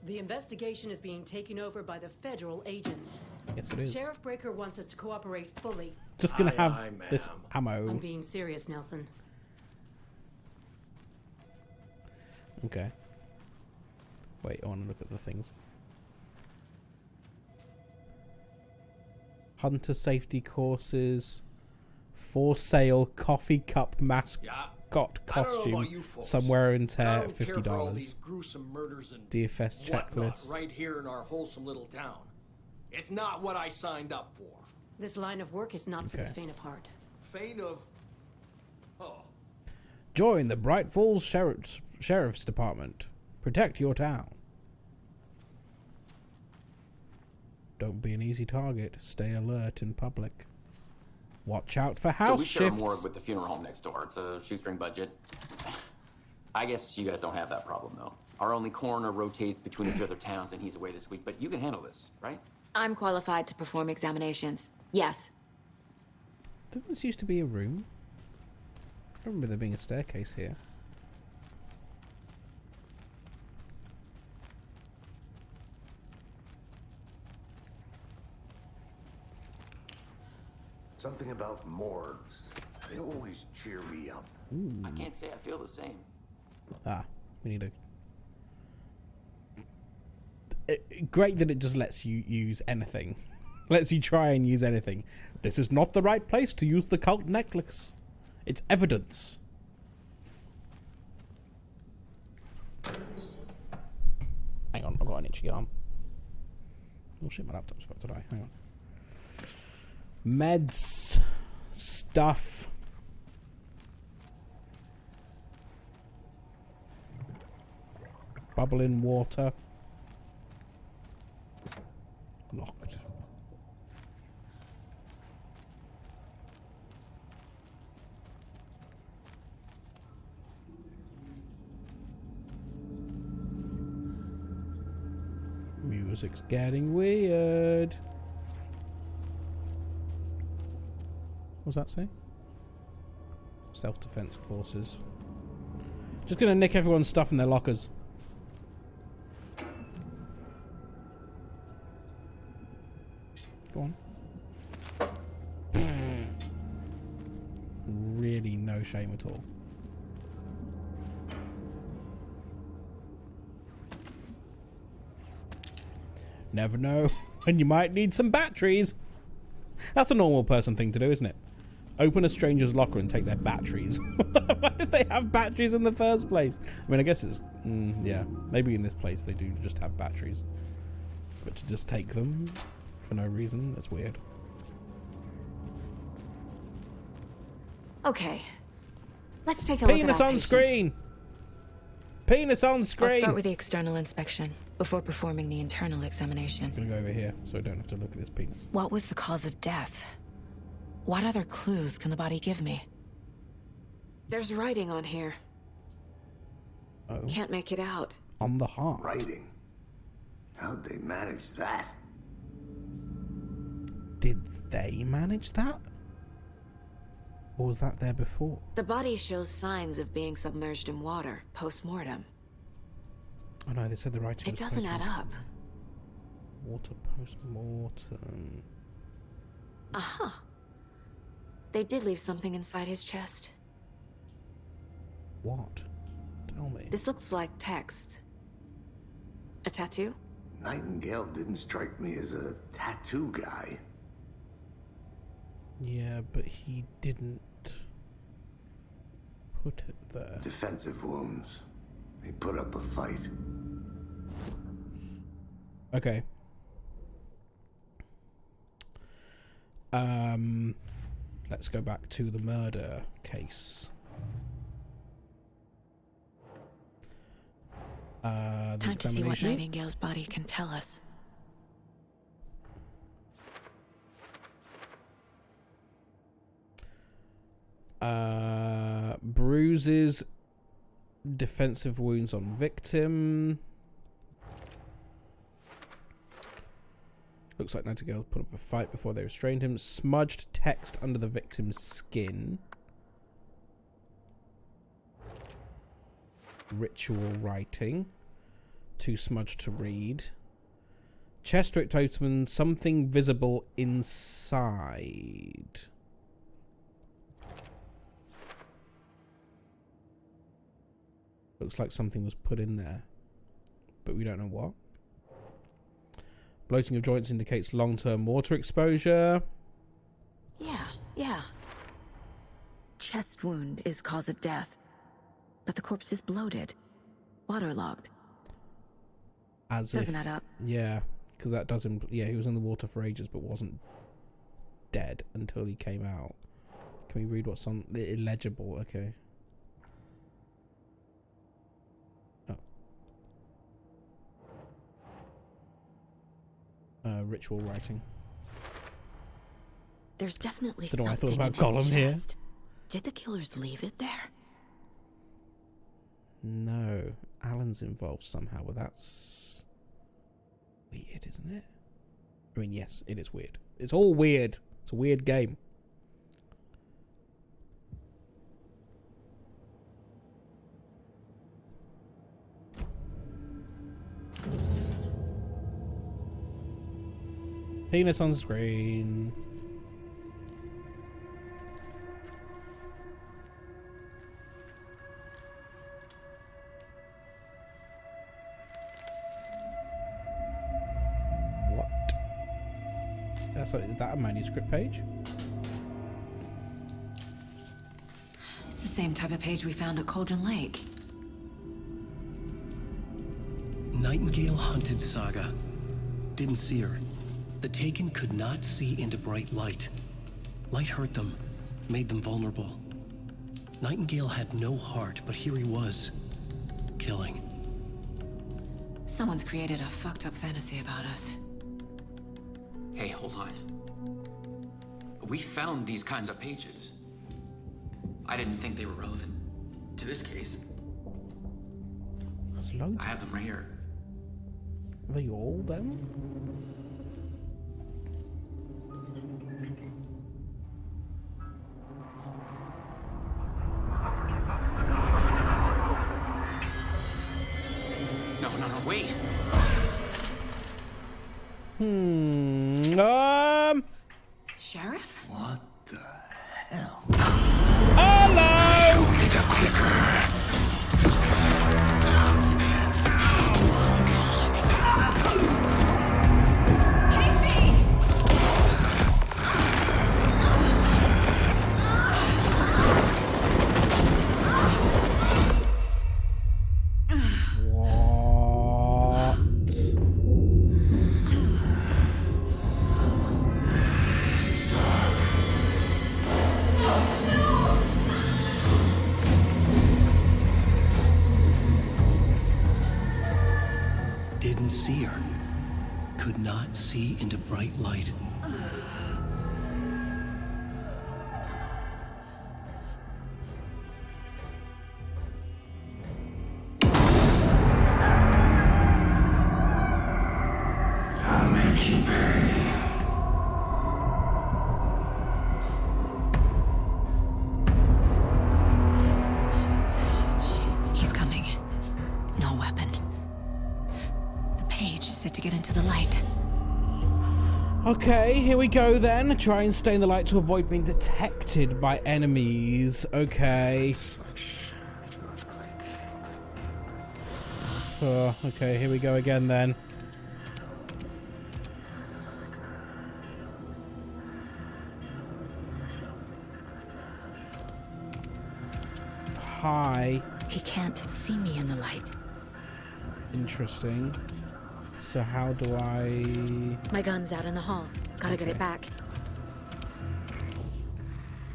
the investigation is being taken over by the federal agents. Yes, it is. Sheriff Breaker wants us to cooperate fully. Just gonna Aye, have aye, this ma'am. ammo. I'm being serious, Nelson. Okay. Wait, I want to look at the things. Hunter safety courses. For sale coffee cup mascot I don't know costume. about you folks, Somewhere in but I tear, don't care for all these $50. gruesome murders and DFS whatnot checklist. right here in our wholesome little town. It's not what I signed up for. This line of work is not for the Okay. faint of heart. Faint of... Oh. Join the Bright Falls Sheriff's Department. Protect your town. Don't be an easy target. Stay alert in public. Watch out for So house we share a shifts. morgue with the funeral home next door. It's a shoestring budget. I guess you guys don't have that problem, though. Our only coroner rotates between a few other towns, and he's away this week. But you can handle this, right? I'm qualified to perform examinations. Yes. Didn't this used to be a room? I remember there being a staircase here. Something about morgues. They always cheer me up. I can't say I feel the same. Ah, we need a... Great that it just lets you use anything. Lets you try and use anything. This is not the right place to use the cult necklace. It's evidence. Hang on, I've got an itchy arm. Oh shit, my laptop's about to die. Hang on. Meds. Stuff. Bubbling water. Locked. Music's getting weird. What's that say? Self-defense courses. Just gonna nick everyone's stuff in their lockers. Go on. Really no shame at all. Never know when you might need some batteries. That's a normal person thing to do, isn't it? Open a stranger's locker and take their batteries. Why did they have batteries in the first place? I mean, I guess it's... yeah, maybe in this place they do just have batteries. But to just take them for no reason, that's weird. Okay. Let's take a look at Penis our on patient. screen! Penis on screen! I'll start with the external inspection before performing the internal examination. I'm gonna go over here so I don't have to look at his penis. What was the cause of death? What other clues can the body give me? There's writing on here. Oh. Can't make it out. On the heart. Writing? How'd they manage that? Did they manage that? Or was that there before? The body shows signs of being submerged in water post-mortem. Oh no, they said the writing It was doesn't add up. Water post-mortem. Uh-huh. They did leave something inside his chest. What? Tell me. This looks like text. A tattoo? Nightingale didn't strike me as a tattoo guy. Yeah, but he didn't put it there. Defensive wounds. He put up a fight. Okay. Let's go back to the murder case. Time to see what Nightingale's body can tell us. Bruises, defensive wounds on victim. Looks like Nightingale put up a fight before they restrained him. Smudged text under the victim's skin. Ritual writing. Too smudged to read. Chest ripped open. Something visible inside. Looks like something was put in there, but we don't know what. Bloating of joints indicates long-term water exposure. Yeah. Chest wound is cause of death, but the corpse is bloated, waterlogged. Doesn't add up. Yeah, because that doesn't. Yeah, he was in the water for ages, but wasn't dead until he came out. Can we read what's on? Illegible. Okay. Ritual writing. There's definitely Don't know what I something thought in about his Gollum here. chest. Did the killers leave it there? No, Alan's involved somehow, but that's weird, isn't it? I mean, yes, it is weird. It's all weird. It's a weird game. Penis on screen. What? Is that a manuscript page? It's the same type of page we found at Cauldron Lake. Nightingale hunted Saga. Didn't see her. The Taken could not see into bright light. Light hurt them, made them vulnerable. Nightingale had no heart, but here he was, killing. Someone's created a fucked up fantasy about us. Hey, hold on. We found these kinds of pages. I didn't think they were relevant to this case. There's loads. I have them right here. Are they all them? No, wait. Sheriff? What the hell? Hello! Show me the clicker. Casey! couldn't see her. Could not see into bright light. I'll make you pay. He's coming. No weapon. The page said to get into the light. Okay, here we go then. Try and stay in the light to avoid being detected by enemies. Okay. Okay, here we go again then. Hi. He can't see me in the light. Interesting. So how do I... My gun's out in the hall. Gotta get it back.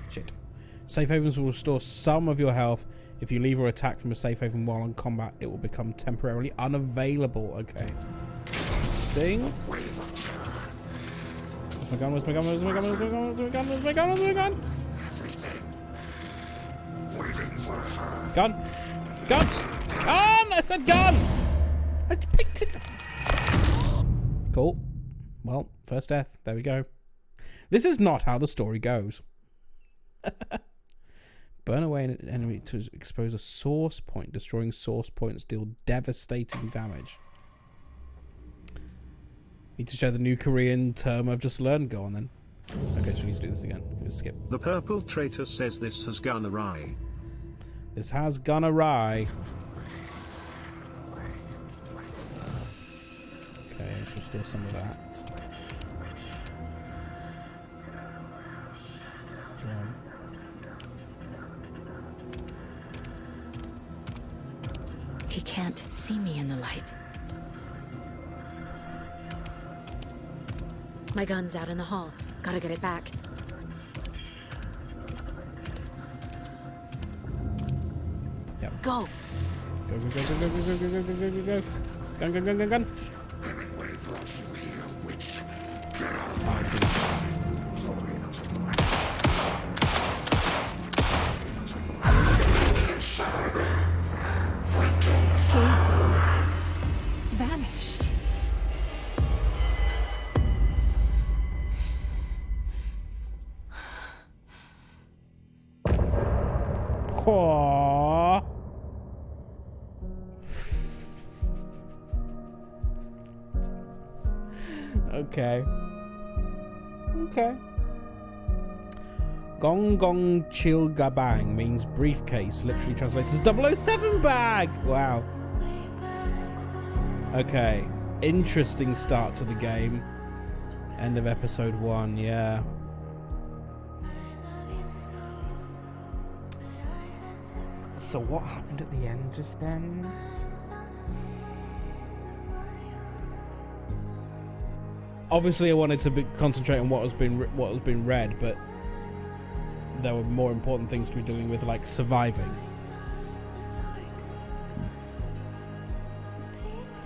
Shit. Safe havens will restore some of your health. If you leave or attack from a safe haven while in combat, it will become temporarily unavailable. Okay. Interesting. Where's my gun? Where's my gun? Where's my gun? Where's my gun? Where's my gun? Where's my gun? Where's my gun? Gun! Gun! Gun! I said gun! I picked it. Cool. Well, first death. There we go. This is not how the story goes. Burn away an enemy to expose a source point. Destroying source points deal devastating damage. Need to show the new Korean term I've just learned. Go on then. Okay, so we need to do this again. Can we skip? The purple traitor says this has gone awry. This has gone awry. Okay, let's restore some of that. Come on. He can't see me in the light. My gun's out in the hall. Gotta get it back. Yep. Go! Go, go, go, go, go, go, go, go, go, go, go, go. Gun, gun, gun, gun, gun. Oh, I see. Vanished. Aww. Okay. Okay. Gong Gong Chilga Bang means briefcase, literally translates as 007 bag! Wow. Okay. Interesting start to the game. End of episode 1, yeah. So what happened at the end just then? Obviously, I wanted to concentrate on what has been read, but there were more important things to be doing with, like surviving.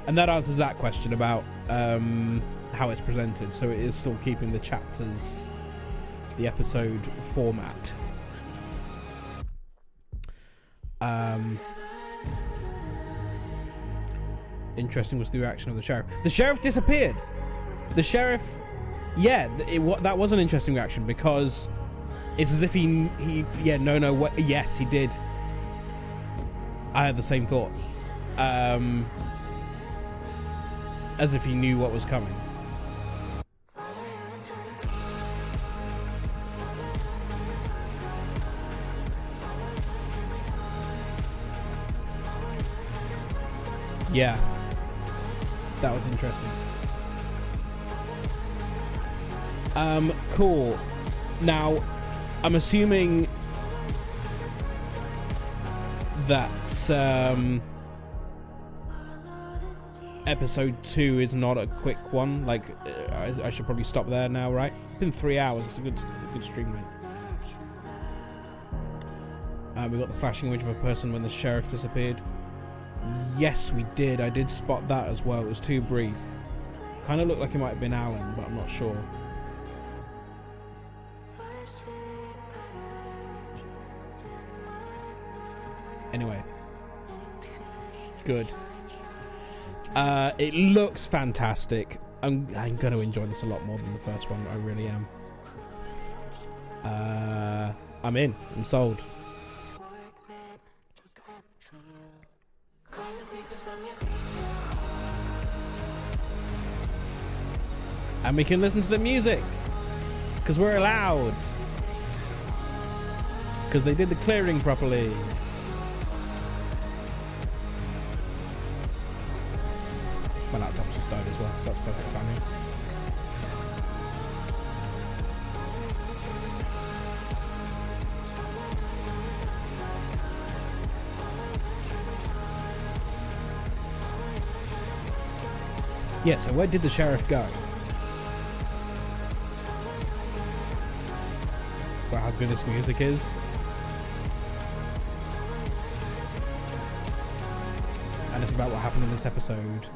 And that answers that question about how it's presented. So it is still keeping the chapters, the episode format. Interesting was the reaction of the sheriff. The sheriff disappeared. The sheriff, yeah, that was an interesting reaction because it's as if yes, he did. I had the same thought. As if he knew what was coming. Yeah. That was interesting. Cool. Now, I'm assuming that episode 2 is not a quick one. Like, I should probably stop there now, right? It's been 3 hours. It's a good stream, mate. We got the flashing image of a person when the sheriff disappeared. Yes, we did. I did spot that as well. It was too brief. Kind of looked like it might have been Alan, but I'm not sure. Anyway. Good. It looks fantastic. I'm going to enjoy this a lot more than the first one. I really am. I'm in. I'm sold. And we can listen to the music because we're allowed, because they did the clearing properly. My laptop's just died as well, so that's perfect timing. Yeah, so where did the sheriff go? About how good this music is. And it's about what happened in this episode.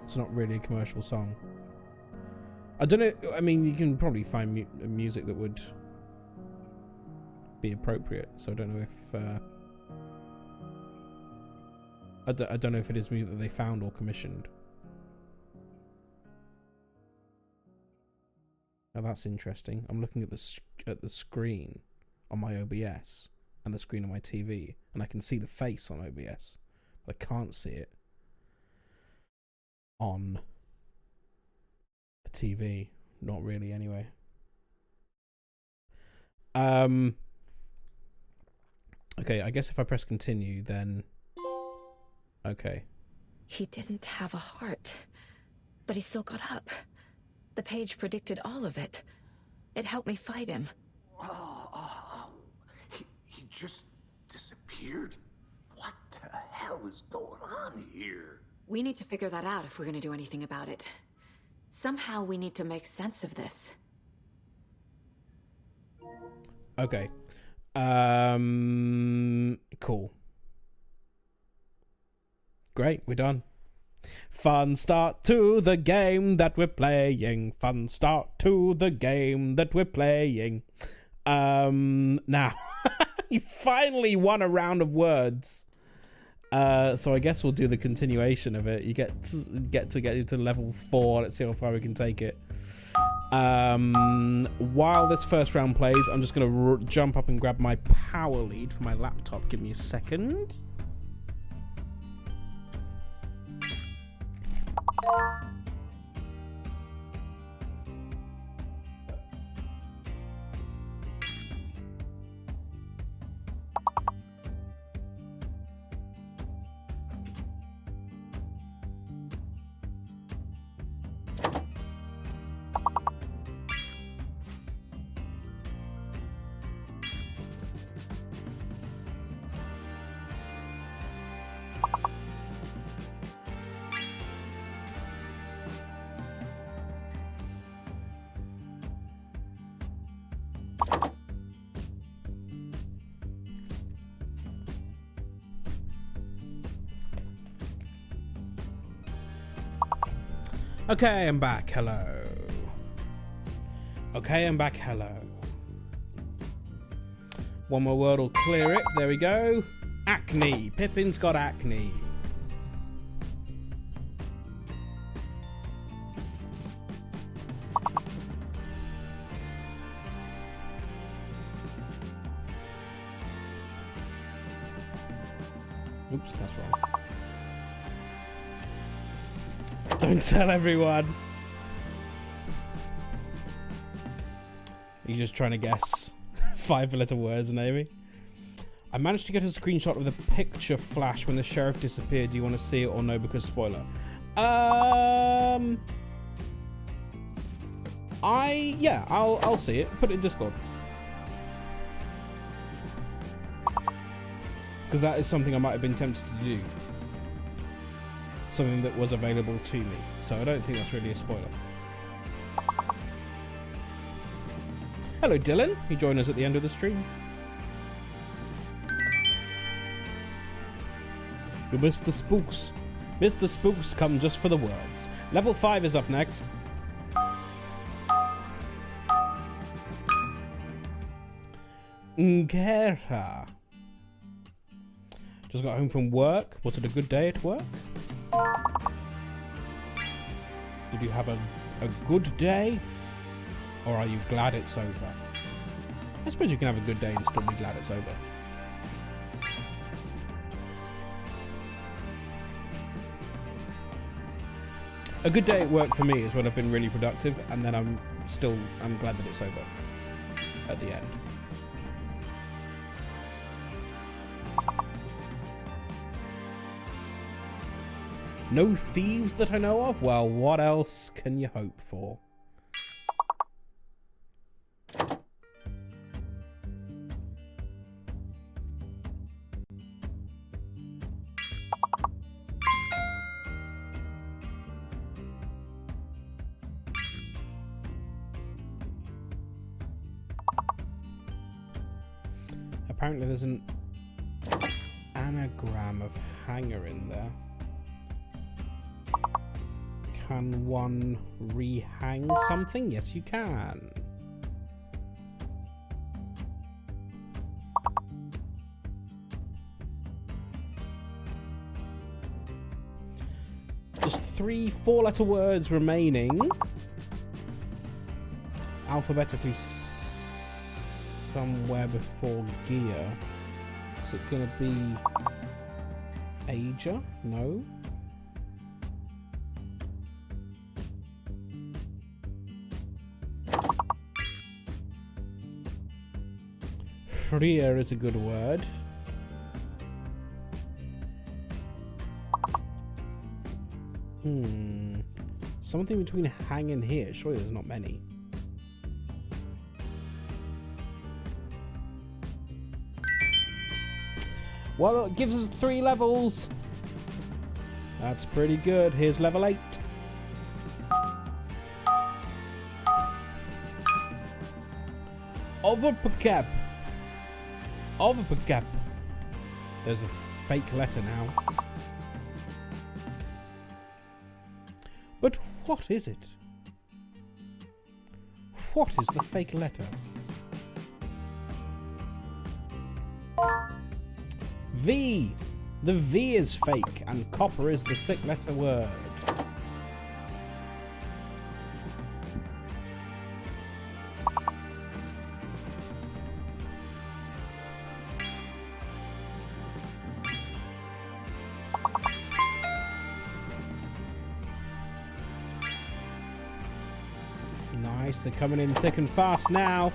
It's not really a commercial song. I don't know, I mean, you can probably find music that would be appropriate, so I don't know if... I don't know if it is music that they found or commissioned. Now that's interesting. I'm looking at the screen on my OBS and the screen on my TV, and I can see the face on OBS, but I can't see it on the TV. Not really, anyway. Okay, I guess if I press continue, then... Okay. He didn't have a heart, but he still got up. The page predicted all of it. It helped me fight him. He just disappeared? What the hell is going on here? We need to figure that out if we're going to do anything about it. Somehow we need to make sense of this. Okay. Cool. Great, we're done. Fun start to the game that we're playing. Fun start to the game that we're playing. Now, you finally won a round of words. So I guess we'll do the continuation of it. You get to level 4. Let's see how far we can take it. While this first round plays, I'm just going to jump up and grab my power lead for my laptop. Give me a second. Okay, I'm back. Hello. Okay, I'm back. Hello. One more word will clear it. There we go. Acne. Pippin's got acne. Oops, that's wrong. Don't tell everyone. You're just trying to guess 5-letter words, maybe. I managed to get a screenshot of the picture flash when the sheriff disappeared. Do you want to see it or no? Because spoiler. I'll see it. Put it in Discord. Because that is something I might have been tempted to do. Something that was available to me. So I don't think that's really a spoiler. Hello, Dylan. You join us at the end of the stream. You missed the spooks. Mr. Spooks come just for the worlds. Level 5 is up next. Ngera. Just got home from work. Was it a good day at work? Did you have a good day? Or are you glad it's over? I suppose you can have a good day and still be glad it's over. A good day at work for me is when I've been really productive and then I'm glad that it's over at the end. No thieves that I know of? Well, what else can you hope for? Apparently there's an anagram of hanger in there. Can one rehang something? Yes, you can. Just 3 4-letter words remaining. Alphabetically somewhere before gear. Is it going to be Aja? No. Freer is a good word. Something between hang and here. Surely there's not many. Well, it gives us 3 levels. That's pretty good. Here's level 8. Overpacap. Overpacap. There's a fake letter now. But what is it? What is the fake letter? V. The V is fake and copper is the 6-letter word. Nice, they're coming in thick and fast now.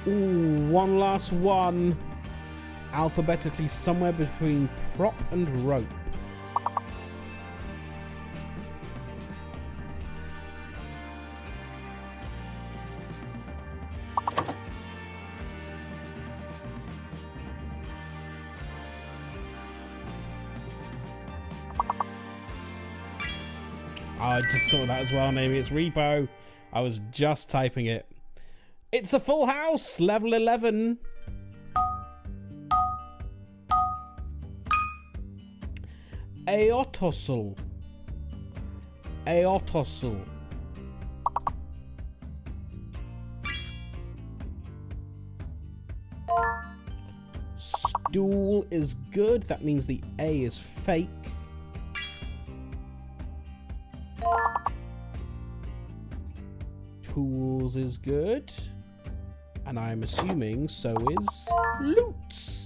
Ooh, one last one. Alphabetically somewhere between prop and rope. I just saw that as well, naming it's Repo. I was just typing it. It's a full house, level 11. Aotosol. Aotosol. Stool is good. That means the A is fake. Tools is good. And I'm assuming so is loots.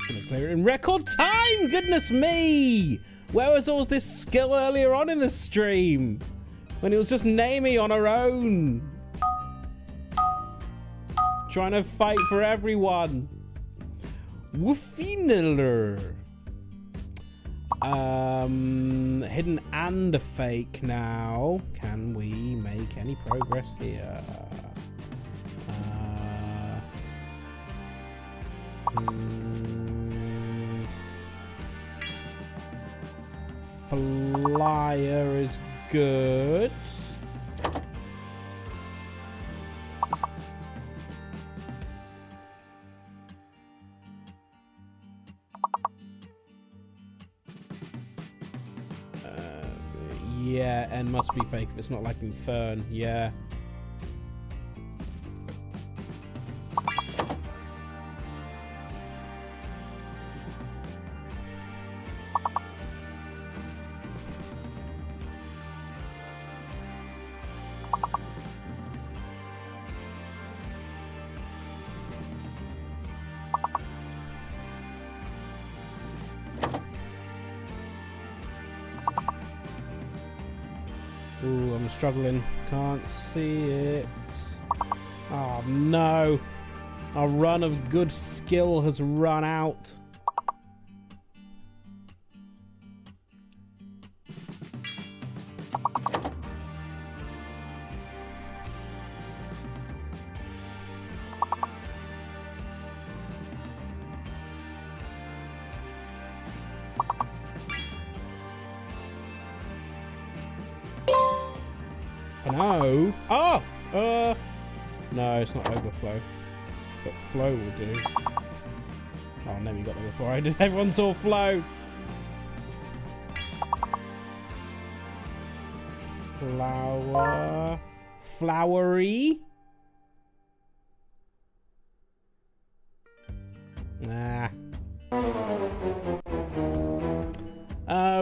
Gonna clear it in record time! Goodness me! Where was all this skill earlier on in the stream? When it was just Naomi on her own. Trying to fight for everyone. Woofinaler. Hidden and a fake now. Can we make any progress here? Flyer is good. Yeah, N must be fake if it's not like Infern. Yeah. Ooh, I'm struggling. Can't see it. Oh no. Our run of good skill has run out. No. Oh! No, it's not overflow. But flow will do. Oh, no, you got there before I did. Everyone saw flow. Flower. Flowery. Nah.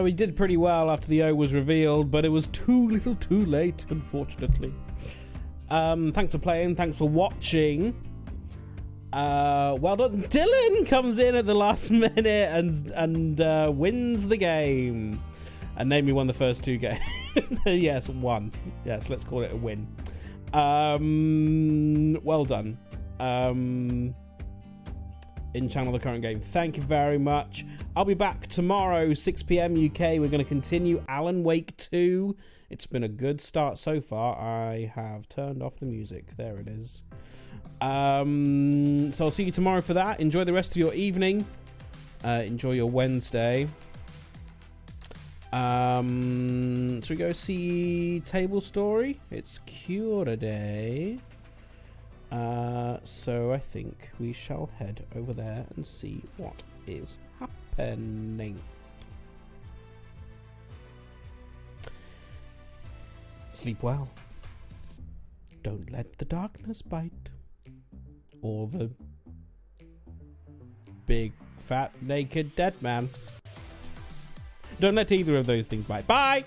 We did pretty well after the O was revealed, but it was too little too late, unfortunately. Thanks for playing, thanks for watching. Well done. Dylan comes in at the last minute and wins the game. And Naomi won the first two games. Yes, one. Yes, let's call it a win. Well done. In channel the current game. Thank you very much. I'll be back tomorrow, 6 PM UK. We're going to continue Alan Wake 2. It's been a good start so far. I have turned off the music. There it is. So I'll see you tomorrow for that. Enjoy the rest of your evening. Enjoy your Wednesday. Should we go see Table Story? It's Cura Day. So I think we shall head over there and see what is happening. Sleep well. Don't let the darkness bite. Or the big, fat, naked dead man. Don't let either of those things bite. Bye!